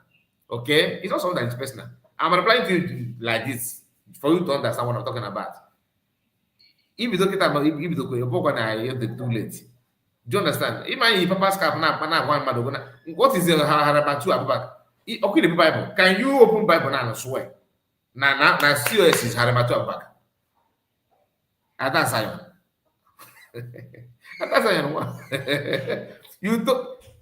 Okay, it's not something that is personal. I'm replying to you like this for you to understand what I'm talking about. If you don't get about, if you don't go, you're too late. Do you understand? If my papa's cap now, what is the Harabatu about? Okay, the Bible. Can you open Bible now and swear? Now, COS is Harabatu about. That's Zion. That's Zion.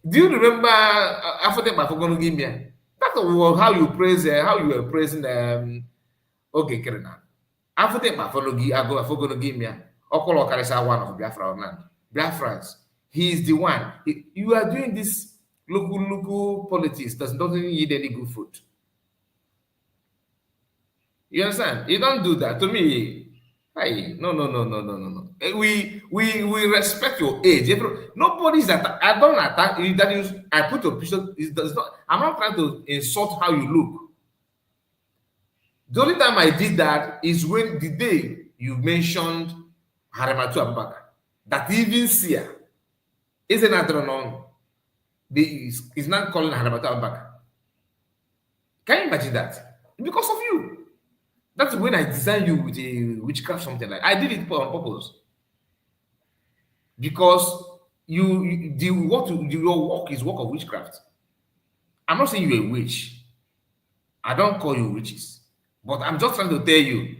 Do you remember after the Bafra give me? That's how you praise, how you were praising okay, Kerena. After the Bafra, I go for give me. Okolo Karisa one of Bafra land. Biafrans. He is the one. You are doing this local politics that doesn't need any good food. You understand? You don't do that. To me, hey, no. We respect your age. Nobody's that. I don't attack. That is, I put a picture. I'm not trying to insult how you look. The only time I did that is when the day you mentioned Harematu Abubakar. That even Sia isn't that wrong? Is not calling Harematu Abubakar. Can you imagine that? Because of you. That's when I designed you with a witchcraft something like. I did it on purpose. Because your work is work of witchcraft. I'm not saying you're a witch. I don't call you witches. But I'm just trying to tell you,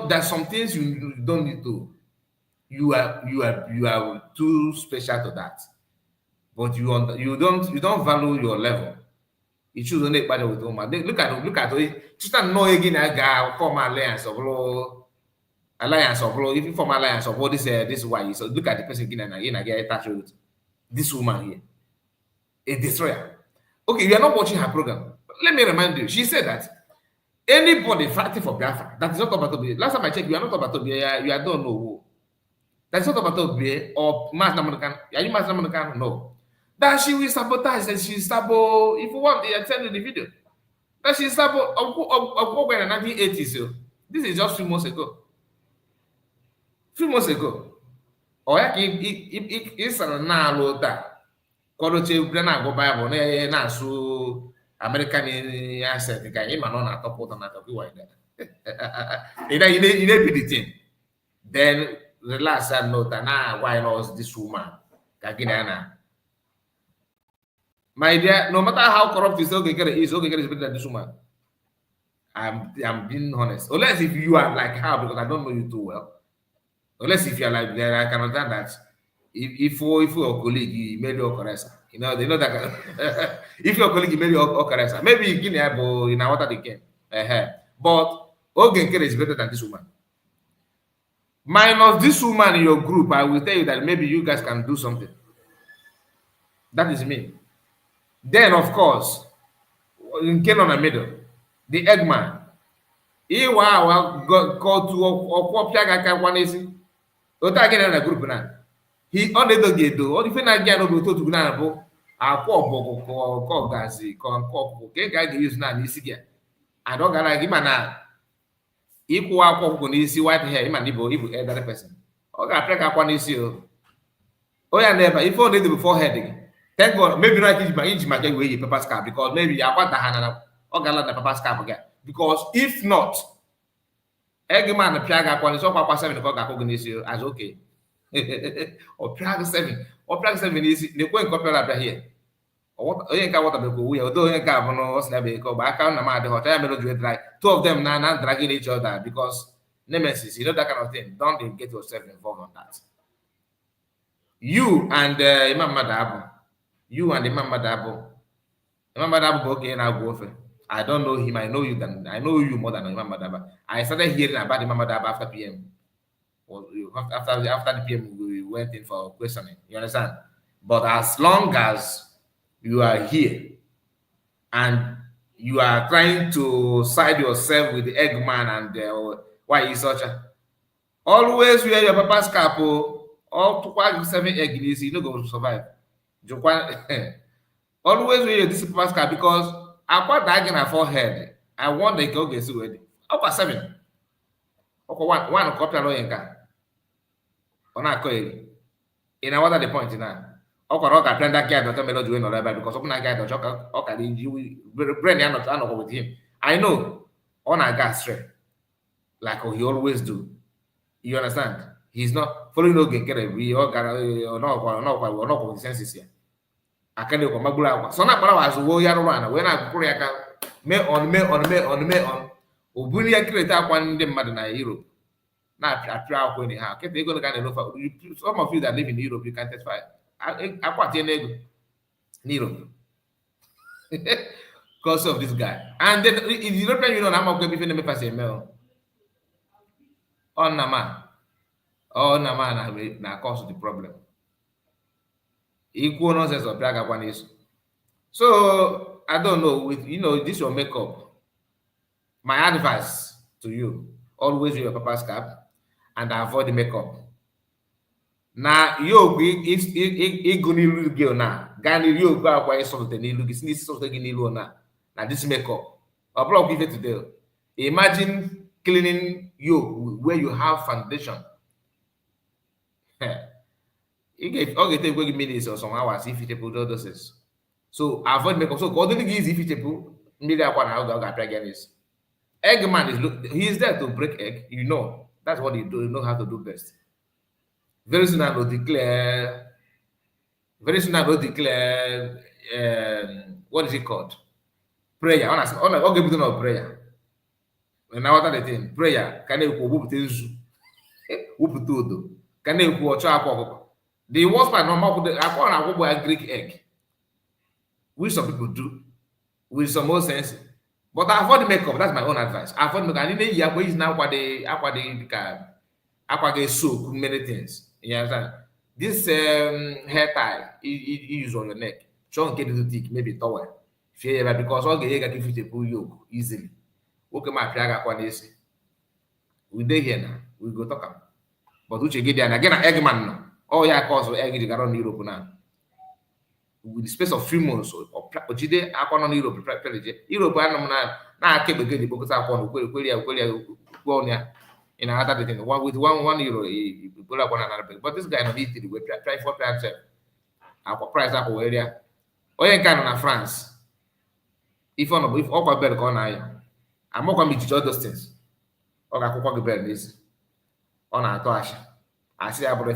there's some things you don't need to. You are too special to that. But you don't value your level. You choose only part with Oma. Look at it. Just know again I form alliance of law. If you form alliance of all this is why. So look at the person again and I get attached with this woman here. A destroyer. Okay, you are not watching her program. Let me remind you, she said that anybody fighting for Biafra, that is not about to be. Last time I checked, you are not about to be. You are don't know. That's not about to be or Mass Namunican. Are you Mass Namunican? No. That she will sabotage and she sabotage. If you want, I tell you the video. That she sabotage in the 1980s. So this is just 3 months ago. 3 months ago. Or it's a now that. Quality Brana go Bible, na so American asset. The guy, man, on a top of that. You know, the thing. Then the last I note, and why not this woman? Kagina. My dear, no matter how corrupt this Nkere is better than this woman. I'm being honest. Unless if you are like her, because I don't know you too well. Unless if you are like there, I can understand that. If your colleague you made your caressa, they know that. If your colleague made your caressa, maybe you give me in water they can. But Nkere is better than this woman. Minus this woman in your group, I will tell you that maybe you guys can do something. That is me. Then, of course, in Kenon and Middle, the Eggman. He was called to Okwapiaga Kwanesi. Otagin in a group now. He only don't get do. Or if I get over to Gunabo, I call Gazi, call guy use now. I don't like him now. ịkwụwa akwa ọkụkọ n'isi white hair ịma na ibu elderly person ọ ga-apịa gị akwa n'isi o ya na-ebe ife ọ na-ede before head gị thank God maybe right iji maka wee yi paper scalp because maybe akwa daha na ọ gala na paper scalp gị because if not Eggman pịa gị akwa n'isi ọkwa akwa 7 ka ọ ga-akụ gị n'isi as okay ọ pịa gị 7 n'isi na-ekwe nke ọ pịara abịa here onye nke awọtabekwa owu ya odo onye nke abụ na ọ sị na ebe ọ bụ aka na m adịghị ọcha ya mere o ji dry two of them na dragging each other because nemesis, you know, that kind of thing. Don't get yourself involved on that. You and Imam Madabo, Imam Madabo okay now go for. I don't know him. I know you more than Imam Madabo. I started hearing about Imam Madabo after PM. After the PM, we went in for questioning. You understand? But as long as you are here and you are trying to side yourself with the Eggman and why is such a always wear your papa's cap or to 7 egg you no go to survive. Always wear your papa's cap because I quite dragging her forehead. I want the go get ready. Over 7. Okay, one copy of Loyenka. On a coil. In a what are the point now? Okay, plan that guy don't melody no because open a guy don't okay, you brain not with him. I know on a gas straight. Like he always do. You understand? He's not following no Nkere. We all got no consensus here. I can't go magula. So na para was wo ya run when I pray me on Obuni create one dem mad na Europe. Na attra ko ni ha. Ke they go na no for some of you that live in Europe you can testify. Akwa tie nego in Europe. Because of this guy. And then in European Union I'm going to be me pass email. On nama na cause the problem. Equal nonsense of black one is. So I don't know with this your makeup. My advice to you: always wear your papa's cap and avoid the makeup. Now you if go nilu girl na gani you go akwa so the nilu gisi so the nilu na this makeup. I block give it today. Imagine cleaning you where you have foundation. You get take 20 minutes or some hours if you put all those. So avoid makeup. So according to if you put maybe I want to get is Eggman he is there to break egg. You know that's what he do. You know how to do best. Very soon I will declare. What is it called? Prayer. I'll give you no prayer. And now what the thing? Prayer. Can you whoop things? Whoop todo. Can you watch our the worst part normal I Greek egg. Which some people do with some more sense. But I avoid makeup. That's my own advice. I avoid makeup. And even is now what they soak many things. You understand? This hair tie you use on your neck. Try get it to thick, maybe towel. Because all the egg can fit a yoke easily. Okay, my plaga quality. We dey here now. We go talk about. But which get there and again, Eggman no. Oh yeah, cause egg is around Europe now. With the space of 3 months or Jide aqua on Europe, Europe na keep the because I want to in another thing. One with one euro, you pull up one another. But this guy not easy. We try for price. Our price up area. Oh yeah, can on France. If upper bell corner. I'm not going to teach all those things. Okay, I could go this on our touch. I say about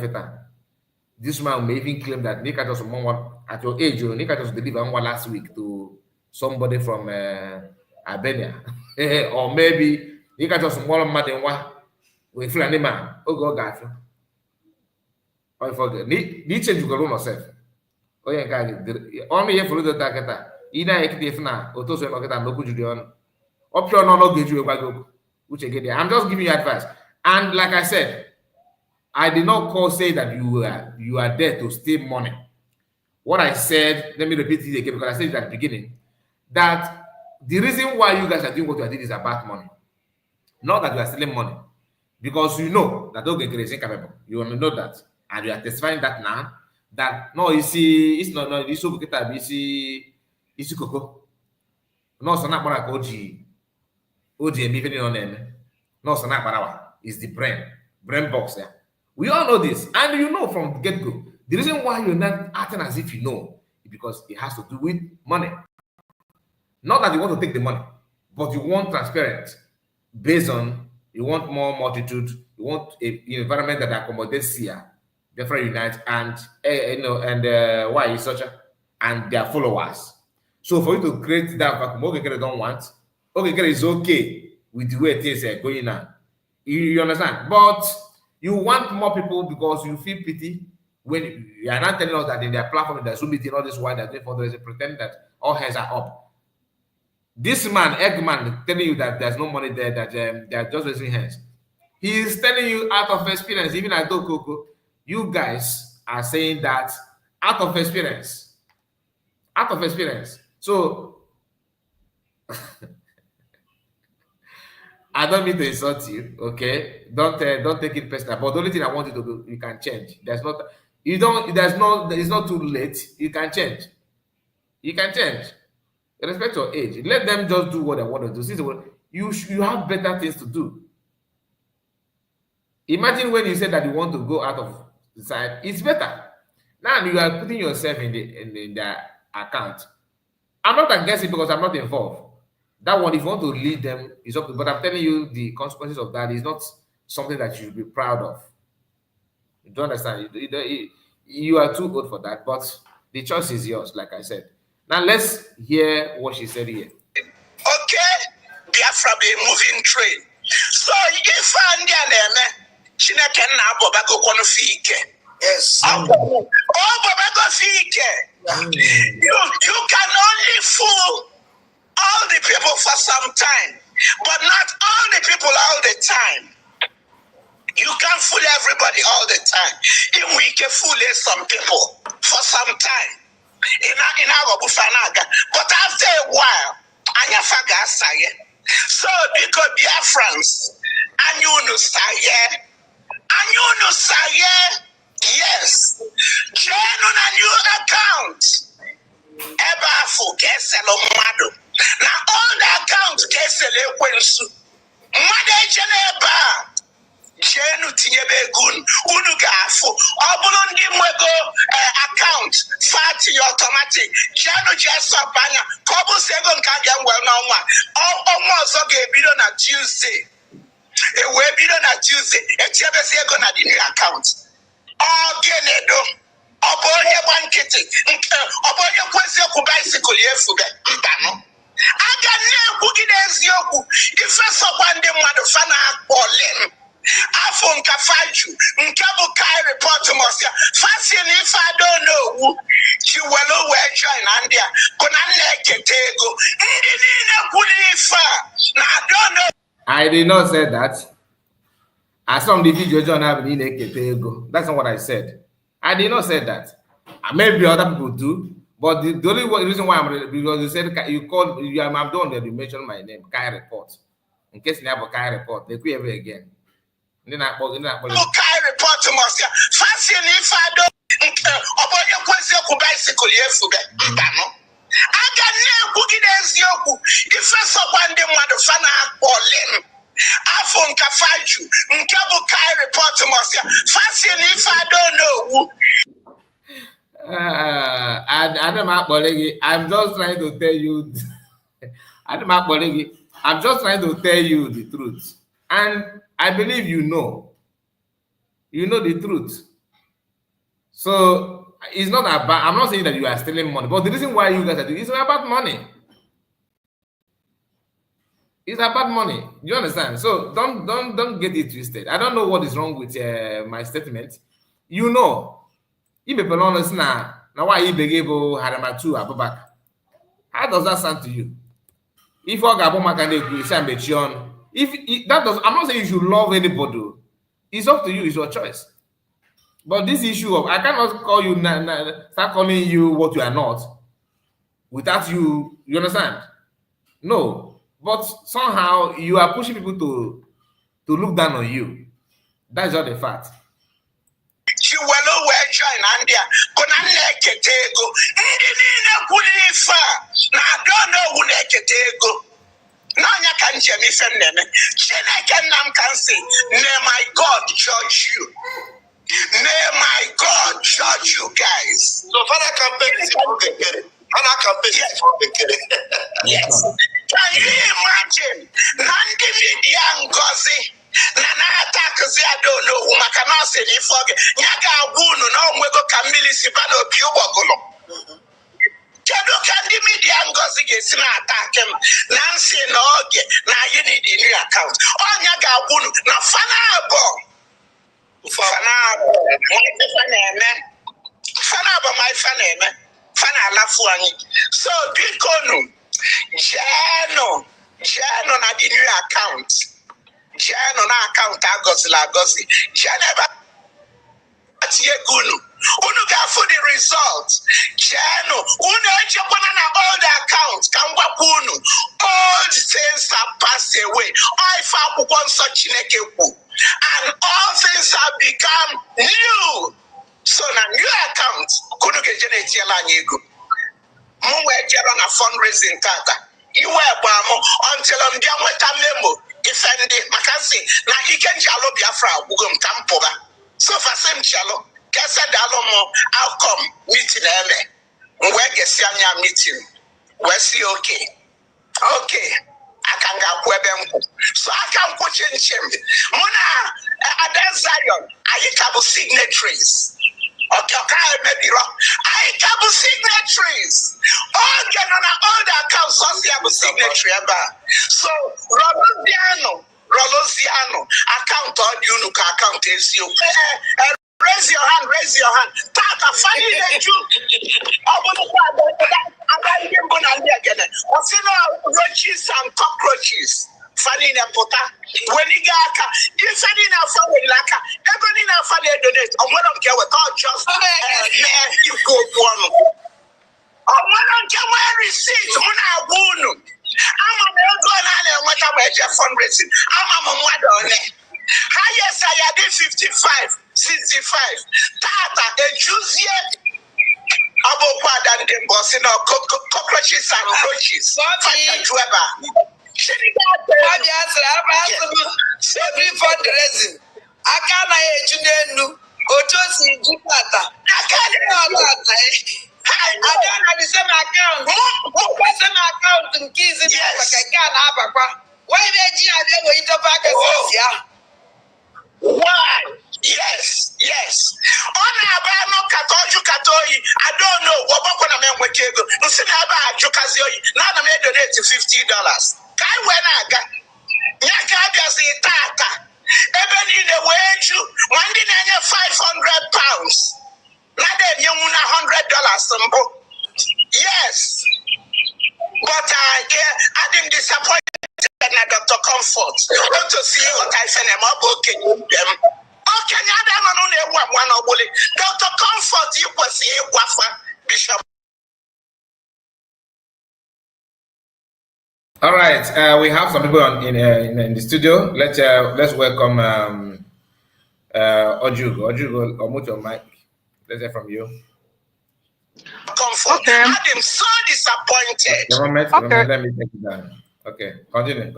this man may even claim that Nika just someone at your age, Nika just delivered one last week to somebody from Albania, or maybe Nika just one more than one with Fulani man. Oh, go Gaffy. I forget. Need change you go yourself. Oh, yeah, only here for the target. Ina ekiti na otoso market and local Julian. Option no get you a which again I'm just giving you advice. And like I said, I did not say that you are there to steal money. What I said, let me repeat it again because I said it at the beginning, that the reason why you guys are doing what you are doing is about money. Not that you are stealing money. Because you know that Nkere is incapable. You want to know that. And you are testifying that now. That no, you see, it's not it's so it's Coco. No, so not OG. OG and even on them. No, it's the brain box there. We all know this, and you know from the get-go. The reason why you're not acting as if you know is because it has to do with money. Not that you want to take the money, but you want transparent, based on you want more multitude, you want an environment that accommodates here, therefore unite, and why is such and their followers. So for you to create that vacuum, Nkere don't want. Nkere is okay with the way things are going on. You understand? But you want more people because you feel pity when you are not telling us that in their platform, there's Zoom meeting, all this while they're doing for the pretend that all hands are up. This man, Eggman, telling you that there's no money there, that they are just raising hands. He is telling you out of experience, even at Dokoko, you guys are saying that out of experience. Out of experience. So, I don't mean to insult you, okay? Don't take it personal. But the only thing I want you to do, you can change. It's not too late. You can change. You can change. Respect your age. Let them just do what they want to do. Since you have better things to do. Imagine when you said that you want to go out of the side, it's better. Now you are putting yourself in the account. I'm not against it because I'm not involved. That one, if you want to lead them, is up to, but I'm telling you the consequences of that is not something that you should be proud of. You don't understand? You are too old for that, but the choice is yours, like I said. Now let's hear what she said here. Okay, Bafra be moving train. So if I'm Chineke na Bobago kono fike. Yes. Oh, Bobago fike. You can only fool all the people for some time, but not all the people all the time. You can't fool everybody all the time. Even we can fool some people for some time. In our bufanaga, but after a while, Anyafaga say, so because Biafrans, and you know say, yes, join on a new account. Eba for Keselo Mado. Now all the accounts Kesele Wensu. Made Geneba. Jenu tinyebe gun unugafu oburundi mwego account fati automatic jenu jeso banya kobu sego nkaga well no one almost okay bido na Tuesday e we bido na Tuesday e tiebe sego na the new account ogenedo obonye bankiti obonye kwezi ku bicycle yefuga mbano aga ne kugide ezioku ifeso kwande mmadu fana akpolem Afon Kafaju, Nkabu Kai report to Mosia. Fascinating if I don't know. You will join Andia. Konaneketego. I don't know. I did not say that. I saw the video John have in Eketego. That's not what I said. I did not say that. Maybe other people do, but the only reason why I'm because you said you called I'm done that you mentioned my name, Kai report. In case you have a Kai report, they could ever again. Kai report to Mosia. Fascinating if I don't about your question ku bicycle yefuga mbano. Aga ne kugide ezioku ifeso kwande mmadu fana akpolem. Afon Kafaju, Nkabu Kai report to Mosia. Fascinating if I don't know. I'm just trying to tell you. I'm just trying to tell you the truth, and I believe you know the truth. So it's not about. I'm not saying that you are stealing money, but the reason why you guys are doing it's about money. It's about money. You understand? So don't get it twisted. I don't know what is wrong with my statement. You know. If people honest now why you begin Haramatu Abubak? How does that sound to you? If if that does, I'm not saying you should love anybody. It's up to you. It's your choice. But this issue of I cannot call you start calling you what you are not without you. You understand? No. But somehow you are pushing people to look down on you. That's just the fact. You will join Andia. Konaneketego. I don't know who neketego. Nanya can Jimmy Feneme. Chineke Nam can say, may my God judge you. May my God judge you guys. So Father campaign is for Nkere. Father campaign is for Nkere. Yes. Can you imagine? Nandi media ngozi. Na attack Onowu maka na se ni foge. Nyaga abunu na onwego kamili sibano piubogolo. Kedu ka ndị midia ngozi ga-esi na-attack m na nsị na oge na you need a new account. Onya ga-abunu na fanabo. Fanabo my faneme. Fana alafu anyị. So bikonu. Jeno na the new account. Jeno na account agozi. Jeneba atiye gunu. Unu gafu the result. Jeno unu echekwana na old account kangwa kunu. Old things have passed away. Ifa akwụkwọ nsọ Chineke kwu. And all things have become new. So na new account kunu gejeneti yala anyị ego. Mwe jero na fundraising tata. Iwe gbamo until mbia nweta memo ifendi makasi na ike njalo Biafra gwugom kampoba. So fasem chalo kese dalo mo outcome meeting eme. Mwe gesi anya meeting. We see okay. Akanga kwebe mku. So akamku chinchem. Muna Aden Zion ayikabu signatories. Okay, maybe wrong. I can signatories. All get on all the accounts, social signatory. So, Rolosiano, account on you, account is you. Raise your hand. Tata, funny that you. Roaches and cockroaches. Funny in a pota. When you got if any in a family like everybody in a family donate, or one of them without just you go one. Or one of them wear receipt, one I won. I'm a going on what I'm a fundraising. I'm a mother on it. Highest I had 55, 65. Tata, a Jews yet. About what and the boss in our cockroaches and roaches. Every fundraising, I can't ejunenu ojosi jupata. I don't have the same account. The same account in keys in why Why? Yes. On abano katoju katoi. I don't know what gonna make wekego. Nsinaba ajukazoi. Now I made donate $50. Kai wenaga. Nyaka biasi tata. Even in the wage you one day 500 pounds. Nade nyuna $100 Yes. But I'm disappointed. Dr. Comfort. Want to see what I send them up. Okay. Dr. Comfort, you was here, Bafra, Bishop. All right, we have some people in the studio. Let's welcome Ojugo. Ojugo, unmute your mic. Let's hear from you. Comfort. Okay. I'm so disappointed. Moment, let me take it down. Okay, continue.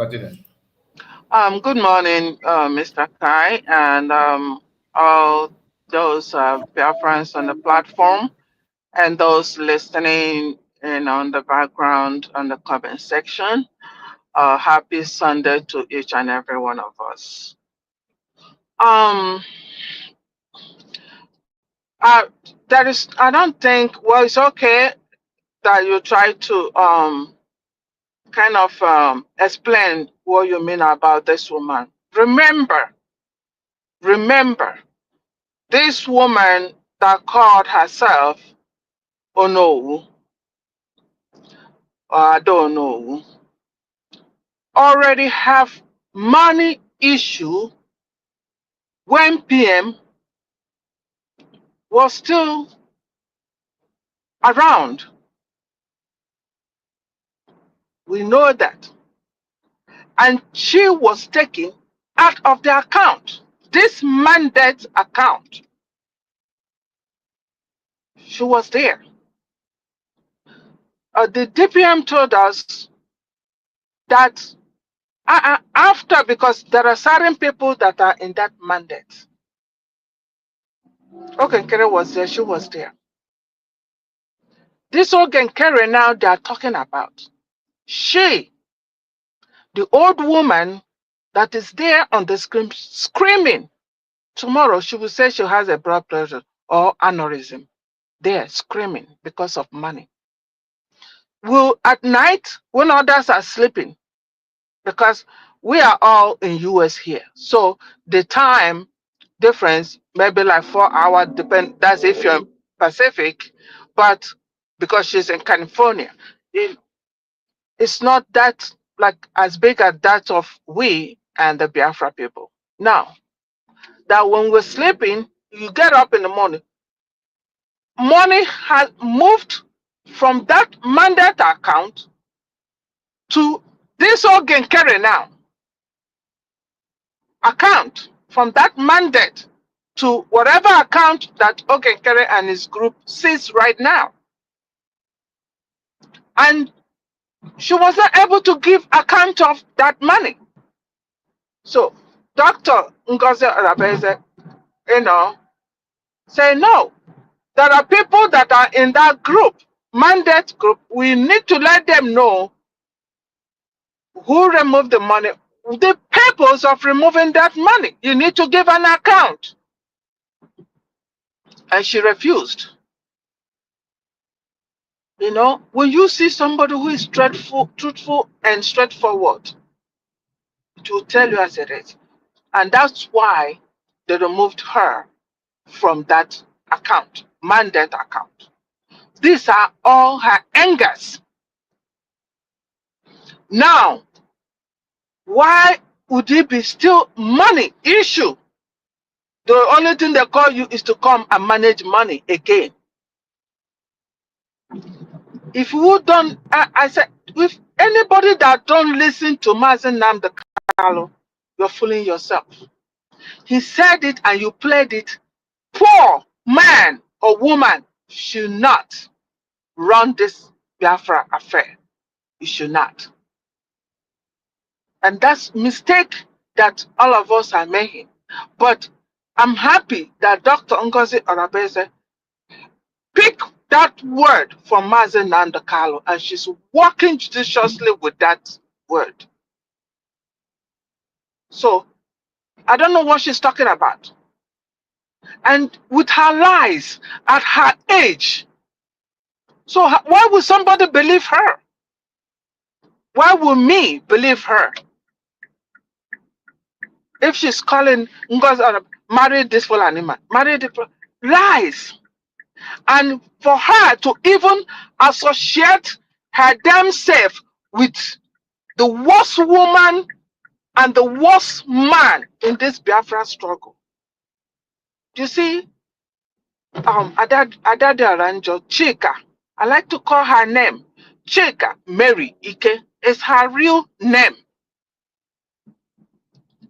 Good morning, Mr. Kai, and all those Biafrans on the platform, and those listening in on the background on the comment section. Happy Sunday to each and every one of us. I don't think, well, it's okay that you try to kind of explain what you mean about this woman. Remember, this woman that called herself Onowu, or I don't know, already have money issue when PM was still around. We know that. And she was taken out of the account, this mandate account. She was there. The DPM told us that After, because there are certain people that are in that mandate. Okay, Nkere was there, she was there. This Nkere now they are talking about. She, the old woman that is there on the screen screaming, tomorrow she will say she has a blood pressure or aneurysm. There screaming because of money. Will at night when others are sleeping, because we are all in US here, so the time difference maybe like 4 hours, depend, that's if you're in Pacific, but because she's in California, it's not that like as big as that of we and the Biafra people. Now that when we're sleeping, you get up in the morning, money has moved from that mandate account to this Nkere now account, from that mandate to whatever account that Nkere and his group sees right now. And she was not able to give account of that money. So Dr. Ngozi Arabeze, say no. There are people that are in that group, mandate group. We need to let them know who removed the money, the purpose of removing that money. You need to give an account. And she refused. When you see somebody who is truthful and straightforward, it will tell you as it is. And that's why they removed her from that account, mandate account. These are all her angers. Now, why would it be still money issue? The only thing they call you is to come and manage money again. If you don't, I said, if anybody that don't listen to Mazen Nnamdi Kanu, you're fooling yourself. He said it and you played it. Poor man or woman should not run this Biafra affair. You should not. And that's mistake that all of us are making. But I'm happy that Dr. Ngozi Arabeze picked that word from Mazen Nnamdi Kanu and she's working judiciously with that word. So I don't know what she's talking about. And with her lies at her age, so why would somebody believe her? Why would me believe her? If she's calling Ngozi, marry this full animal, marry this lies. And for her to even associate her damn self with the worst woman and the worst man in this Biafra struggle. You see, Adade Aranjo, Chika, I like to call her name. Chika Mary Ike is her real name.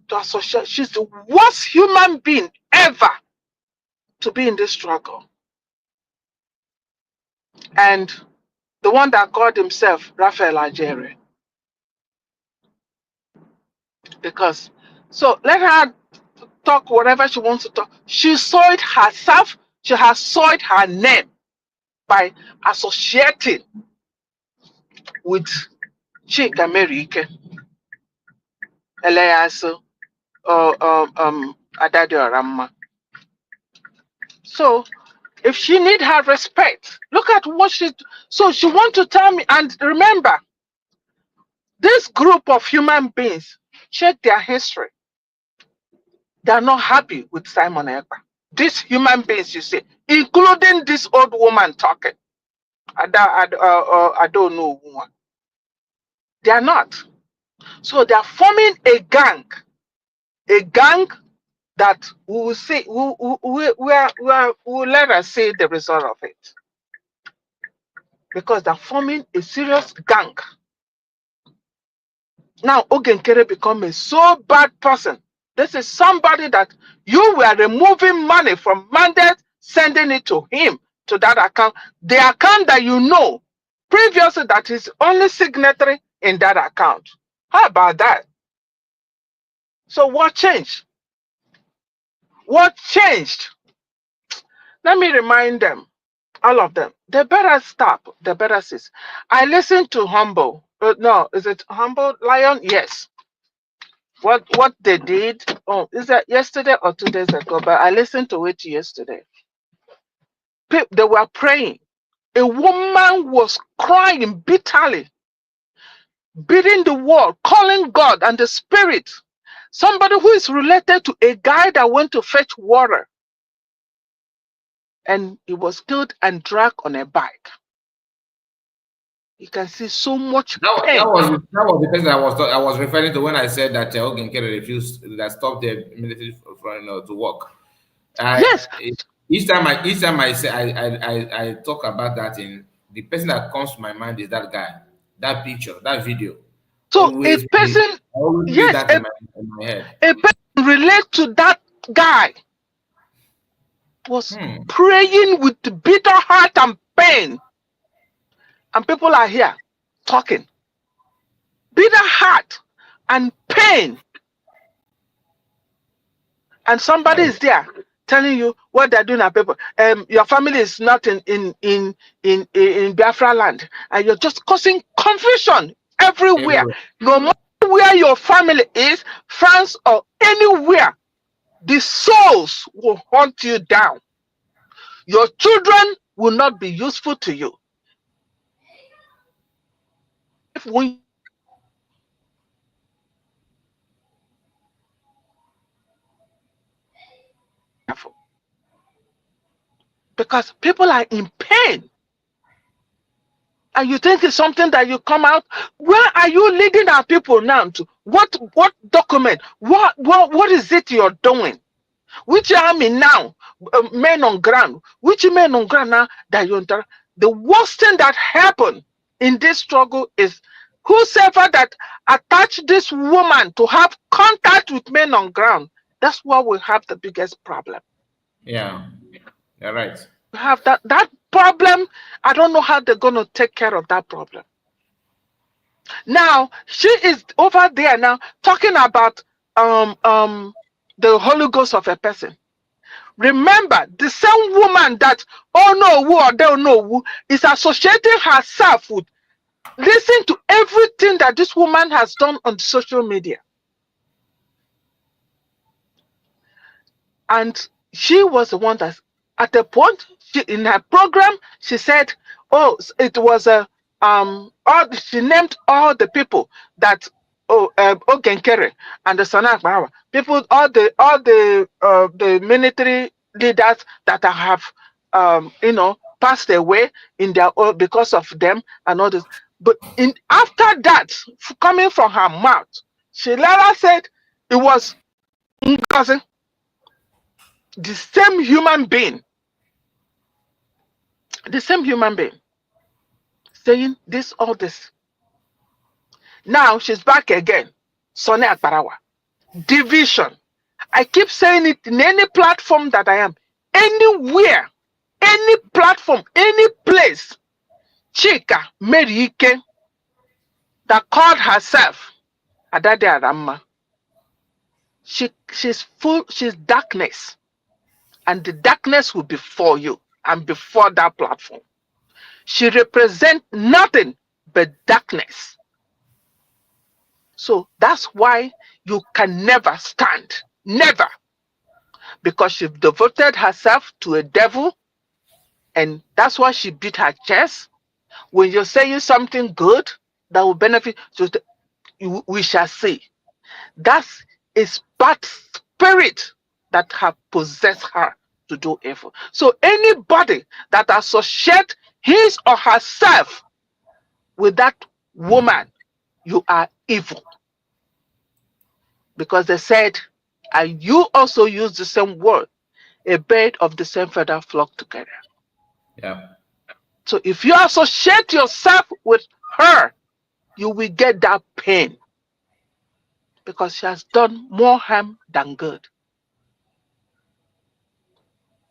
To associate, she's the worst human being ever to be in this struggle. And the one that called himself Raphael Algeri. Because, so let her talk whatever she wants to talk. She soiled herself, she has soiled her name by associating with Chika Mary Ike, Elias, Adade Oramma. So if she need her respect, look at what so she want to tell me, and remember, this group of human beings, check their history. They're not happy with Simon Ekpa. These human beings, you see, including this old woman talking. I don't know one. They are not. So they are forming a gang that we will see. We will let us see the result of it, because they're forming a serious gang. Now Nkere become a so bad person. This is somebody that you were removing money from mandate, sending it to him, to that account, the account that you know previously that is only signatory in that account. How about that? So what changed? What changed? Let me remind them, all of them. They better stop. They better cease. I listened to Humble. No, is it Humble Lion? Yes. What they did? Oh, is that yesterday or 2 days ago? But I listened to it yesterday. They were praying. A woman was crying bitterly, beating the wall, calling God and the spirit. Somebody who is related to a guy that went to fetch water, and he was killed and dragged on a bike. You can see so much pain. That was the person I was referring to when I said that Nkere refused that stopped the military from to work. Yes. Each time I say I talk about that, in the person that comes to my mind is that guy, that picture, that video. So Always a person, yes, that in my head. A person relate to that guy was praying with bitter heart and pain. And people are here talking. Bitter heart and pain. And somebody is there telling you what they're doing at people. Your family is not in Bafra land, and you're just causing confusion everywhere. No matter where your family is, France or anywhere, the souls will hunt you down. Your children will not be useful to you. If we because people are in pain, and you think it's something that you come out. Where are you leading our people now to? What document? What is it you're doing? Which army now? Men on ground. Which men on ground now that you're? The worst thing that happened in this struggle is whosoever that attached this woman to have contact with men on ground. That's why we have the biggest problem. Yeah, you're right. We have that problem. I don't know how they're going to take care of that problem. Now she is over there now talking about the Holy Ghost of a person. Remember, the same woman that Onowu or Onowu is associating herself with. Listen to everything that this woman has done on social media. And she was the one that, at a point, in her program, she said, "Oh, it was a she named all the people that Nkere and the Sana Akbarawa, people, all the military leaders that have passed away in their because of them and all this." But after that, coming from her mouth, she later said it was Ngozi, the same human being, saying this, all this. Now she's back again. Sonny Akbarawa. Division. I keep saying it in any platform that I am. Anywhere, any platform, any place. Chika Merike that called herself Adade Adama. She's full, she's darkness. And the darkness will be for you and before that platform. She represents nothing but darkness. So that's why you can never stand. Never. Because she devoted herself to a devil, and that's why she beat her chest. When you're saying something good that will benefit, we shall see. That is bad spirit that have possessed her to do evil. So anybody that associates his or herself with that woman, you are evil. Because they said, and you also use the same word, a bird of the same feather flock together. Yeah. So if you associate yourself with her, you will get that pain. Because she has done more harm than good.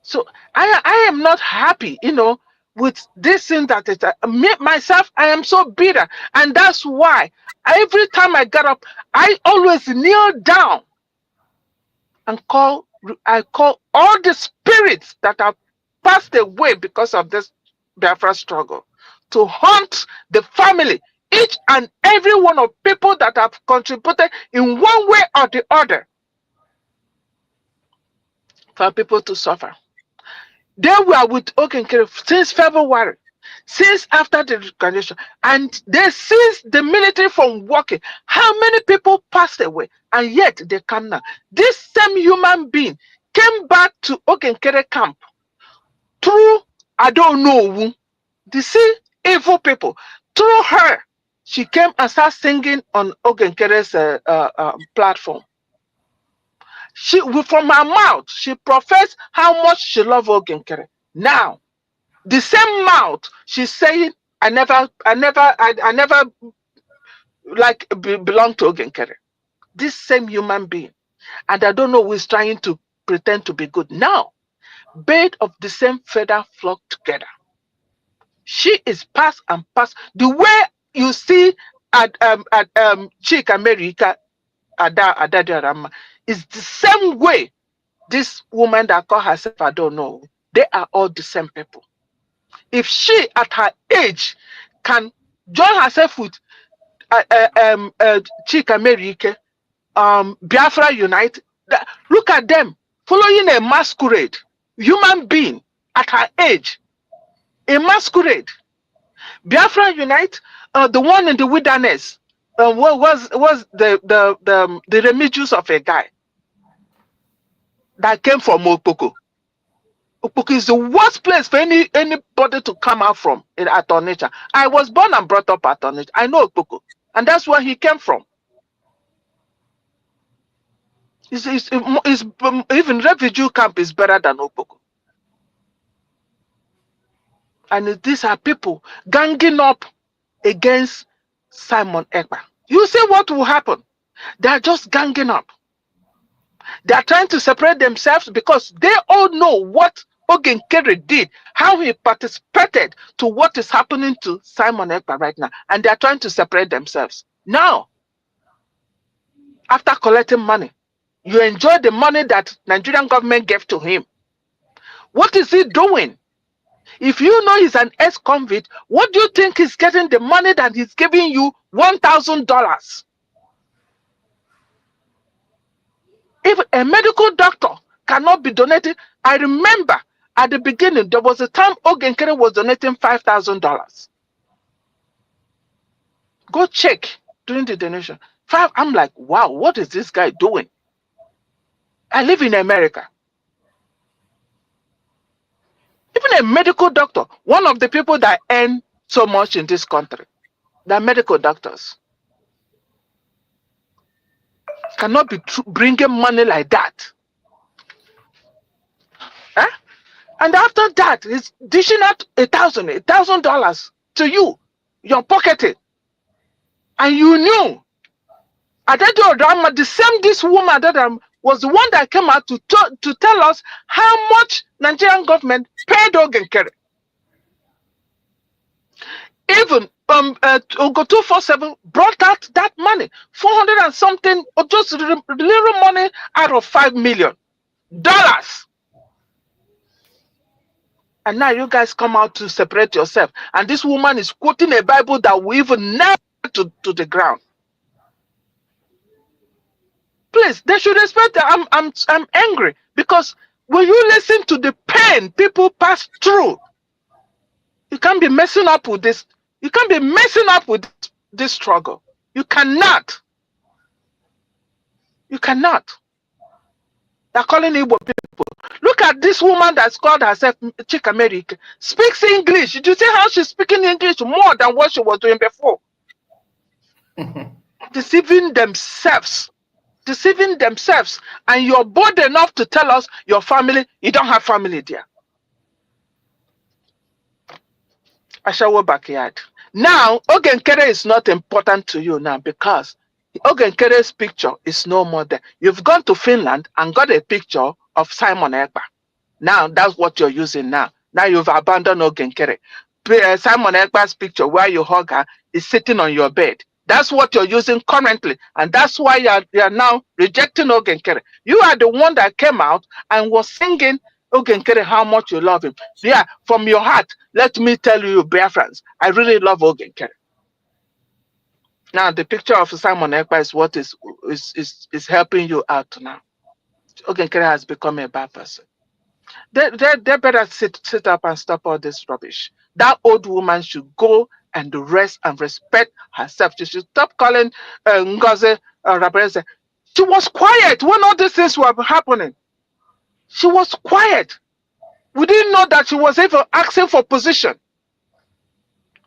So I am not happy, with this thing that is myself. I am so bitter, and that's why every time I get up, I always kneel down and I call all the spirits that have passed away because of this Biafra struggle to haunt the family, each and every one of people that have contributed in one way or the other for people to suffer. They were with Nkere since February, since after the recognition, and they seized the military from working. How many people passed away? And yet they come now. This same human being came back to Nkere camp through, I don't know who, the see evil people. Through her, she came and started singing on Nkere's platform. From her mouth, she professed how much she loved Nkere. Now, the same mouth, she's saying, I never like belong to Nkere. This same human being, and I don't know who is trying to pretend to be good. Now, bird of the same feather flock together. She is past and past. The way you see at Chika America Adadiarama is the same way this woman that call herself, I don't know, they are all the same people. If she at her age can join herself with Chika America, Biafra Unite, look at them following a masquerade, human being at her age, a masquerade. Biafra Unite, the one in the wilderness, was the remittance of a guy that came from Okpoko. Okpoko is the worst place for anybody to come out from at Onitsha. I was born and brought up at Onitsha. I know Okpoko, and that's where he came from. Even refugee camp is better than Okpoko. And these are people ganging up against Simon Ekpa. You see what will happen? They are just ganging up. They are trying to separate themselves because they all know what Nkere did, how he participated to what is happening to Simon Ekpa right now. And they are trying to separate themselves. Now, after collecting money, you enjoy the money that Nigerian government gave to him. What is he doing? If you know he's an ex-convict, what do you think he's getting the money that he's giving you $1,000? If a medical doctor cannot be donated, I remember at the beginning, there was a time Nkere was donating $5,000. Go check during the donation. I'm like, wow, what is this guy doing? I live in America. Even a medical doctor, one of the people that earn so much in this country, the medical doctors, cannot be bringing money like that. Huh? And after that, he's dishing out $1,000 to you, your pocketed. And you knew. The same this woman that was the one that came out to tell us how much Nigerian government paid Nkere. Even Ugo 247 brought out that money, 400 and something, or just little money out of $5 million. And now you guys come out to separate yourself. And this woman is quoting a Bible that we even nail to the ground. Please, they should respect that. I'm angry because when you listen to the pain people pass through, you can't be messing up with this. You can't be messing up with this struggle. You cannot. You cannot. They're calling Igbo people. Look at this woman that's called herself Chika America. Speaks English. Did you see how she's speaking English more than what she was doing before? Deceiving themselves. Deceiving themselves. And you're bold enough to tell us your family, you don't have family there. Ashawo backyard. Now, Nkere is not important to you now because Nkere's picture is no more there. You've gone to Finland and got a picture of Simon Ekpa. Now, that's what you're using now. Now you've abandoned Nkere. Simon Ekpa's picture where you hug her is sitting on your bed. That's what you're using currently. And that's why you're now rejecting Nkere. You are the one that came out and was singing Nkere how much you love him. Yeah, from your heart, let me tell you, Biafrans, I really love Nkere. Now, the picture of Simon Ekpa is what is helping you out now. Nkere has become a bad person. They better sit up and stop all this rubbish. That old woman should go and rest and respect herself. She should stop calling Ngozi Rabreze. She was quiet when all these things were happening. She was quiet. We didn't know that she was even asking for position.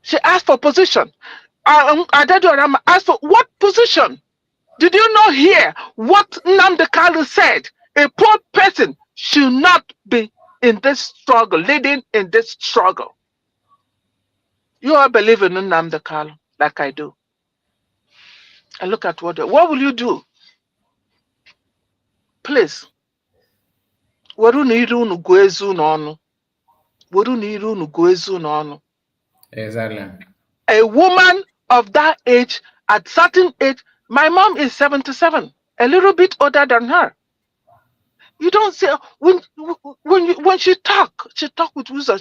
She asked for position. Adedo asked for what position? Did you not hear what Nnamdi Kanu said? A poor person should not be in this struggle, leading in this struggle. You all believe in Nnamdi Kanu like I do. And look at what will you do? Please. Exactly. A woman of that age, at certain age, my mom is 77, a little bit older than her. You don't say when she talk with wisdom.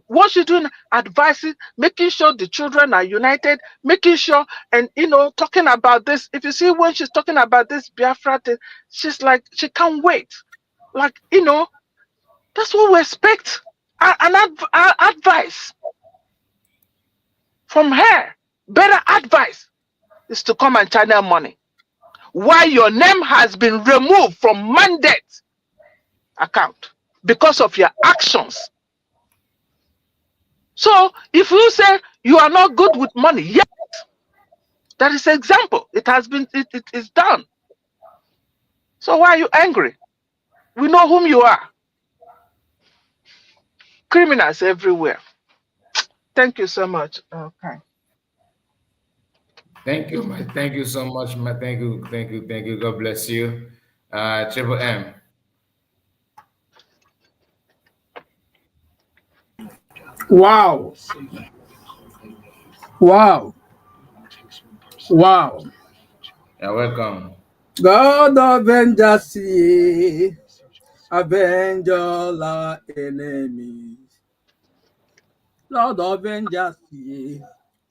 What she doing, advising, making sure the children are united, making sure, and talking about this. If you see when she's talking about this Biafra thing, she's like she can't wait. Like that's what we expect. Advice from her. Better advice is to come and channel money. Why your name has been removed from mandate account because of your actions. So if you say you are not good with money, yes, that is an example. It has been, it is done. So why are you angry? We know whom you are. Criminals everywhere. Thank you so much. Okay. Thank you, man. Thank you so much, man. Thank you. God bless you. Triple M. Wow. Wow. Wow. You're welcome. God avenge us, ye. Avenge all our enemies. Lord avenge us, ye.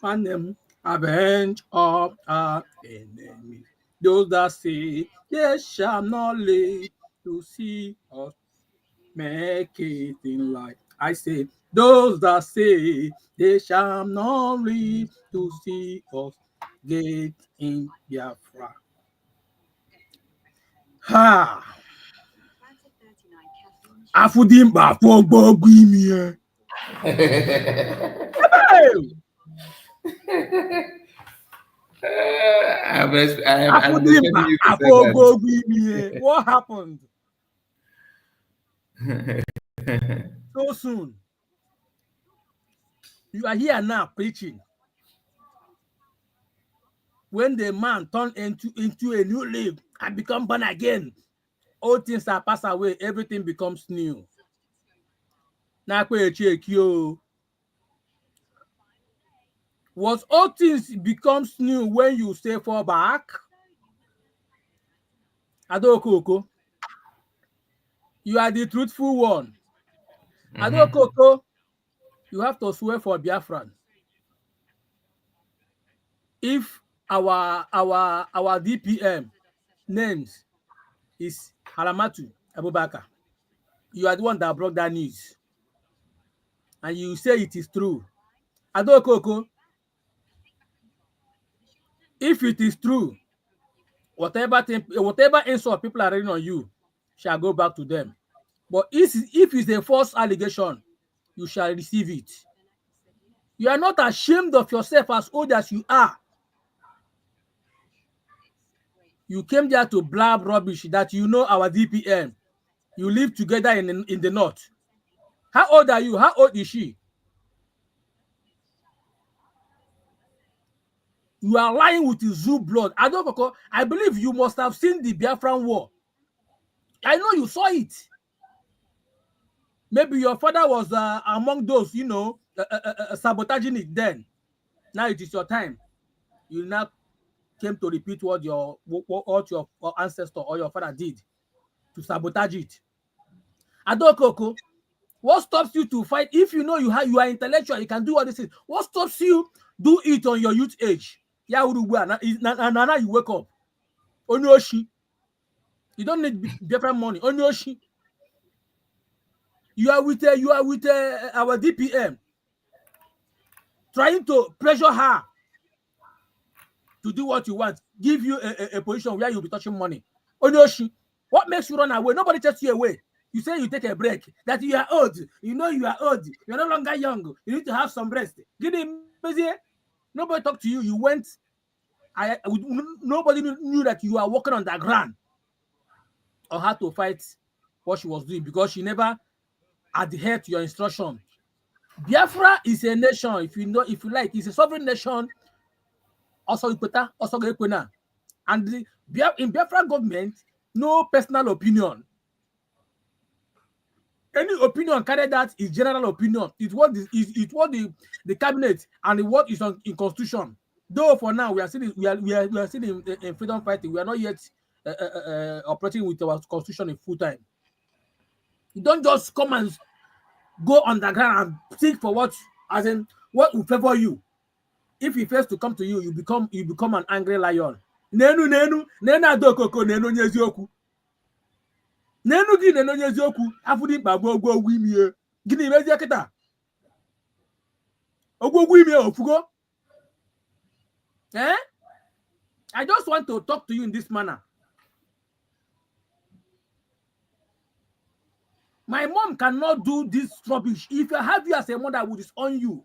And them avenge all our enemies. Those that say they shall not live to see us make it in life. I say, those that say they shall not live to see us get in Biafra. Ha! Afudimba afọgbọgbu imi ya. Afudimba afọgbọgbu imi ya. What happened? So soon. You are here now preaching. When the man turned into a new leaf and become born again, all things are passed away, everything becomes new. Now, was all things becomes new when you say fall back? Adokoko, you are the truthful one. Adokoko, you have to swear for Biafran. If our DPM names is Haramatu Abubakar, you are the one that brought that news, and you say it is true. Adokoko, if it is true, whatever insult people are reading on you shall go back to them. But if it's a false allegation, you shall receive it. You are not ashamed of yourself as old as you are. You came there to blab rubbish that you know our DPM. You live together in the north. How old are you? How old is she? You are lying with Zoo blood. I believe you must have seen the Biafran war. I know you saw it. Maybe your father was among those, sabotaging it then. Now it is your time. you now came to repeat what your ancestor or your father did to sabotage it. Adokoko, what stops you to fight? If you know you are intellectual, you can do all these things. What stops you do it on your youth age? Yeah, now you wake up. Onyoshi. You don't need different money. Onyoshi. You are with our DPM, trying to pressure her to do what you want, give you a position where you'll be touching money. Onyoshi. What makes you run away? Nobody takes you away. You say you take a break, that you are old. You know you are old. You're no longer young. You need to have some rest. Nobody talked to you. You went. Nobody knew that you are walking on the ground or how to fight what she was doing because she never adhered to your instruction. Biafra is a nation. If you like, it's a sovereign nation. Also, and in Biafra government, no personal opinion. Any opinion carried that is general opinion. It's what the cabinet and what is in constitution. Though for now we are still in freedom fighting. We are not yet operating with our constitution in full time. You don't just come and go underground and seek for what will favor you. If he fails to come to you, you become an angry lion. Nenu adokoko nenu nyezioku. Nenu gi nenu nyezioku. Afudi bagbo ogwo imie. Gini mezi akita. Ogwo imie ofugo. I just want to talk to you in this manner. My mom cannot do this rubbish. If I have you as a mother, I will disown you.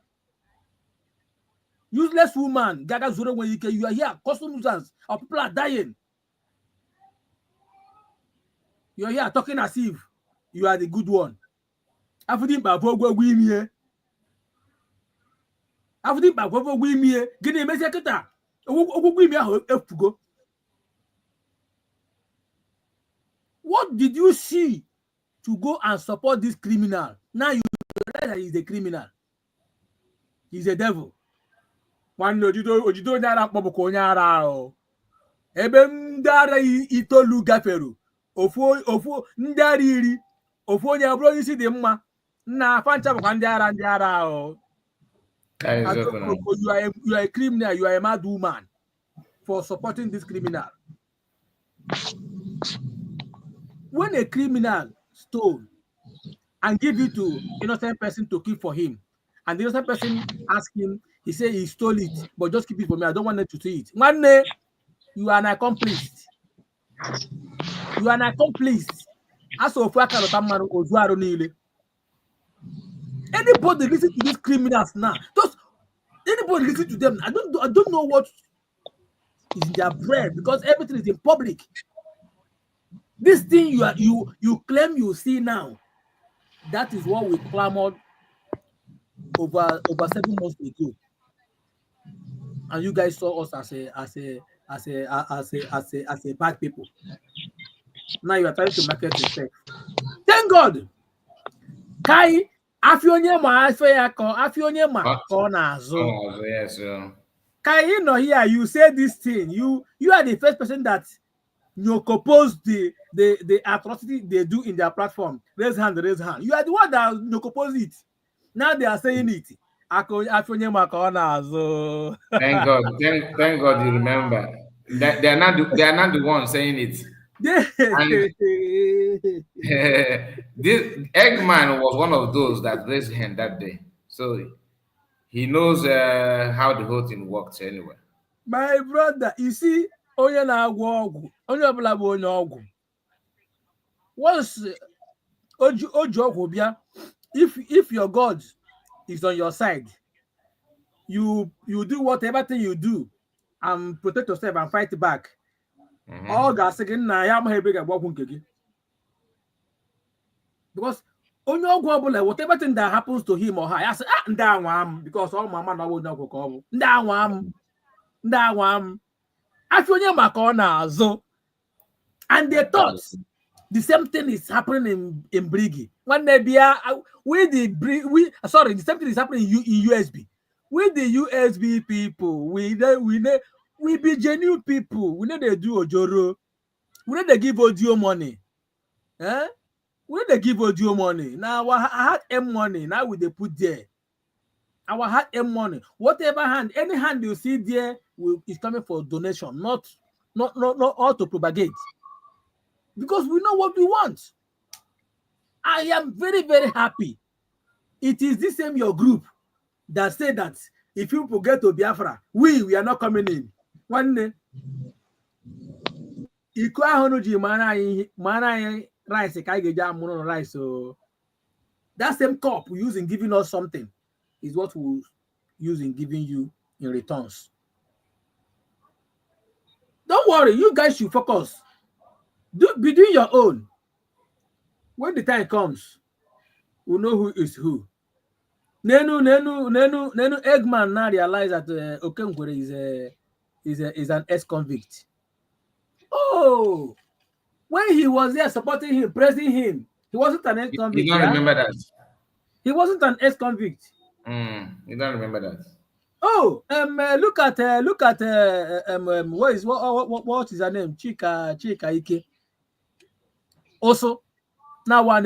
Useless woman, Gaga Zoro, when you are here, causing nuisance, or people are dying. You are here talking as if you are the good one. Afudi Babogo Wimie. Afudi Babogo Wimie. Guinea Meseketa. What did you see to go and support this criminal? Now you realize that he's a criminal. He's a devil. One ojido nyara kpọbụkwa onye ara ahụ. Ebe ndị ara itoolu gaferu. Ofu ndị ara iri. Ofu onye bụrụ onye isi dị mma. Nna fancha bụkwa ndị ara ahụ. You are a criminal. You are a mad woman for supporting this criminal. When a criminal stole and give it to innocent person to keep for him, and the innocent person ask him, he said he stole it, but just keep it for me. I don't want them to see it. One day, you are an accomplice. You are an accomplice. As of anybody listen to these criminals now. Just anybody listen to them. I don't know what is in their brain because everything is in public. This thing you claim you see now, that is what we clamored over 7 months ago. And you guys saw us as a bad people. Now you are trying to market yourself. Thank God. Kai afionye ma nazo. Yes. Kai, you know here you say this thing. You are the first person that oppose the atrocity they do in their platform. Raise hand. You are the one that oppose it. Now they are saying it. Thank God you remember. They are not the ones saying it. This Eggman was one of those that raised his hand that day. So he knows how the whole thing works anyway. My brother, you see, onye na-agwọ ọgwụ, onye ọbụla bụ onye ọgwụ. Once oji ọgwụ bịa, if your God is on your side, you do whatever thing you do and protect yourself and fight back. All ga-asị gị nna ya amaghị ebe ga-agba ọgwụ nke gị. Because onye ọgwụ ọbụla, whatever thing that happens to him or her, ya sị ndị anwa m because all mama na onye ọgwụ ka ọ bụ. Ndị anwa m. After onye maka ọ na-azụ. And they thought the same thing is happening in Brigi. When they be the same thing is happening in USB. with the USB people, we be genuine people. We know they do ojoro. We know they give audio money. Eh? We know they give audio money. Now our hard M money. Now we they put there. Our hard M money. Whatever hand, any hand you see there is coming for donation, not all to propagate. Because we know what we want. I am very, very happy. It is the same your group that say that if you get to Biafra, we are not coming in. One day, iko ahụ ji mana anyị rice ka anyị ga-eji amụrụ rice. So that same cup we use in giving us something is what we use in giving you in returns. Don't worry, you guys should focus. Be doing your own. When the time comes, we'll know who is who. Nenu Eggman now realize that Nkere is an ex-convict. Oh, when he was there supporting him, praising him, he wasn't an ex-convict. You don't remember that? He wasn't an ex-convict. You don't remember that? Oh, look at what is her name? Chika Ike. Also, now one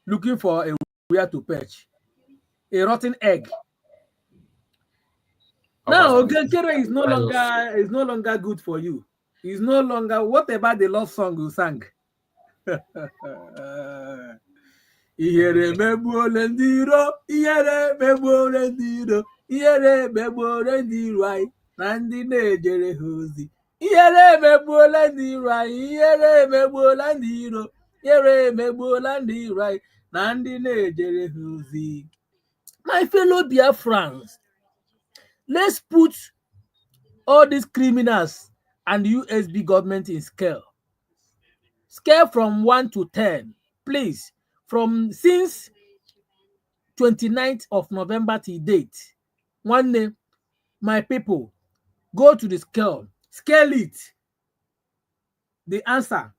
looking for a where to perch, a rotten egg. Now, Nkere is no longer good for you. He's no longer. What about the love song you sang? Ihere megbole ndiro, ihere megbole ndiro, ihere megbole ndiro anyị na ndị na-ejere ha ozi. Ihere megbole ndiro anyị, ihere megbole ndiro, ihere megbole ndiro anyị na ndị na-ejere ha ozi. My fellow Biafrans, let's put all these criminals and USB government in scale. Scale from 1 to 10, please. From since 29th of November to date, one day, my people, go to the scale it. The answer,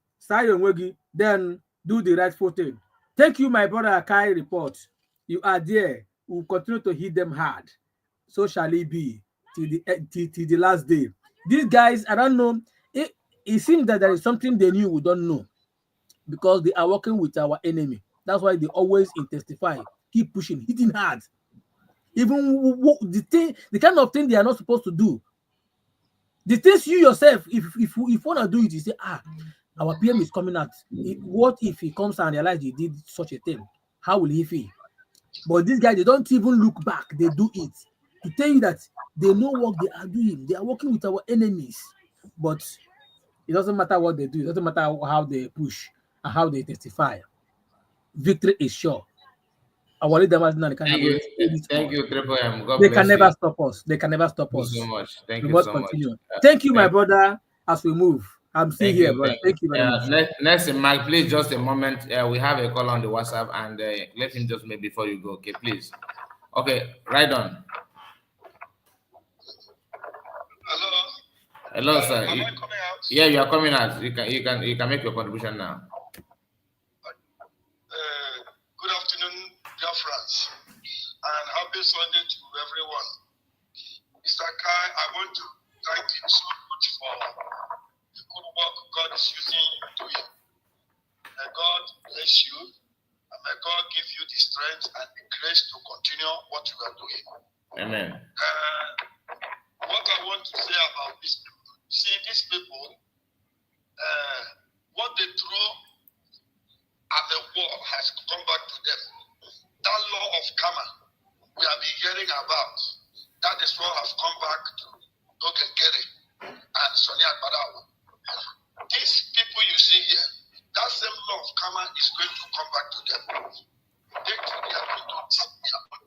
then do the rightful thing. Thank you, my brother Akai report. You are there. We will continue to hit them hard. So shall it be till the last day. These guys, I don't know. It seems that there is something they knew we don't know, because they are working with our enemy. That's why they always intensify, keep pushing, hitting hard. Even the kind of thing they are not supposed to do. The things you yourself, if you want to do it, you say, our PM is coming out. What if he comes and realizes he did such a thing? How will he feel? But these guys, they don't even look back. They do it to tell you that they know what they are doing. They are working with our enemies. But it doesn't matter what they do. It doesn't matter how they push and how they testify. Victory is sure. Our leader, thank you, Triple M. God they bless can never you. Stop us. They can never stop us. Thank you so much. Thank We you must so continue. much. Thank you, my brother, as we move. I'm still here, brother. Thank you very much. Next, Mike, please, just a moment. We have a call on the WhatsApp, and let him just make before you go. Okay, please. Okay, right on. Hello, sir. Am I coming out? Yeah, you are coming out. You can make your contribution now. Good afternoon, dear friends, and happy Sunday to everyone. Mr. Kai, I want to thank you so much for the good work God is using you doing. May God bless you, and may God give you the strength and the grace to continue what you are doing. Amen. What I want to say about these people, these people, what they threw at the wall has come back to them. That law of karma we have been hearing about, that is what has come back to Nkere and Sonia Badawa. These people you see here, that same law of karma is going to come back to them. They are going to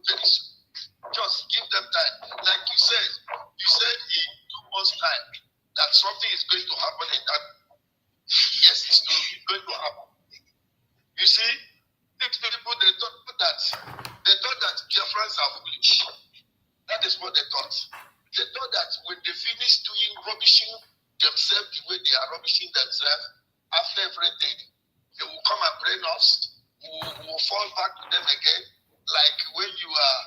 very soon. Just give them time. Like you said in 2 months' time that something is going to happen in that. Yes, it's going to happen. You see, these people, they thought that Biafrans are foolish. That is what they thought. They thought that when they finish doing rubbishing themselves the way they are rubbishing themselves, after everything, they will come and brain us. We will fall back to them again, like when you are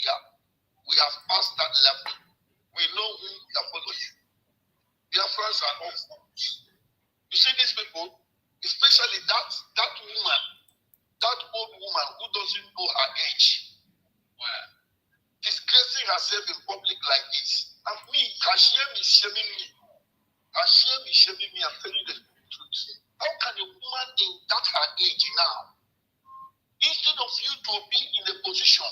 here. We have passed that level. We know who we are following. Biafrans are not fools. You see these people, especially that woman, that old woman who doesn't know her age, disgracing herself in public like this. And me, her shame is shaming me. Her shame is shaming me. I'm telling you the truth. How can a woman in that her age now, instead of you to be in a position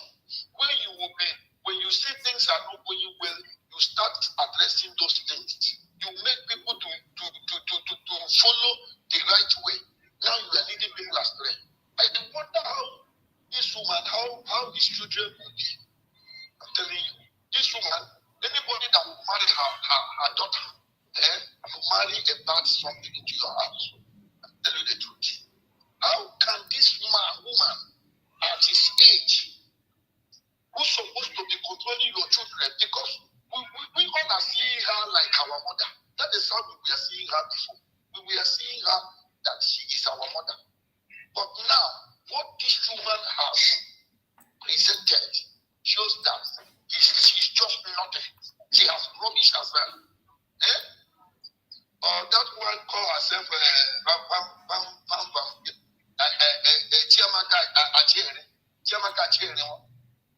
where you will be, when you see things are not going well, you start addressing those things. You make people to follow the right way. Now you are leading people astray. I wonder how this woman, how these children will be. I'm telling you, this woman, anybody that will marry her daughter, will marry a bad something into your house. I'm telling you the truth. How can this woman, at his age, who's supposed to be controlling your children, because we all are seeing her like our mother. That is how we were seeing her before. We were seeing her that she is our mother. But now, what this woman has presented shows that she's just nothing. She has rubbish as well. That one call herself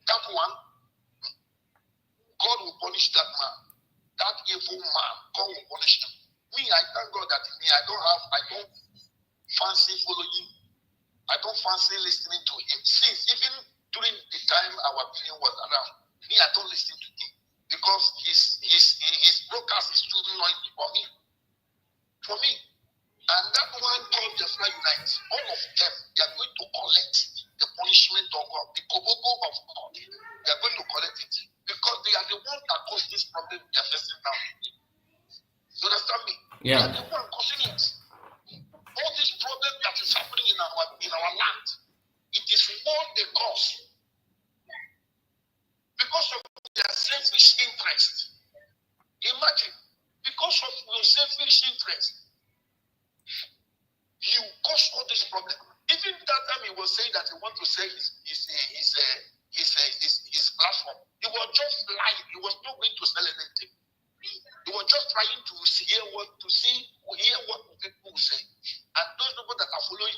that one, God will punish that man. That evil man, God will punish him. Me, I thank God that I don't fancy following. I don't fancy listening to him. Since even during the time our opinion was around, me, I don't listen to him because his broadcast is too noisy for me. And that one called the Fly Unite, all of them, they are going to collect the punishment of God, the koboko of God. They are going to collect it because they are the ones that caused this problem they are facing now. You understand me? Yeah. They are the ones causing it. All this problem that is happening in our land, it is what they cause because of their selfish interest. Imagine, because of your selfish interest, you cause all this problem. Even that time he was saying that he want to sell his platform, he was just lying. He was not going to sell anything. He was just trying to hear what people will say. And those people that are following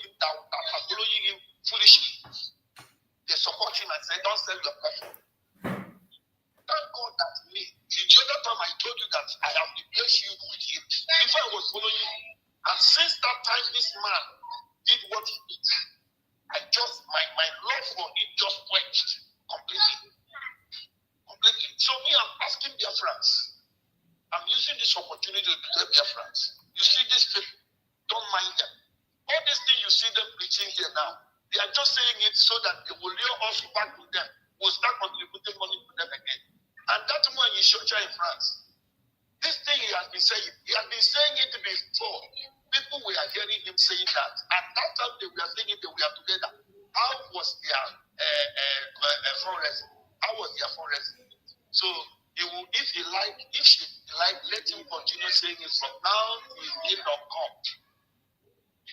him foolishly, they support him and say, "Don't sell your platform." Thank God that me. The other time I told you that I have replaced you with him. Before I was following him. And since that time this man did what he did, my love for him just quenched completely. So me, I'm asking Biafrans. I'm using this opportunity to tell Biafrans. You see these people, don't mind them. All these things you see them preaching here now, they are just saying it so that they will lure us back to them. We'll start contributing money to them again. And that one in Shocha in France, this thing he has been saying it before. People were hearing him saying that. And that time they were saying it, they were together. How was their forest? How was their forest? So if she like, let him continue saying it from now till the end of God.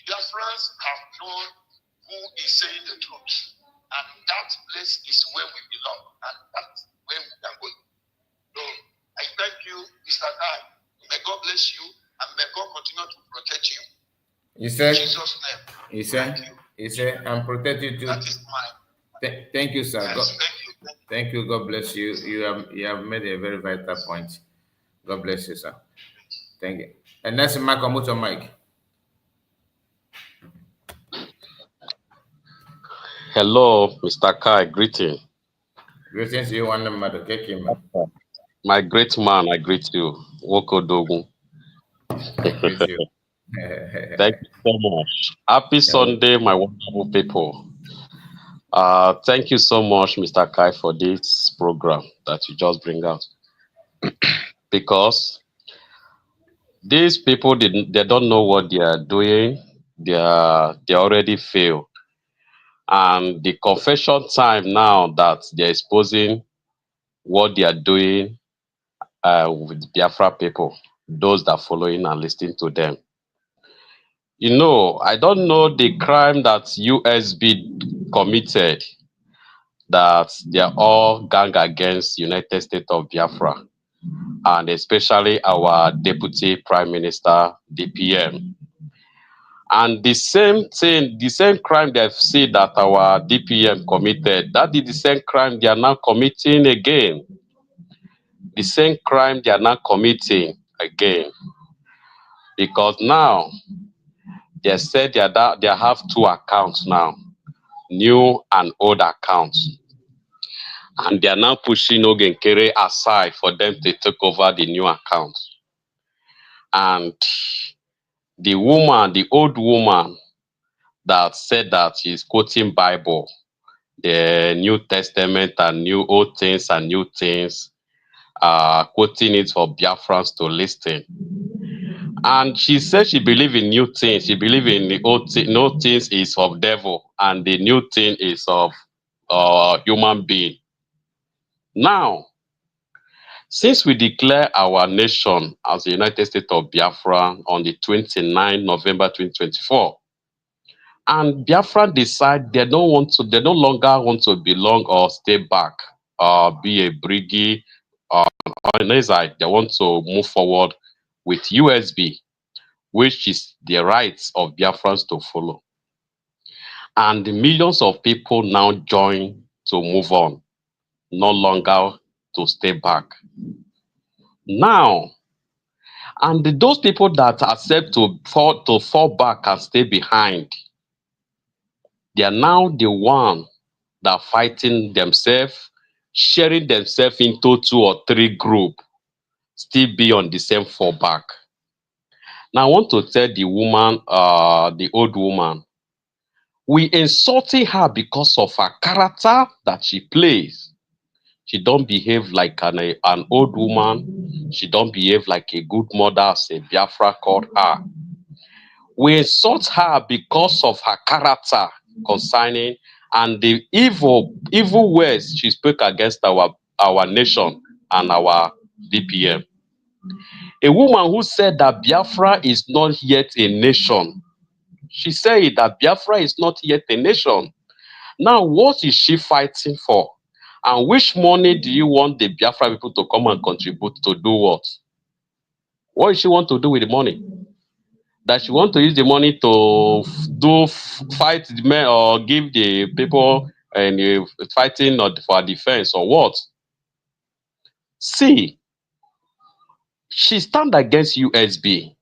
Their friends have known who is saying the truth. And that place is where we belong. And that's where we are going. So I thank you, Mr. Guy. May God bless you. And may God continue to protect you. He said, in Jesus' name. He said, and protect you too. That is mine. Thank you, sir. Yes, God, thank you. God bless you. You have made a very vital point. God bless you, sir. Thank you. And next, Mike, unmute your mic. Hello, Mr. Kai. Greeting. Greetings to you, one mother. My great man, I greet you. Woko Dogun. I greet you. Thank you so much. Happy Sunday, my wonderful people. Thank you so much, Mr. Kai, for this program that you just bring out. Because these people they don't know what they are doing. They already fail. And the confession time now that they're exposing what they are doing with Biafra people, those that are following and listening to them. You know, I don't know the crime that USB committed that they are all gang against United States of Biafra, and especially our Deputy Prime Minister, DPM. And the same thing, the same crime they've seen that our DPM committed, that is the same crime they are now committing again. The same crime they are now committing again. Because now they said they have two accounts now, new and old accounts. And they are now pushing Nkere aside for them to take over the new accounts. And the woman, the old woman that said that she's quoting Bible, the New Testament and new old things and new things, quoting it for Biafrans to listen. And she said she believes in new things. She believes in the old things. No things is of devil, and the new thing is of human being. Now, since we declare our nation as the United States of Biafra on the 29th November 2024, and Biafra decide they no longer want to belong or stay back, be a brigade, or an exile. They want to move forward with USB, which is the rights of Biafrans to follow. And millions of people now join to move on, no longer to stay back. Now, and those people that accept to fall back and stay behind, they are now the one that are fighting themselves, sharing themselves into 2 or 3 groups, still be on the same fallback. Now, I want to tell the woman, the old woman, we insulting her because of her character that she plays. She don't behave like an old woman. She don't behave like a good mother, as a Biafra called her. We insult her because of her character concerning and the evil words she spoke against our nation and our DPM. A woman who said that Biafra is not yet a nation. She said that Biafra is not yet a nation. Now, what is she fighting for? And which money do you want the Biafra people to come and contribute to do what? What does she want to do with the money? That she want to use the money to fight the men or give the people and fighting for defense or what? See, she stand against USB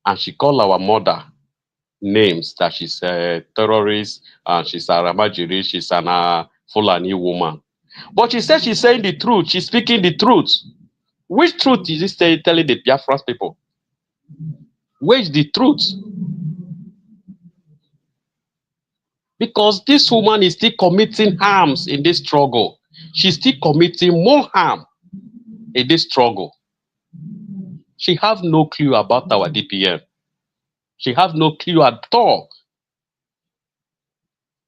and she call our mother names that she's a terrorist and she's a Ramajiri, she's an Fulani woman. But she said she's saying the truth, she's speaking the truth. Which truth is this telling the Biafra people? Where is the truth? Because this woman is still committing harms in this struggle. She's still committing more harm in this struggle. She have no clue about our DPM. She have no clue at all.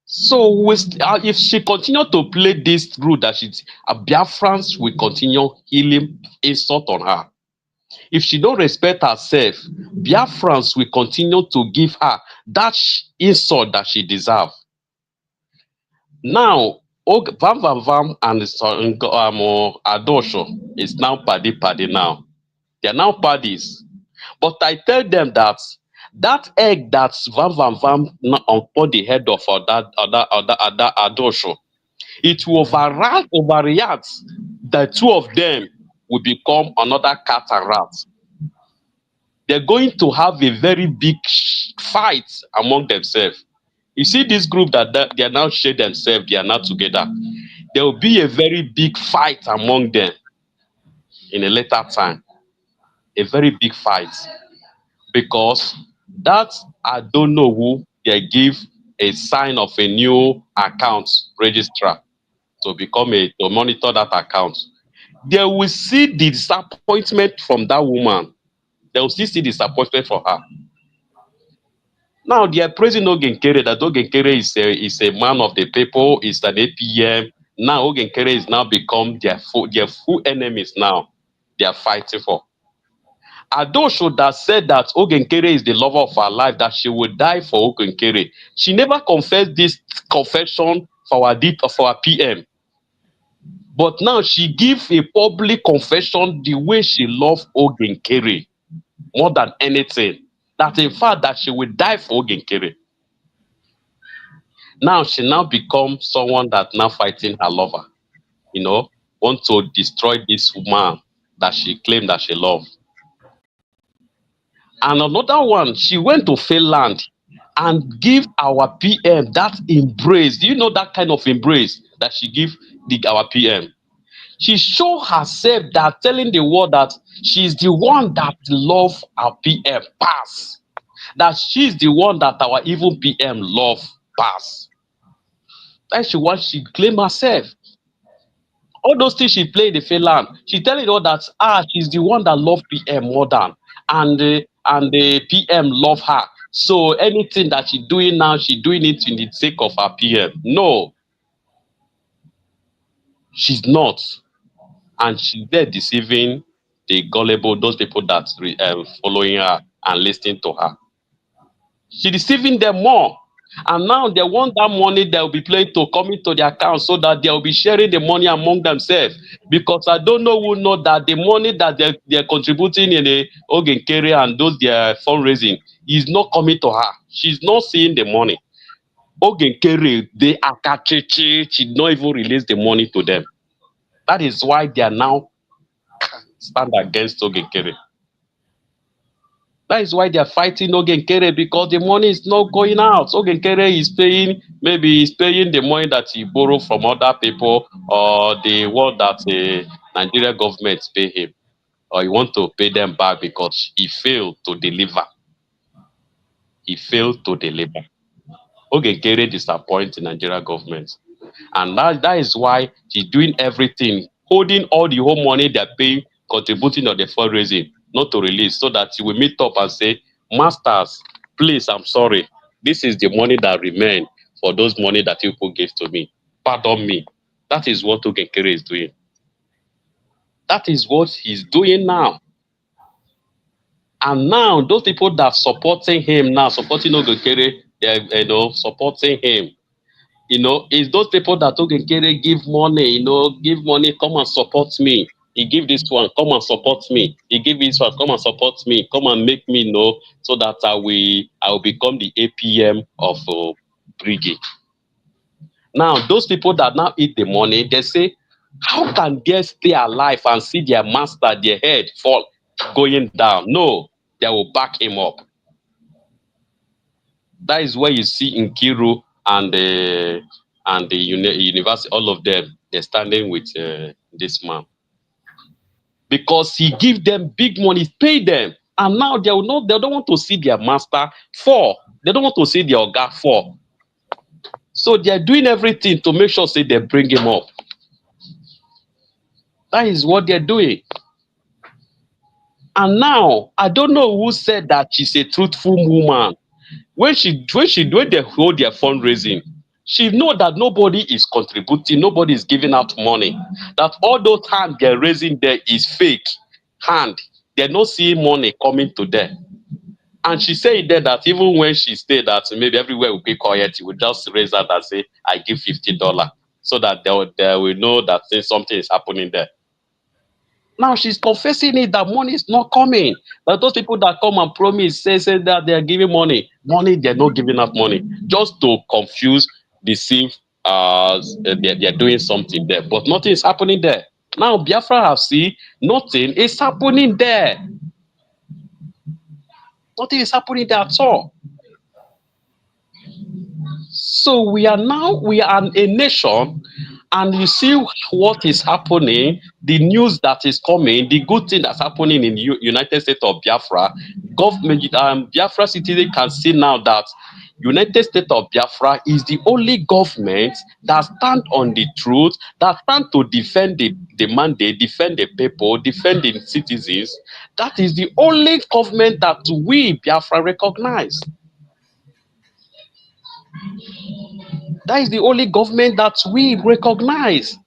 So if she continue to play this role that Biafrans will continue healing insult on her. If she don't respect herself, Biafrans will continue to give her that insult that she deserves. Now, Vam and Adosho is now paddy now. They are now paddies. But I tell them that egg that Vam upon the head of other Adosho, it will overreact. The 2 of them will become another cat and rat. They're going to have a very big fight among themselves. You see this group that they are now share themselves, they are now together. There will be a very big fight among them in a later time. A very big fight. Because that I don't know who they give a sign of a new account registrar to monitor that account. They will see the disappointment from that woman. They will still see disappointment for her. Now they are praising Nkere, that Nkere is a man of the people, is an APM. Now Nkere is now become their full enemies now. They are fighting for. Adosho that said that Nkere is the lover of her life, that she will die for Nkere. She never confessed this confession for our PM. But now she give a public confession the way she love Nkere more than anything. That in fact that she will die for Nkere. Now she now become someone that now fighting her lover. You know, want to destroy this woman that she claimed that she love. And another one, she went to Finland and give our PM that embrace. Do you know that kind of embrace that she give our PM? She show herself that telling the world that she's the one that love our PM pass. That she's the one that our evil PM love pass. That's what she claim herself. All those things she played in Finland, she telling all that she's the one that love PM more than, and the PM love her. So anything that she doing now, she doing it in the sake of her PM. No, she's not. And she's there deceiving the gullible, those people that following her and listening to her. She's deceiving them more. And now they want that money they'll be playing to come into their account so that they'll be sharing the money among themselves. Because I don't know who know that the money that they're contributing in the Nkere and those their fundraising is not coming to her. She's not seeing the money. Nkere, they akacheche, she not even release the money to them. That is why they are now stand against Nkere. That is why they are fighting Nkere, because the money is not going out. Nkere is paying, maybe he's paying the money that he borrowed from other people, or the one that the Nigerian government pay him, or he want to pay them back because he failed to deliver. He failed to deliver. Nkere disappoints the Nigerian government. And that is why she's doing everything, holding all the whole money they're paying, contributing on the fundraising, not to release, so that she will meet up and say, masters, please, I'm sorry. This is the money that remained for those money that people gave to me. Pardon me. That is what Nkere is doing. That is what he's doing now. And now, those people that are supporting him now, supporting Nkere, they're supporting him. It's those people that Nkere give money, give money, come and support me. He give this one, come and support me. He give this one, come and support me. Come and make me know so that I will become the APM of Brigade. Now, those people that now eat the money, they say, how can they stay alive and see their master, their head fall, going down? No, they will back him up. That is where you see Nkere and the university, all of them, they're standing with this man. Because he give them big money, pay them. And now they don't want to see their master fall. They don't want to see their oga fall. So they're doing everything to make sure they bring him up. That is what they're doing. And now, I don't know who said that she's a truthful woman. When they hold their fundraising, she know that nobody is contributing, nobody is giving out money. That all those hands they're raising there is fake hand. They're not seeing money coming to them. And she said there that even when she stayed that maybe everywhere will be quiet, she would just raise that and say, I give $50, so that they will know that something is happening there. Now she's confessing it that money is not coming. That those people that come and promise, say that they are giving money, they're not giving out money. Just to confuse, deceive, they're doing something there. But nothing is happening there. Now Biafra have seen, nothing is happening there. Nothing is happening there at all. So we are a nation, and you see what is happening, the news that is coming, the good thing that's happening in the United States of Biafra. Government, Biafra citizens can see now that United States of Biafra is the only government that stand on the truth, that stand to defend the mandate, defend the people, defend the citizens. That is the only government that we, Biafra, recognize. That is the only government that we recognize.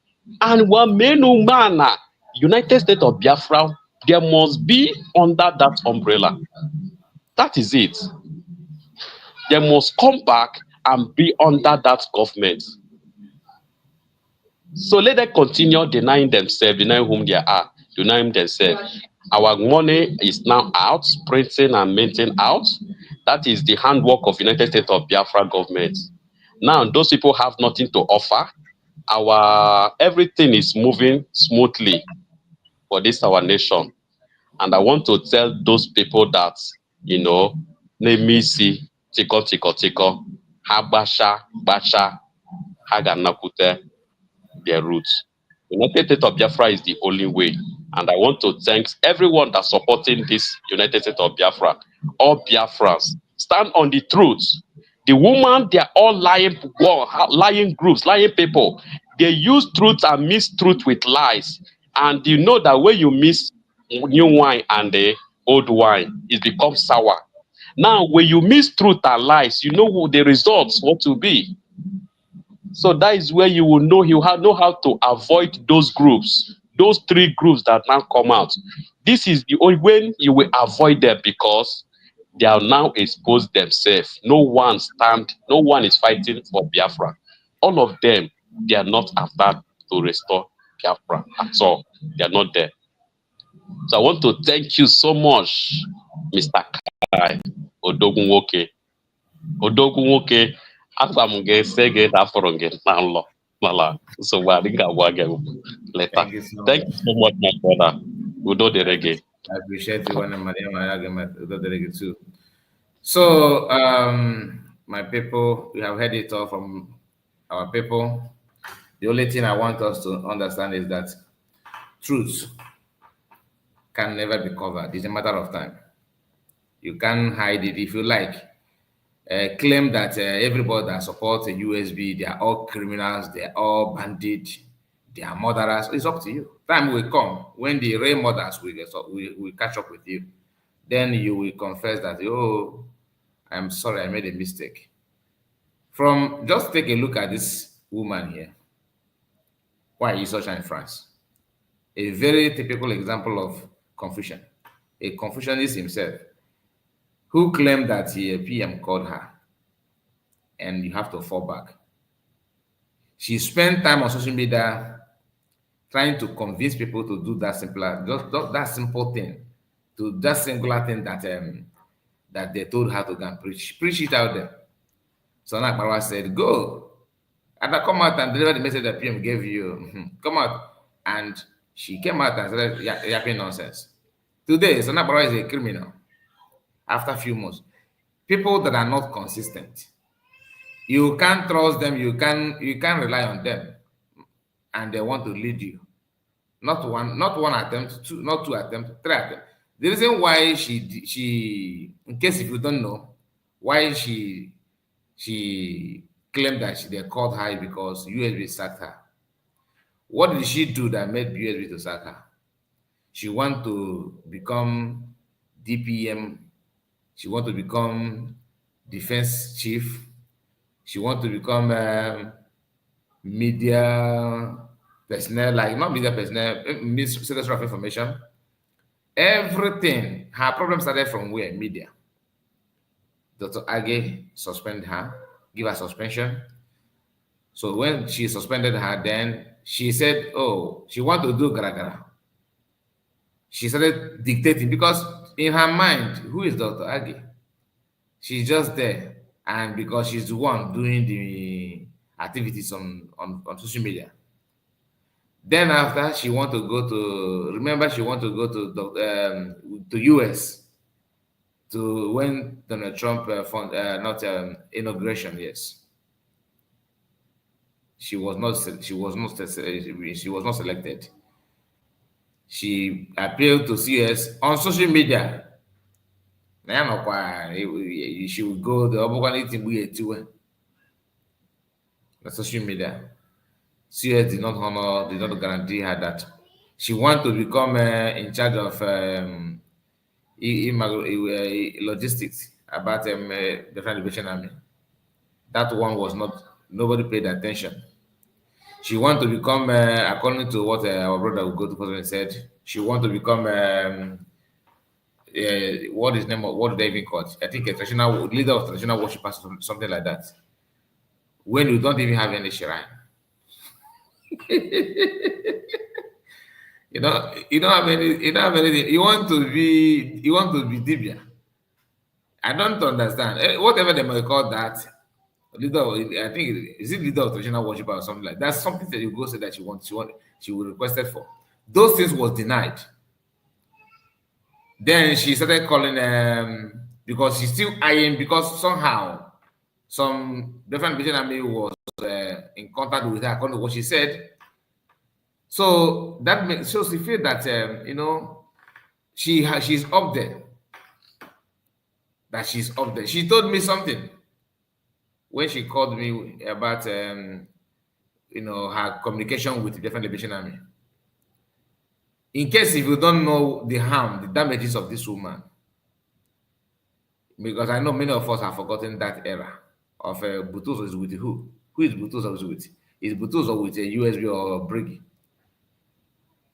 And Wamenumana, United States of Biafra, there must be under that umbrella. That is it. They must come back and be under that government. So let them continue denying themselves, denying whom they are, denying themselves. Our money is now out, printing and minting out. That is the handwork of United States of Biafra government. Now those people have nothing to offer. Our everything is moving smoothly for this our nation. And I want to tell those people that, Nemisi, tiko, habasha, basha, haganakute, their roots. United States of Biafra is the only way. And I want to thank everyone that's supporting this United States of Biafra. All Biafrans, stand on the truth. The woman, they are all lying groups, lying people. They use truth and mistruth with lies. And you know that when you mix new wine and the old wine, it becomes sour. Now, when you mix truth and lies, you know the results what to be. So that is where you will know know how to avoid those groups, those three groups that now come out. This is the only when you will avoid them because they are now exposed themselves. No one is fighting for Biafra. All of them, they are not after to restore Biafra at all. They are not there. So I want to thank you so much, Mr. Kai Odogunwoke. Odogunwoke, after I'm going to say it after I'm getting down. So I think I'll work later. Thank you so Thank you so much, my brother. Udo the reggae. I appreciate you and Maria too. So, my people, we have heard it all from our people. The only thing I want us to understand is that truth can never be covered. It's a matter of time. You can't hide it if you like. Claim that everybody that supports a USB, they are all criminals, they are all bandits, they are murderers. It's up to you. Time will come when the real murderers will catch up with you. Then you will confess that, oh, I'm sorry, I made a mistake. Just take a look at this woman here. Why is such in France? A very typical example of Confucian. A Confucianist himself who claimed that a PM called her and you have to fall back. She spent time on social media trying to convince people to do that that simple thing, to that singular thing that they told her to go and preach it out there. So Nakbarawa said, go, and I come out and deliver the message that PM gave you. Come out. And she came out and started yapping nonsense. Today, Nakbarawa is a criminal. After a few months, people that are not consistent, you can't trust them, you can't rely on them, and they want to lead you. Not one attempt, not two attempts, three attempts. The reason why she in case if you don't know, why she claimed that they called her because USB sacked her. What did she do that made USB to sack her? She want to become DPM. She want to become defense chief. She want to become media personnel, like not media personnel, Secretary of Information. Everything. Her problem started from where? Media. Dr. Age suspended her, give her suspension. So when she suspended her, then she said, oh, she want to do gara. She started dictating because in her mind, who is Dr. Age? She's just there. And because she's the one doing the activities on social media. Then after, she want to go to, remember, she want to go to US to when Donald Trump inauguration. Yes, she was not selected. She appealed to CS on social media. She would go the social media. CS did not guarantee her that. She want to become in charge of logistics about the Federal Liberation Army. That one was not, nobody paid attention. She want to become, according to what our brother would go to president said, she want to become, what is name of, what do they even call it? I think a traditional leader of traditional worship or something like that. When you don't even have any shrine. You know, you don't have any. You don't have anything. You want to be. You want to be Dibia. I don't understand. Whatever they might call that, leader. I think is it leader of traditional worship or something like that. That's something that you go say that she wants. She would requested for. Those things was denied. Then she started calling because she's still eyeing because somehow some different patient army was in contact with her according to what she said. So that makes so she feel that you know she's up there. That she's up there. She told me something when she called me about you know her communication with the different liberation army. In case if you don't know the harm, the damages of this woman, because I know many of us have forgotten that era of Butuzo is with who? Who is Butuzo with? Is Butuzo with a USB or Briggy?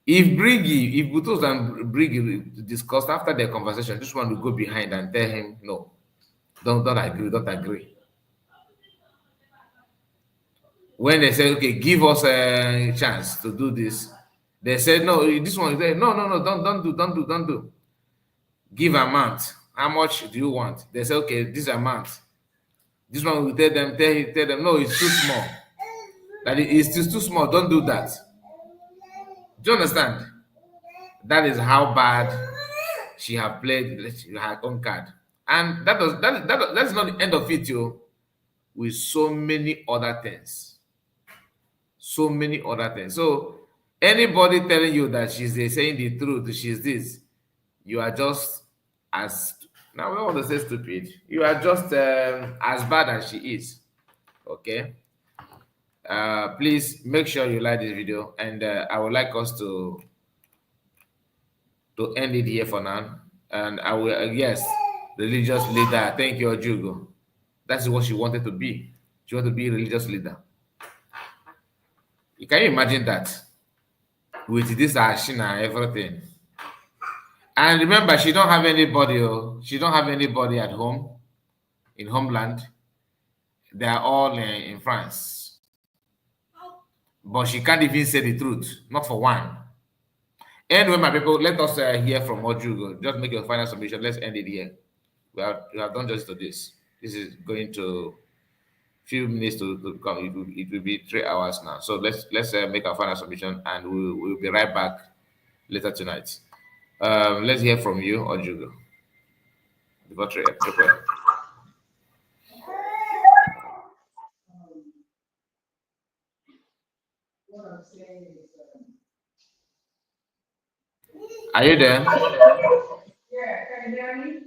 If Butuzo and Briggy discussed after their conversation, this one will go behind and tell him, no, don't agree. When they say, okay, give us a chance to do this, they said, no, this one is there. No, don't do. Give amount. How much do you want? They say, okay, this amount. This one will tell them, no, it's too small. That it's too small. Don't do that. Do you understand? That is how bad she have played her own card, and that's not the end of it, yo. With so many other things, So anybody telling you that she's saying the truth, she's this, you are just as now. I want to say stupid. You are just as bad as she is. Okay. Please make sure you like this video, and I would like us to end it here for now. And I will yes, religious leader. Thank you, Ojugo. That's what she wanted to be. She wanted to be a religious leader. You can imagine that with this Ashina, everything. And remember, she don't have anybody. She don't have anybody at home, in homeland. They are all in France. But she can't even say the truth, not for one. Anyway, my people, let us hear from Ojugo. Just make your final submission. Let's end it here. We have done justice to this. This is going to few minutes to come. It will be 3 hours now. So let's make our final submission, and we'll be right back later tonight. Let's hear from you, Ojugo. Before 3 o'clock. Are you there? Yeah, can you hear me?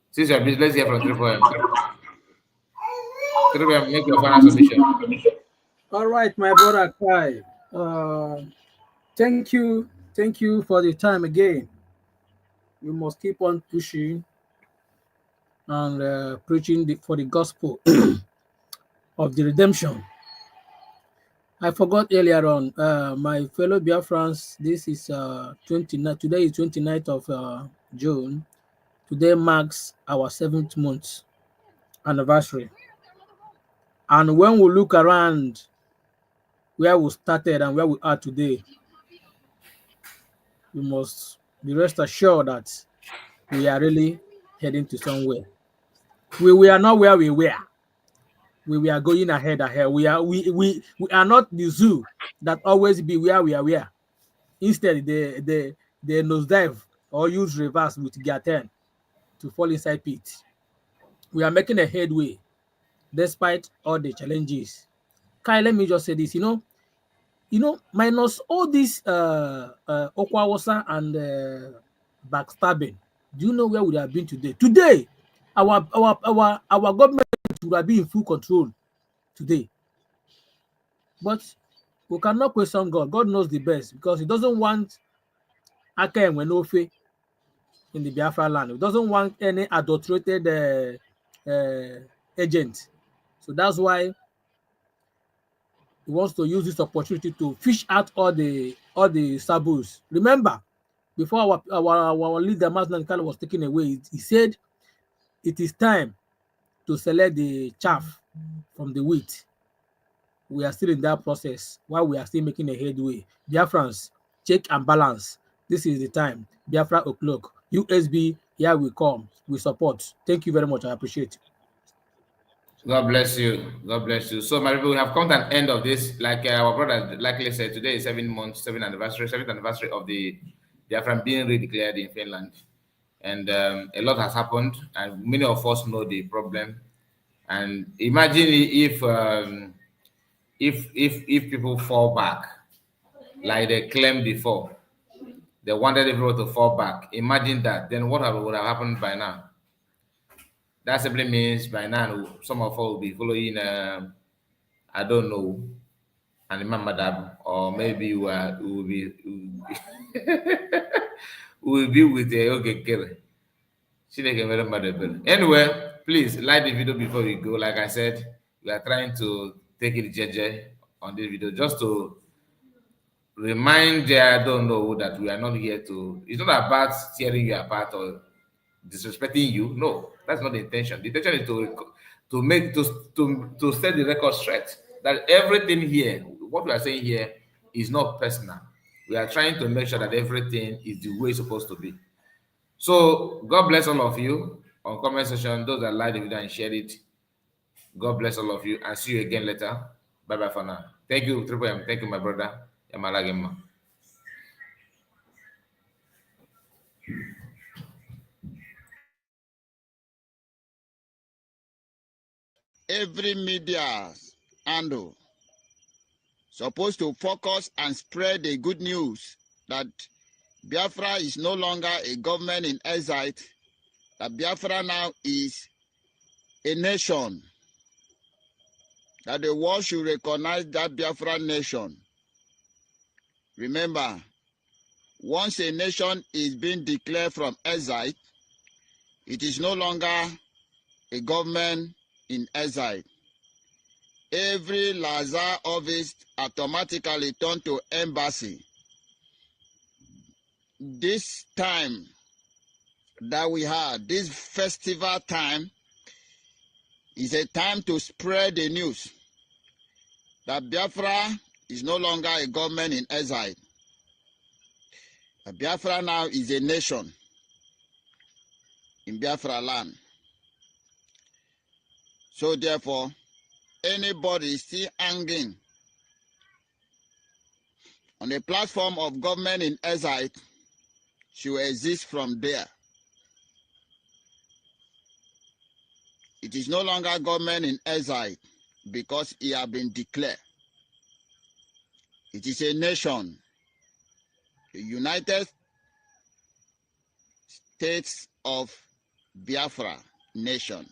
Since you're busy, let's hear from 3 3 make your final submission. All right, my brother Kai. Thank you for the time again. You must keep on pushing and preaching for the gospel of the redemption. I forgot earlier on, my fellow Biafrans, this is 29. Today is 29th of June. Today marks our 7th month anniversary. And when we look around where we started and where we are today, we must be rest assured that we are really heading to somewhere. We are not where we were. We are going ahead. We are not the zoo that always be where we are. Instead, they nosedive or use reverse with gear 10 to fall inside pit. We are making a headway despite all the challenges. Kai, let me just say this, you know, minus all this Okwawasa and backstabbing, do you know where we have been today? Today, our government would have been in full control today. But we cannot question God. God knows the best because He doesn't want Aka and Wenofe in the Biafra land. He doesn't want any adulterated agent. So that's why He wants to use this opportunity to fish out all the sabus. Remember, before our leader Masnan Kala was taken away, he said it is time to select the chaff from the wheat. We are still in that process while we are still making a headway. Biafrans, check and balance. This is the time. Biafra o'clock. USB, here we come. We support. Thank you very much. I appreciate it. God bless you. God bless you. So, my people, we have come to an end of this. Like our brother likely said, today is 7th anniversary of the Biafran being redeclared in Finland. And a lot has happened, and many of us know the problem. And imagine if people fall back like they claimed before, they wanted everyone to fall back. Imagine that. Then what would have happened by now? That simply means by now some of us will be following. I don't know, and remember that, or maybe we will be we will be with the Nkere. Anyway, please like the video before we go. Like I said, we are trying to take it JJ on this video just to remind I don't know that we are not here to. It's not about tearing you apart or disrespecting you. No, that's not the intention. The intention is to make to set the record straight that everything here, what we are saying here, is not personal. We are trying to make sure that everything is the way it's supposed to be. So God bless all of you on comment section. Those that like the video and share it. God bless all of you and see you again later. Bye bye for now. Thank you, Triple M. Thank you, my brother. Yamalagema. Every media handle supposed to focus and spread the good news that Biafra is no longer a government in exile, that Biafra now is a nation, that the world should recognize that Biafra nation. Remember, once a nation is being declared from exile, it is no longer a government in exile. Every Lazar office automatically turned to embassy. This time that we had, this festival time, is a time to spread the news that Biafra is no longer a government in exile. Biafra now is a nation in Biafra land. So therefore, anybody still hanging on the platform of government in exile should exist from there. It is no longer government in exile because it has been declared. It is a nation, the United States of Biafra nation.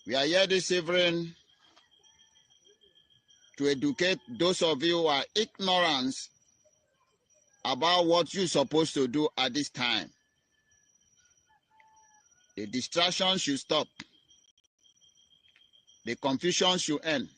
We are here this evening to educate those of you who are ignorant about what you're supposed to do at this time. The distraction should stop. The confusion should end.